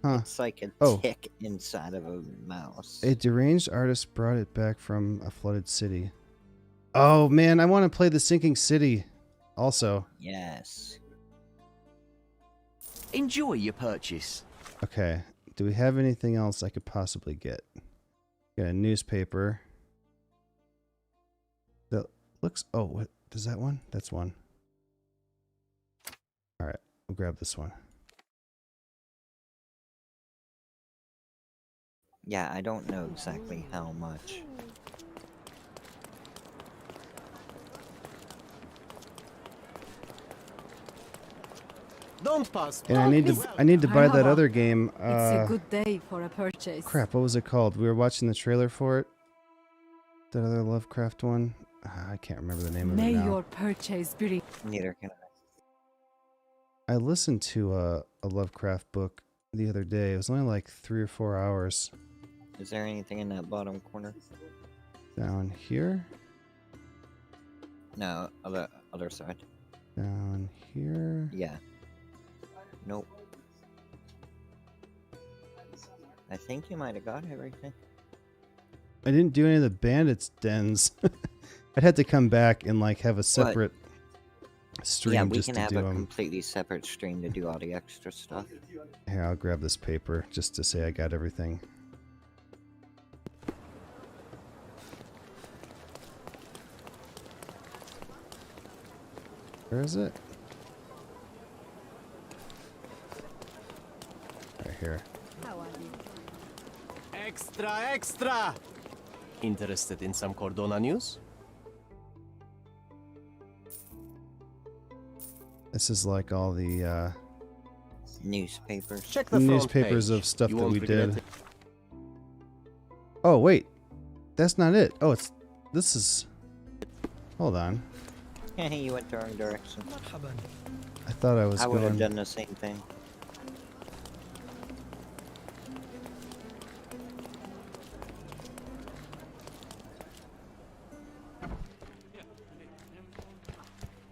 Huh. It's like a tick inside of a mouse. A deranged artist brought it back from a flooded city. Oh man, I want to play The Sinking City also. Yes. Enjoy your purchase. Okay, do we have anything else I could possibly get? Got a newspaper. That looks... Oh, what is that one? That's one. Alright, we'll grab this one. Yeah, I don't know exactly how much. Don't pass. And I need to buy that other game. It's a good day for a purchase. Crap, what was it called? We were watching the trailer for it. That other Lovecraft one. I can't remember the name of it now. May your purchase be. Neither can I listened to a Lovecraft book the other day. It was only like 3 or 4 hours. Is there anything in that bottom corner? Down here? No, other side. Down here? Yeah. Nope. I think you might have got everything. I didn't do any of the bandits' dens. I'd have to come back and like have a separate stream yeah, we just can to have do a them. completely separate stream to do all the extra stuff. Here, I'll grab this paper just to say I got everything. Where is it? Right here. Extra, extra! Interested in some Cordona news? This is like all the newspapers. Check the newspapers front of page. stuff You that won't we regret did. it. Oh wait, that's not it. Oh, this is. Hold on. You went the wrong direction. I thought I was I would going. have done the same thing.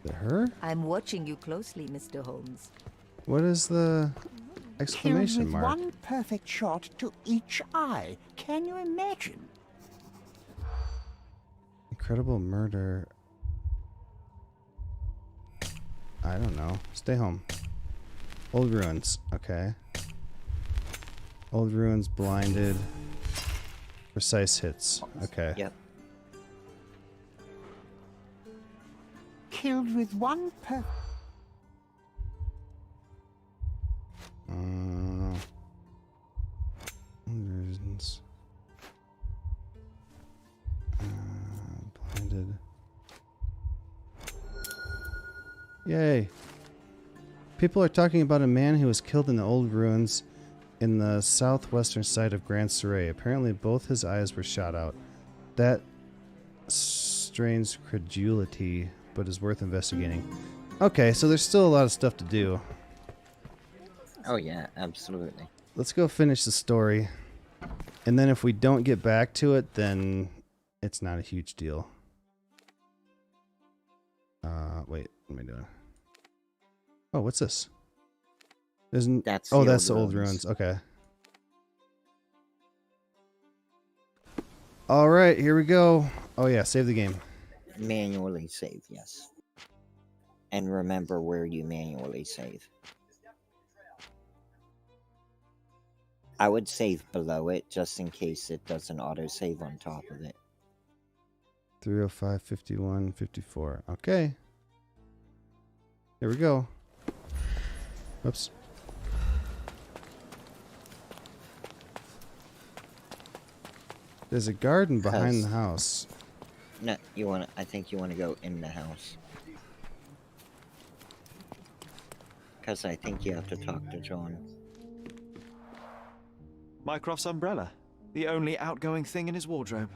Is it her? I'm watching you closely, Mr. Holmes. What is the Killed exclamation with mark? one perfect shot to each eye. Can you imagine? Incredible murder. I don't know. Stay home. Old ruins. Okay. Old ruins, blinded. Precise hits. Okay. Yep. Killed with one perfect... Reasons. Blinded. Yay. People are talking about a man who was killed in the old ruins in the southwestern side of Grand Surrey. Apparently both his eyes were shot out. That strains credulity, but is worth investigating. Okay, so there's still a lot of stuff to do. Oh yeah, absolutely. Let's go finish the story. And then if we don't get back to it, then it's not a huge deal. Wait, what am I doing? Oh, what's this? That's oh, the that's the old old ruins. ruins. Okay. All right, here we go. Oh yeah, save the game. Manually save, yes. And remember where you manually save. I would save below it, just in case it doesn't auto-save on top of it. 305, 51, 54. Okay. Here we go. Oops. There's a garden behind the house. No, I think you want to go in the house. Because I think you have to talk to John. Mycroft's umbrella, the only outgoing thing in his wardrobe.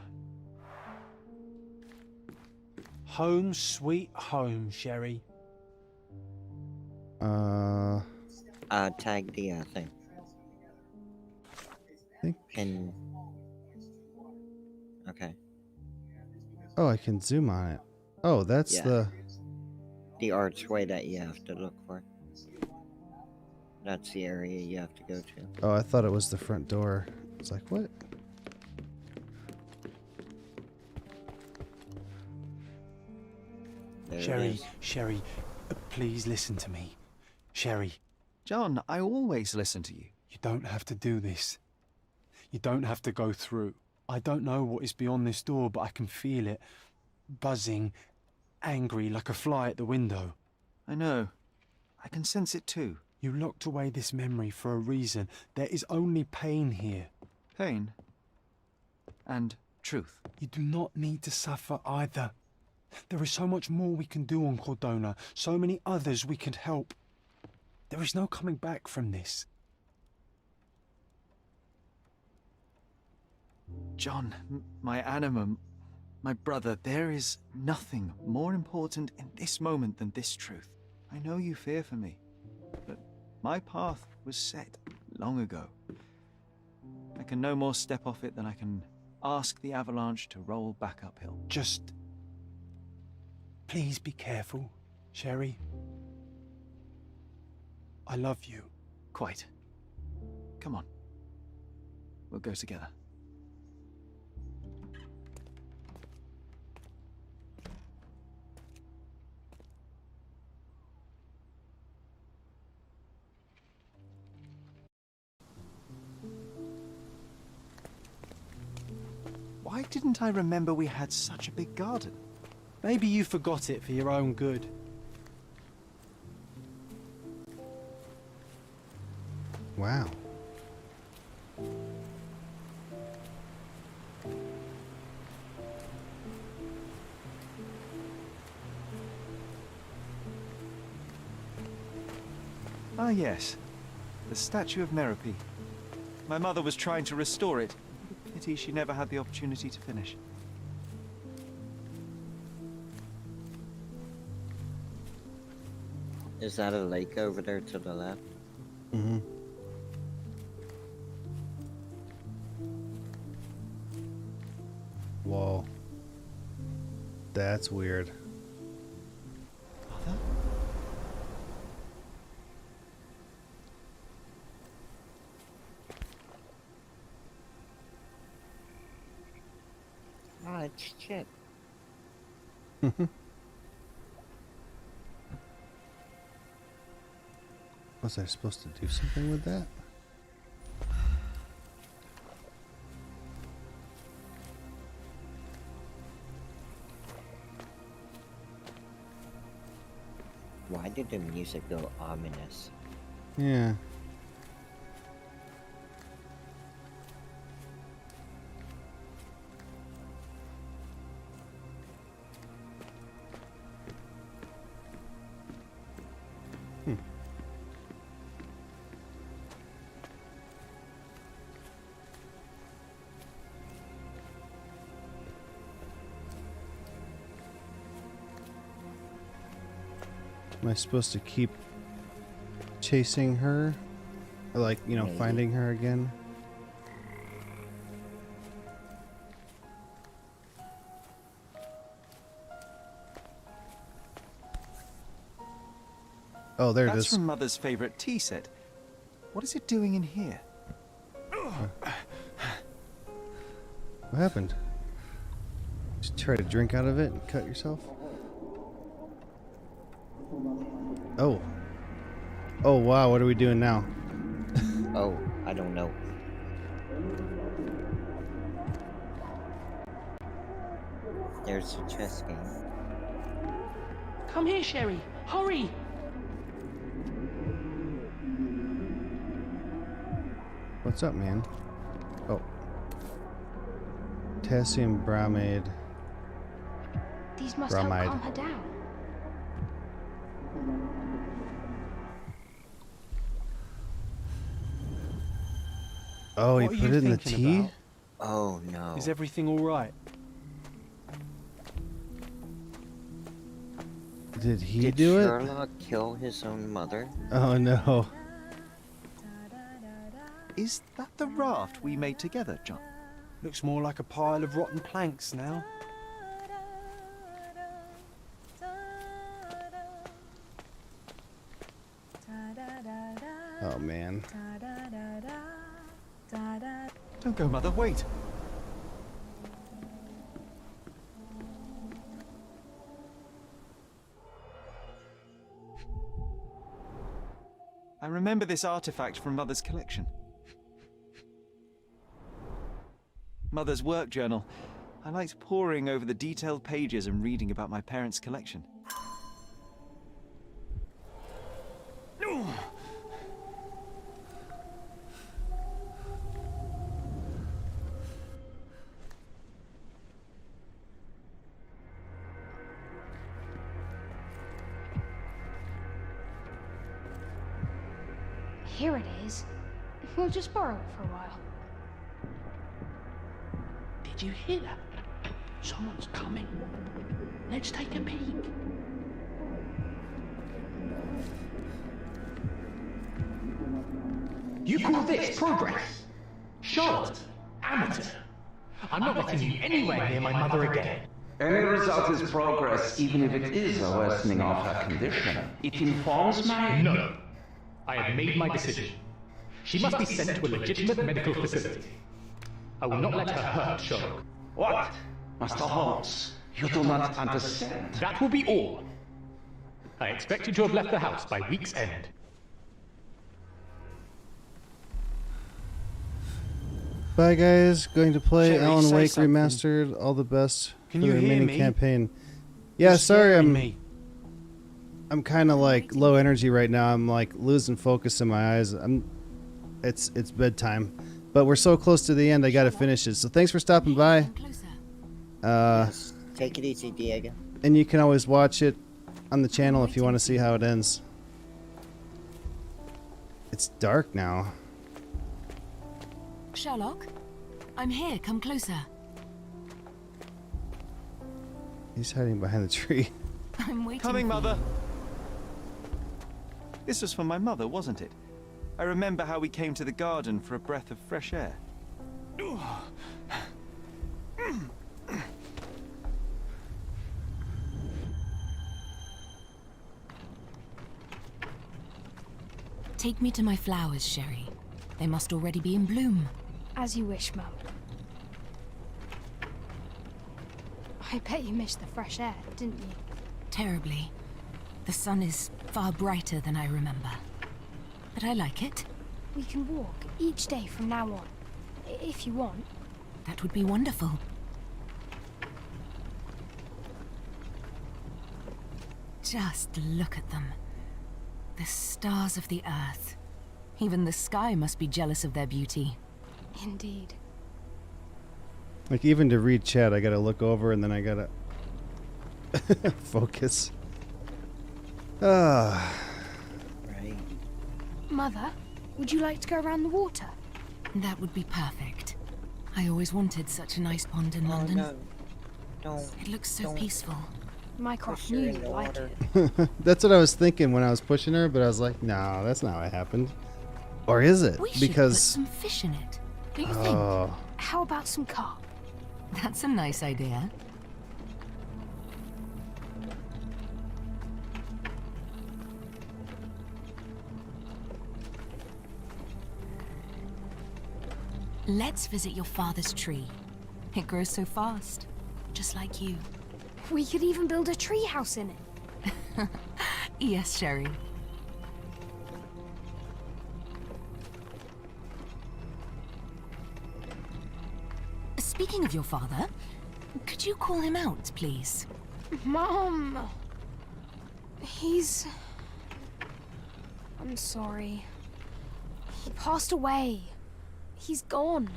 Home sweet home, Sherry. Tag the thing. And okay. Oh, I can zoom on it. Oh, that's Yeah. The archway that you have to look for. That's the area you have to go to. Oh, I thought it was the front door. It's like, what? Sherry, please listen to me. Sherry. John, I always listen to you. You don't have to do this. You don't have to go through. I don't know what is beyond this door, but I can feel it. Buzzing, angry, like a fly at the window. I know. I can sense it too. You locked away this memory for a reason. There is only pain here. Pain. And truth. You do not need to suffer either. There is so much more we can do on Cordona. So many others we could help. There is no coming back from this. John, my anima, my brother, there is nothing more important in this moment than this truth. I know you fear for me, but my path was set long ago. I can no more step off it than I can ask the avalanche to roll back uphill. Just... please be careful, Sherry. I love you. Quite. Come on. We'll go together. Why didn't I remember we had such a big garden? Maybe you forgot it for your own good. Wow. Ah, yes. The Statue of Merapi. My mother was trying to restore it. Pity she never had the opportunity to finish. Is that a lake over there to the left? Mm-hmm. Whoa. That's weird. Mother? Oh, it's Chip. Was I supposed to do something with that? Why did the music go ominous? Yeah. Am I supposed to keep chasing her? Or like, you know, Maybe. finding her again? Oh, there it That's is. from Mother's favorite tea set. What is it doing in here? What happened? Just try to drink out of it and cut yourself? Oh. Oh, wow, what are we doing now? Oh, I don't know. There's a chess game. Come here, Sherry. Hurry! What's up, man? Oh. Potassium bromide. These must Bromide. help calm her down. Oh, he What are put you it in the thinking tea? about? Oh no. Is everything all right? Did he Did do it? Sherlock kill his own mother? Oh no. Is that the raft we made together, John? Looks more like a pile of rotten planks now. Oh man. Don't go, Mother, wait. I remember this artifact from Mother's collection. Mother's work journal. I liked poring over the detailed pages and reading about my parents' collection. here it is. We'll just borrow it for a while. Did you hear that? Someone's coming. Let's take a peek. You call this progress? Charlotte, amateur. I'm not letting you anywhere near my mother again. Any result is progress, even if it is a worsening of her condition. It informs my... No. I have made my decision. She must be sent to a legitimate medical facility. I will not let her hurt Sherlock. What? Master Holmes, you do not understand. That will be all. I expect you to have left the house by week's end. Bye guys, going to play Sherry, Alan say Wake something. Remastered. All the best Can for you the hear remaining me? campaign. Yeah, You're sorry, scaring I'm kind of like low energy right now. I'm like losing focus in my eyes. It's bedtime, but we're so close to the end. I got to finish it. So thanks for stopping by. Take it easy, Diego. And you can always watch it on the channel if you want to see how it ends. It's dark now. Sherlock, I'm here. Come closer. He's hiding behind the tree. I'm waiting. Coming, for Mother. you. This was for my mother, wasn't it? I remember how we came to the garden for a breath of fresh air. Take me to my flowers, Sherry. They must already be in bloom. As you wish, Mum. I bet you missed the fresh air, didn't you? Terribly. The sun is far brighter than I remember. But I like it. We can walk each day from now on, if you want. That would be wonderful. Just look at them. The stars of the earth. Even the sky must be jealous of their beauty. Indeed. Like even to read chat, I gotta look over and then I gotta focus. Ah. Right. Mother, would you like to go around the water? That would be perfect. I always wanted such a nice pond in London. No. Don't. It looks so peaceful. Mycroft Push her knew in you'd the like water. it. That's what I was thinking when I was pushing her, but I was like, no, that's not what happened. Or is it? We should Because put some fish in it. Don't you oh, think? How about some carp? That's a nice idea. Let's visit your father's tree. It grows so fast, just like you. We could even build a tree house in it. Yes, Sherry. Speaking of your father, could you call him out, please? Mom! I'm sorry. He passed away. He's gone.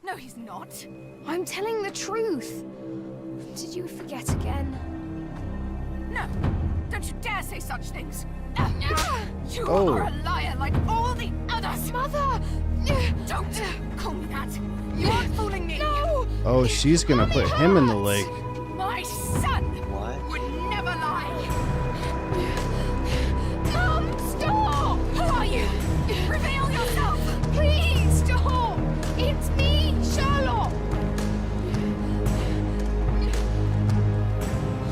No, he's not. I'm telling the truth. Did you forget again? No! Don't you dare say such things! You Oh. are a liar like all the others! Mother! Don't call me that! You aren't fooling me! No! oh, she's gonna put him in the lake. My son What? would never lie! Mom, stop! Who are you? Reveal yourself! Please stop! It's me, Sherlock!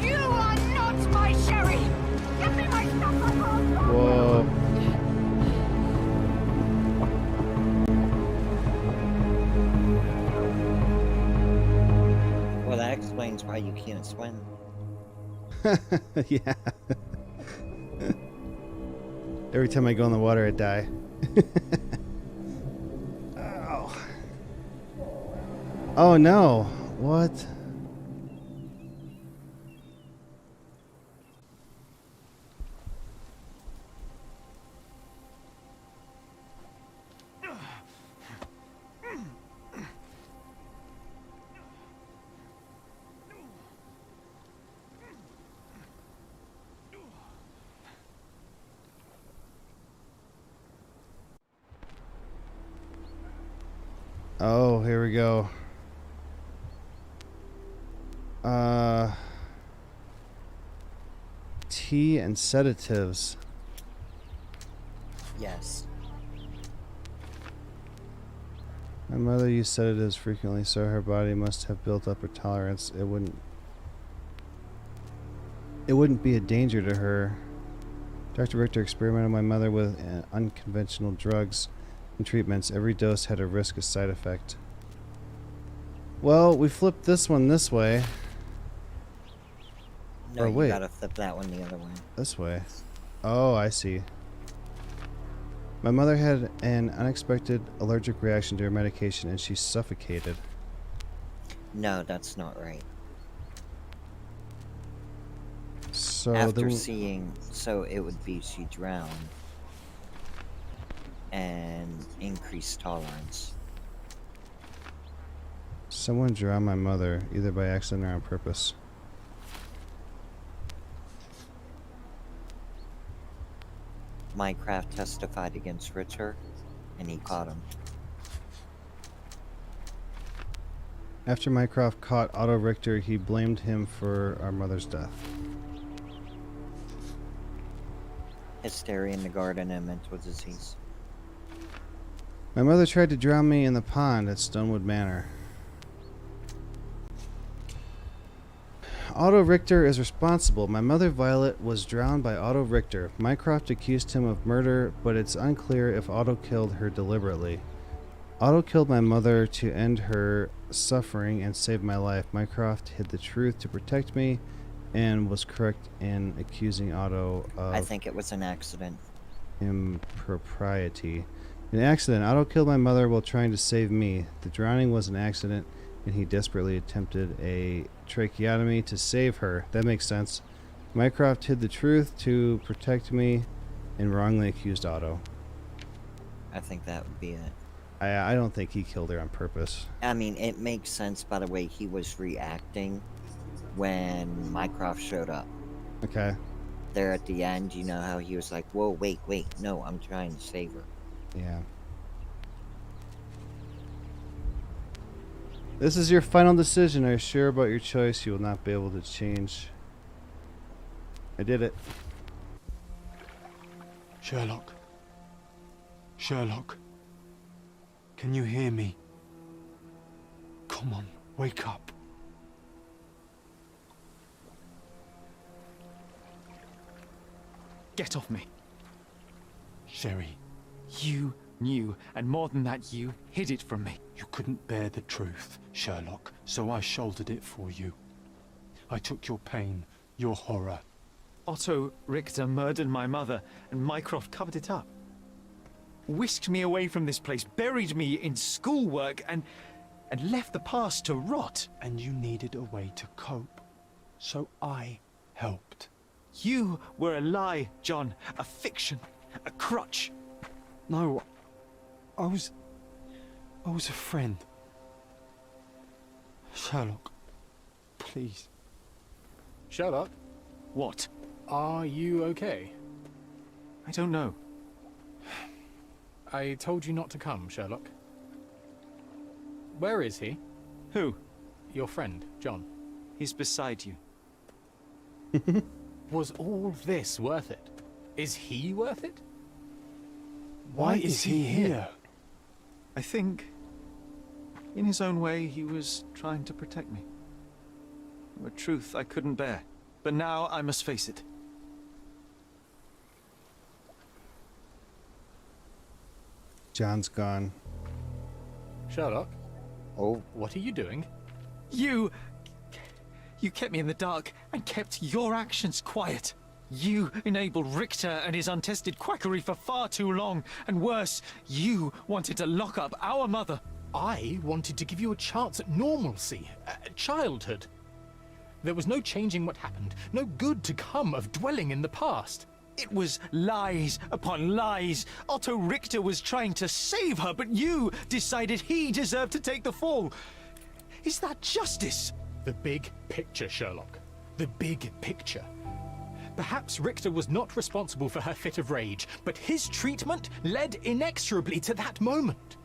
You are not my Sherry! Give me my stuff! Whoa. Well, that explains why you can't swim. Yeah. Every time I go in the water, I die. Ow. Oh no. What? here we go. Tea and sedatives. Yes. My mother used sedatives frequently, so her body must have built up a tolerance. It wouldn't be a danger to her. Dr. Richter experimented on my mother with unconventional drugs and treatments. Every dose had a risk of side effect. Well, we flipped this one this way. No, or wait. You gotta flip that one the other way. This way. Oh, I see. My mother had an unexpected allergic reaction to her medication and she suffocated. No, that's not right. So after seeing, so it would be she drowned and increased tolerance. Someone drowned my mother, either by accident or on purpose. Mycroft testified against Richter, and he caught him. After Mycroft caught Otto Richter, he blamed him for our mother's death. Hysteria in the garden and mental disease. My mother tried to drown me in the pond at Stonewood Manor. Otto Richter is responsible. My mother Violet was drowned by Otto Richter. Mycroft accused him of murder, but it's unclear if Otto killed her deliberately. Otto killed my mother to end her suffering and save my life. Mycroft hid the truth to protect me and was correct in accusing Otto of... I think it was an accident. Impropriety. An accident. Otto killed my mother while trying to save me. The drowning was an accident, and he desperately attempted a tracheotomy to save her. That makes sense. Mycroft hid the truth to protect me and wrongly accused Otto. I think that would be it. I don't think he killed her on purpose. I mean, it makes sense by the way he was reacting when Mycroft showed up. Okay. There at the end, you know how he was like, whoa, wait, no, I'm trying to save her. Yeah. This is your final decision. Are you sure about your choice? You will not be able to change. I did it. Sherlock. Sherlock. Can you hear me? Come on, wake up. Get off me. Sherry. You knew, and more than that, you hid it from me. You couldn't bear the truth, Sherlock, so I shouldered it for you. I took your pain, your horror. Otto Richter murdered my mother, and Mycroft covered it up. Whisked me away from this place, buried me in schoolwork, and left the past to rot. And you needed a way to cope, so I helped. You were a lie, John, a fiction, a crutch. No, I was a friend. Sherlock, please. Sherlock? What? Are you okay? I don't know. I told you not to come, Sherlock. Where is he? Who? Your friend, John. He's beside you. Was all this worth it? Is he worth it? Why is he here? I think, in his own way, he was trying to protect me. A truth I couldn't bear. But now I must face it. John's gone. Sherlock? Oh. What are you doing? You kept me in the dark and kept your actions quiet. You enabled Richter and his untested quackery for far too long. And worse, you wanted to lock up our mother. I wanted to give you a chance at normalcy, childhood. There was no changing what happened, no good to come of dwelling in the past. It was lies upon lies. Otto Richter was trying to save her, but you decided he deserved to take the fall. Is that justice? The big picture, Sherlock. The big picture. Perhaps Richter was not responsible for her fit of rage, but his treatment led inexorably to that moment.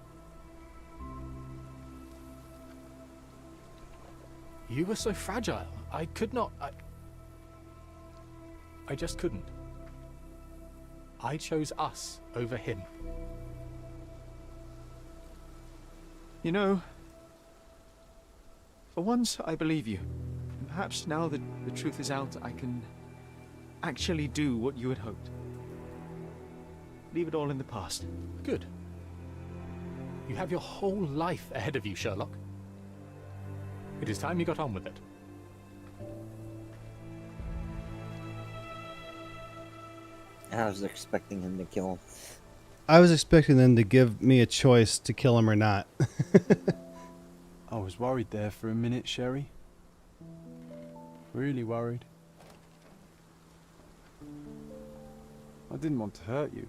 You were so fragile. I could not. I just couldn't. I chose us over him. You know, for once I believe you. And perhaps now that the truth is out, I can actually do what you had hoped. Leave it all in the past. Good. You have your whole life ahead of you, Sherlock. It is time you got on with it. I was expecting him to kill him. I was expecting them to give me a choice to kill him or not. I was worried there for a minute, Sherry. Really worried. I didn't want to hurt you.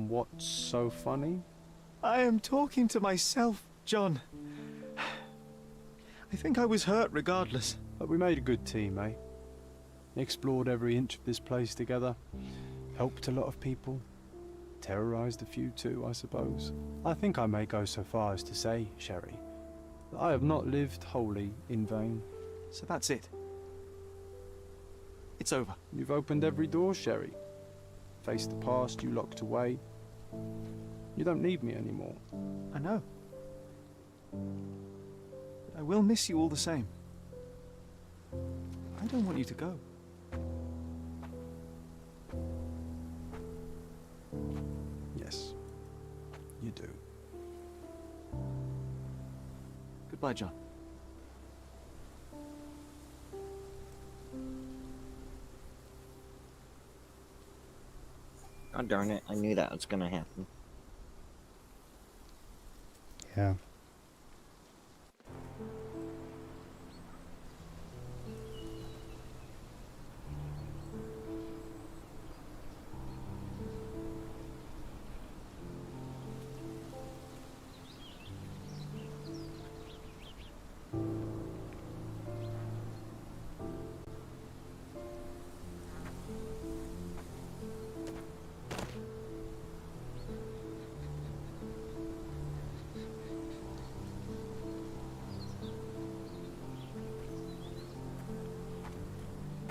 What's so funny? I am talking to myself, John. I think I was hurt regardless. But we made a good team, eh? Explored every inch of this place together. Helped a lot of people. Terrorized a few too, I suppose. I think I may go so far as to say, Sherry, that I have not lived wholly in vain. So that's it. It's over. You've opened every door, Sherry. Faced the past you locked away. You don't need me anymore. I know. But I will miss you all the same. I don't want you to go. Yes, you do. Goodbye, John. Oh, darn it. I knew that was gonna happen. Yeah.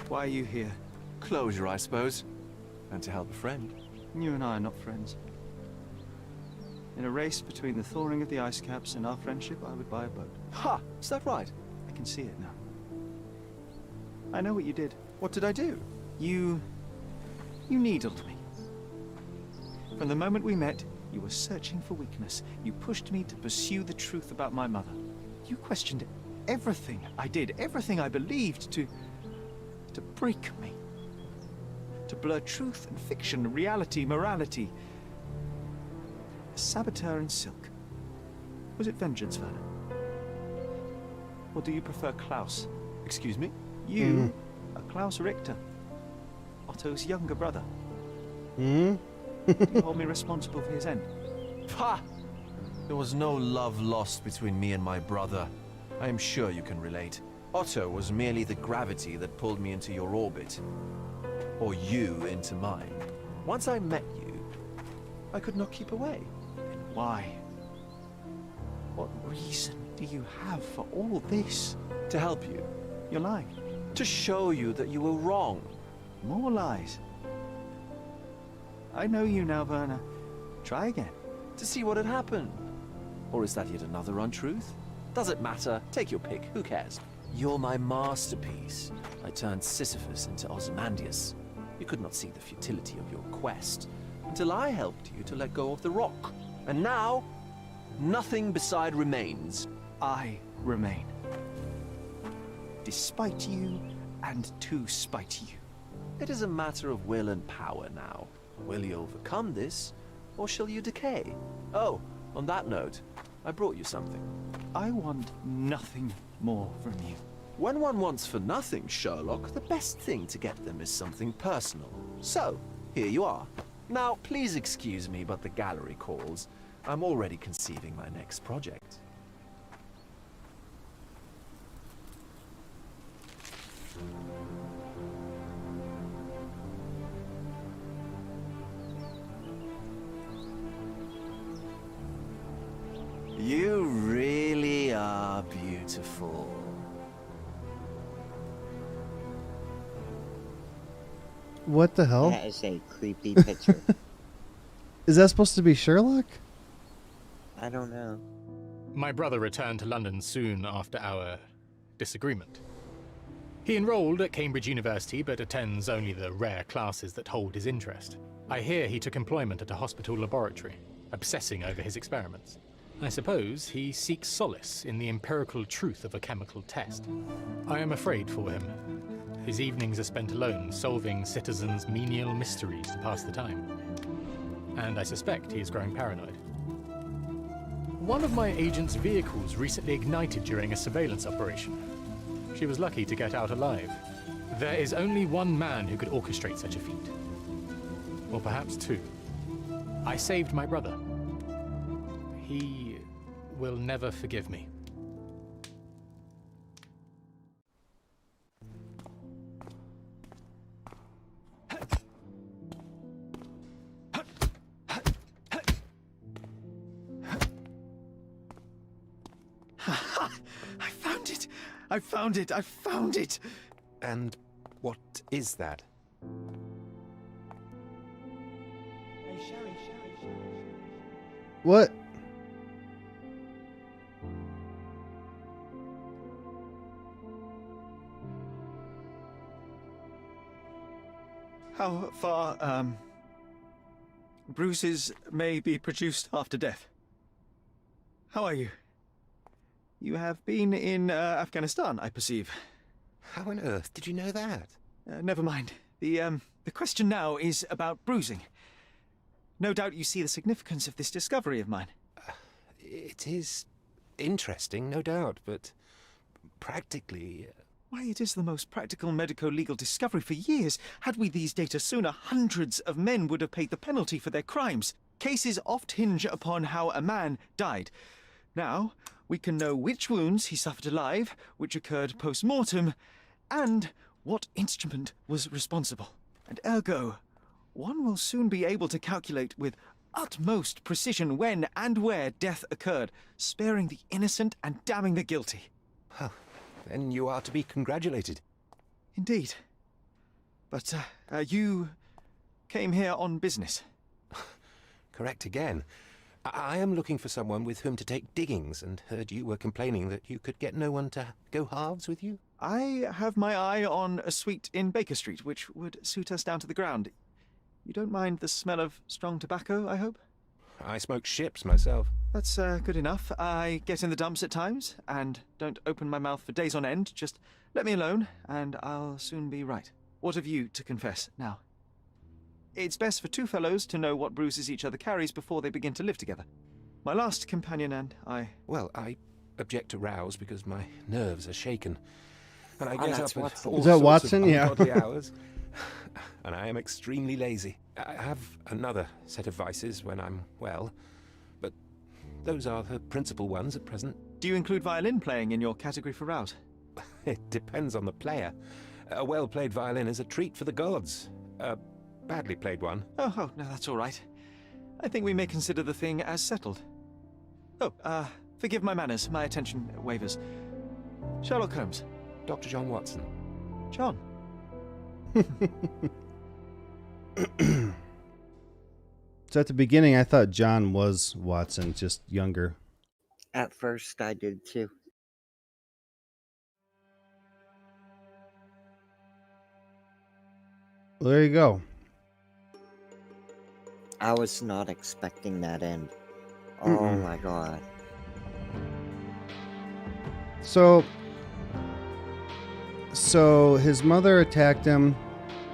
Why are you here? Closure, I suppose. And to help a friend. You and I are not friends. In a race between the thawing of the ice caps and our friendship, I would buy a boat. Ha! Is that right? I can see it now. I know what you did. What did I do? You needled me. From the moment we met, you were searching for weakness. You pushed me to pursue the truth about my mother. You questioned everything I did, everything I believed, to break me. To blur truth and fiction, reality, morality. A saboteur in silk. Was it vengeance, Werner? Or do you prefer Klaus? Excuse me? You are Klaus Richter, Otto's younger brother. Hmm? Do you hold me responsible for his end? Ha! There was no love lost between me and my brother. I am sure you can relate. Otto was merely the gravity that pulled me into your orbit. Or you into mine. Once I met you, I could not keep away. Then why? What reason do you have for all this? To help you. You're lying. To show you that you were wrong. More lies. I know you now, Werner. Try again. To see what had happened. Or is that yet another untruth? Does it matter? Take your pick. Who cares? You're my masterpiece. I turned Sisyphus into Ozymandias. You could not see the futility of your quest until I helped you to let go of the rock. And now, nothing beside remains. I remain. Despite you and to spite you. It is a matter of will and power now. Will you overcome this, or shall you decay? Oh, on that note, I brought you something. I want nothing more from you. When one wants for nothing, Sherlock, the best thing to get them is something personal. So, here you are. Now, please excuse me, but the gallery calls. I'm already conceiving my next project. You really are beautiful. What the hell? That is a creepy picture. Is that supposed to be Sherlock? I don't know. My brother returned to London soon after our disagreement. He enrolled at Cambridge University, but attends only the rare classes that hold his interest. I hear he took employment at a hospital laboratory, obsessing over his experiments. I suppose he seeks solace in the empirical truth of a chemical test. I am afraid for him. His evenings are spent alone, solving citizens' menial mysteries to pass the time. And I suspect he is growing paranoid. One of my agent's vehicles recently ignited during a surveillance operation. She was lucky to get out alive. There is only one man who could orchestrate such a feat. Or perhaps two. I saved my brother. He will never forgive me. I found it! I found it! And what is that? What? How far, bruises may be produced after death. How are you? You have been in Afghanistan, I perceive. How on earth did you know that? Never mind. The question now is about bruising. No doubt you see the significance of this discovery of mine. It is interesting, no doubt, but practically... Why, it is the most practical medico-legal discovery for years. Had we these data sooner, hundreds of men would have paid the penalty for their crimes. Cases oft hinge upon how a man died. Now, we can know which wounds he suffered alive, which occurred post-mortem, and what instrument was responsible. And ergo, one will soon be able to calculate with utmost precision when and where death occurred, sparing the innocent and damning the guilty. Well, then you are to be congratulated. Indeed. But, you came here on business. Correct again. I am looking for someone with whom to take diggings, and heard you were complaining that you could get no one to go halves with you. I have my eye on a suite in Baker Street, which would suit us down to the ground. You don't mind the smell of strong tobacco, I hope? I smoke ships myself. That's good enough. I get in the dumps at times, and don't open my mouth for days on end. Just let me alone, and I'll soon be right. What have you to confess now? It's best for two fellows to know what bruises each other carries before they begin to live together. My last companion and I... Well, I object to rows because my nerves are shaken. And I get up at all Is that sorts Watson? of Yeah. ungodly hours. And I am extremely lazy. I have another set of vices when I'm well, but those are the principal ones at present. Do you include violin playing in your category for rout? It depends on the player. A well-played violin is a treat for the gods. A badly played one. Oh, no, that's all right. I think we may consider the thing as settled. Oh, forgive my manners. My attention wavers. Sherlock Holmes. Dr. John Watson. John. So at the beginning, I thought John was Watson, just younger. At first, I did too. Well, there you go. I was not expecting that end. Oh my god. So his mother attacked him.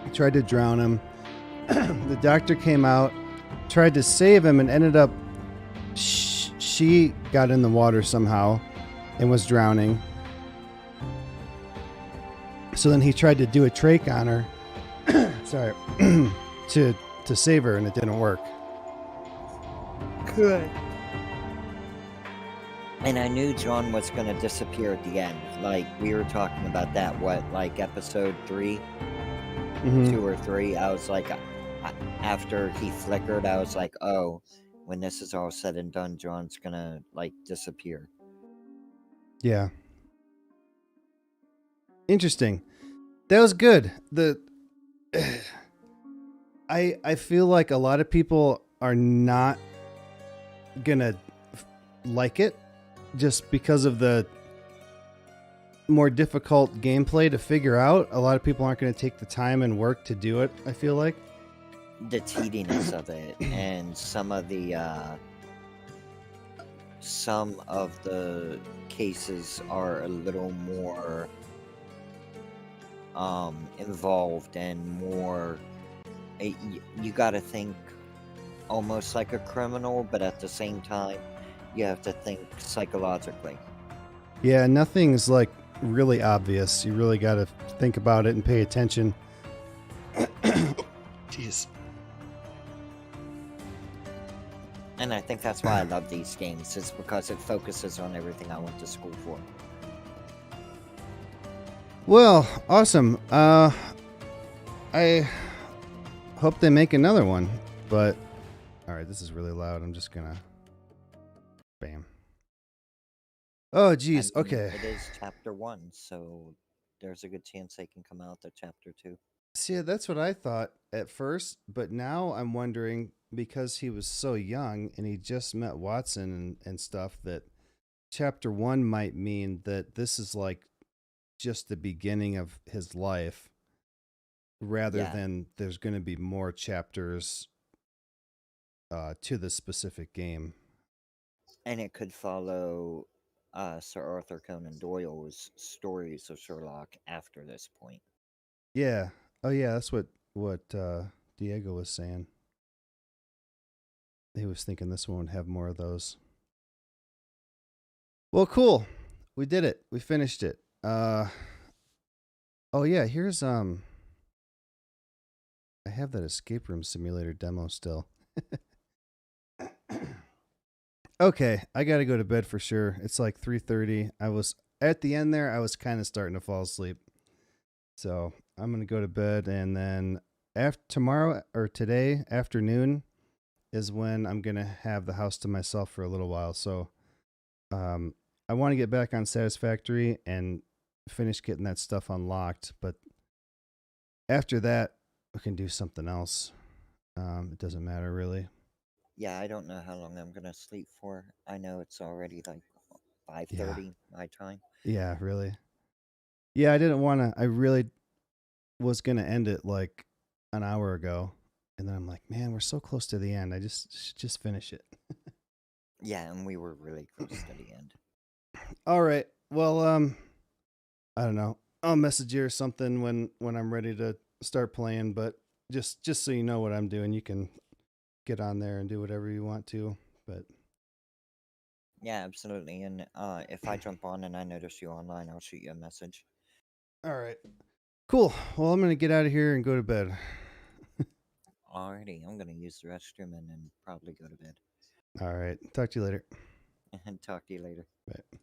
He tried to drown him. The doctor came out, tried to save him, and ended up... She got in the water somehow and was drowning. So then he tried to do a trach on her. Sorry. to save her, and it didn't work. Good. And I knew John was going to disappear at the end. Like, we were talking about that, like episode 3? 2 or 3? I was like, after he flickered, I was like, oh, when this is all said and done, John's gonna, like, disappear. Yeah. Interesting. That was good. I feel like a lot of people are not gonna like it just because of the more difficult gameplay to figure out. A lot of people aren't going to take the time and work to do it, I feel like. The tediness of it, and some of the cases are a little more involved and more, you gotta think almost like a criminal, but at the same time you have to think psychologically. Yeah, nothing's like really obvious. You really got to think about it and pay attention. Jeez. And I think that's why I love these games, is because it focuses on everything I went to school for. Well, awesome. I hope they make another one, but all right, this is really loud. I'm just gonna bam. Oh, geez. I mean, Okay. it is chapter 1, so there's a good chance they can come out to chapter 2. See, that's what I thought at first, but now I'm wondering, because he was so young and he just met Watson and stuff, that chapter 1 might mean that this is like just the beginning of his life, rather than there's going to be more chapters to the specific game. And it could follow Sir Arthur Conan Doyle's stories of Sherlock after this point. Yeah. Oh, yeah. That's what Diego was saying. He was thinking this one would have more of those. Well, cool. We did it. We finished it. Oh yeah. Here's I have that escape room simulator demo still. Okay, I got to go to bed for sure. It's like 3:30. I was at the end there. I was kind of starting to fall asleep. So I'm going to go to bed, and then tomorrow or today afternoon is when I'm going to have the house to myself for a little while. So I want to get back on Satisfactory and finish getting that stuff unlocked. But after that, we can do something else. It doesn't matter really. Yeah, I don't know how long I'm going to sleep for. I know it's already like 5:30 my time. Yeah, really. Yeah, I didn't want to. I really was going to end it like an hour ago. And then I'm like, man, we're so close to the end. I just finish it. Yeah, and we were really close to the end. All right. Well, I don't know. I'll message you or something when I'm ready to start playing. But just so you know what I'm doing, you can get on there and do whatever you want to. But yeah, absolutely. And if I jump on and I notice you online, I'll shoot you a message. All right. Cool. Well, I'm going to get out of here and go to bed. Alrighty, I'm going to use the restroom and then probably go to bed. All right. Talk to you later. And talk to you later. Bye.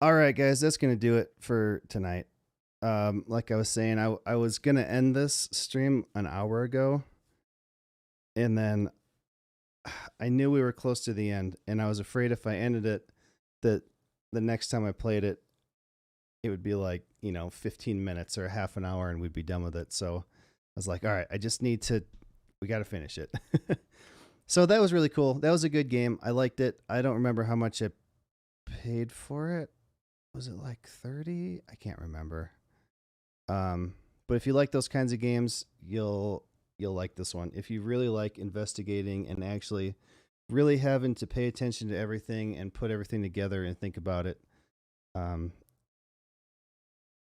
All right, guys, that's going to do it for tonight. Like I was saying, I was going to end this stream an hour ago. And then I knew we were close to the end. And I was afraid if I ended it, that the next time I played it, it would be like, 15 minutes or half an hour and we'd be done with it. So I was like, all right, we got to finish it. So that was really cool. That was a good game. I liked it. I don't remember how much I paid for it. Was it like 30? I can't remember. But if you like those kinds of games, you'll like this one. If you really like investigating and actually really having to pay attention to everything and put everything together and think about it,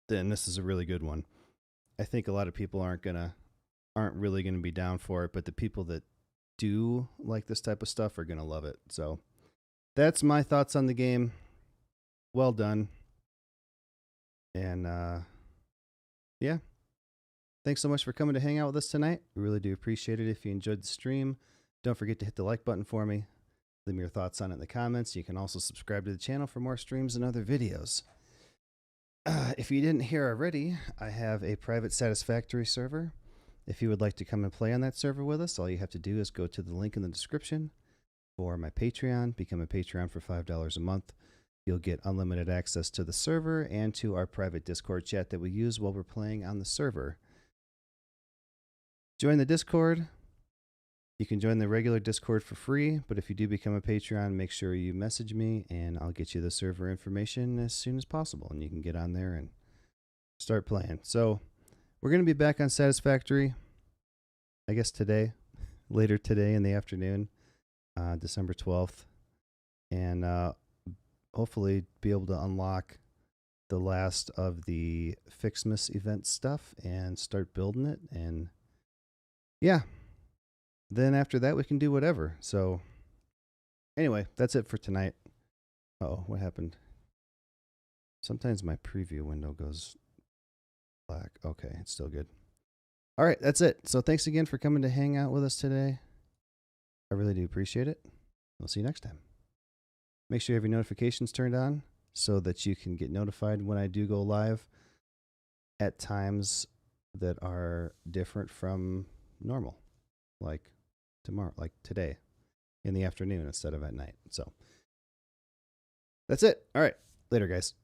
then this is a really good one. I think a lot of people aren't really gonna be down for it, but the people that do like this type of stuff are gonna love it. So that's my thoughts on the game. Well done. And yeah. Thanks so much for coming to hang out with us tonight. We really do appreciate it. If you enjoyed the stream, don't forget to hit the like button for me. Leave me your thoughts on it in the comments. You can also subscribe to the channel for more streams and other videos. If you didn't hear already, I have a private Satisfactory server. if you would like to come and play on that server with us, all you have to do is go to the link in the description for my Patreon. Become a Patreon for $5 a month. You'll get unlimited access to the server and to our private Discord chat that we use while we're playing on the server. Join the Discord. You can join the regular Discord for free, but if you do become a Patreon, make sure you message me and I'll get you the server information as soon as possible, and you can get on there and start playing. So we're going to be back on Satisfactory, I guess today, later today in the afternoon, December 12th, and hopefully be able to unlock the last of the Fixmas event stuff and start building it. And yeah, then after that we can do whatever. So anyway, that's it for tonight. Uh-oh, what happened? Sometimes my preview window goes black. Okay, it's still good. All right, that's it. So thanks again for coming to hang out with us today. I really do appreciate it. We'll see you next time. Make sure you have your notifications turned on so that you can get notified when I do go live at times that are different from normal, like tomorrow, like today in the afternoon instead of at night. So that's it. All right. Later, guys.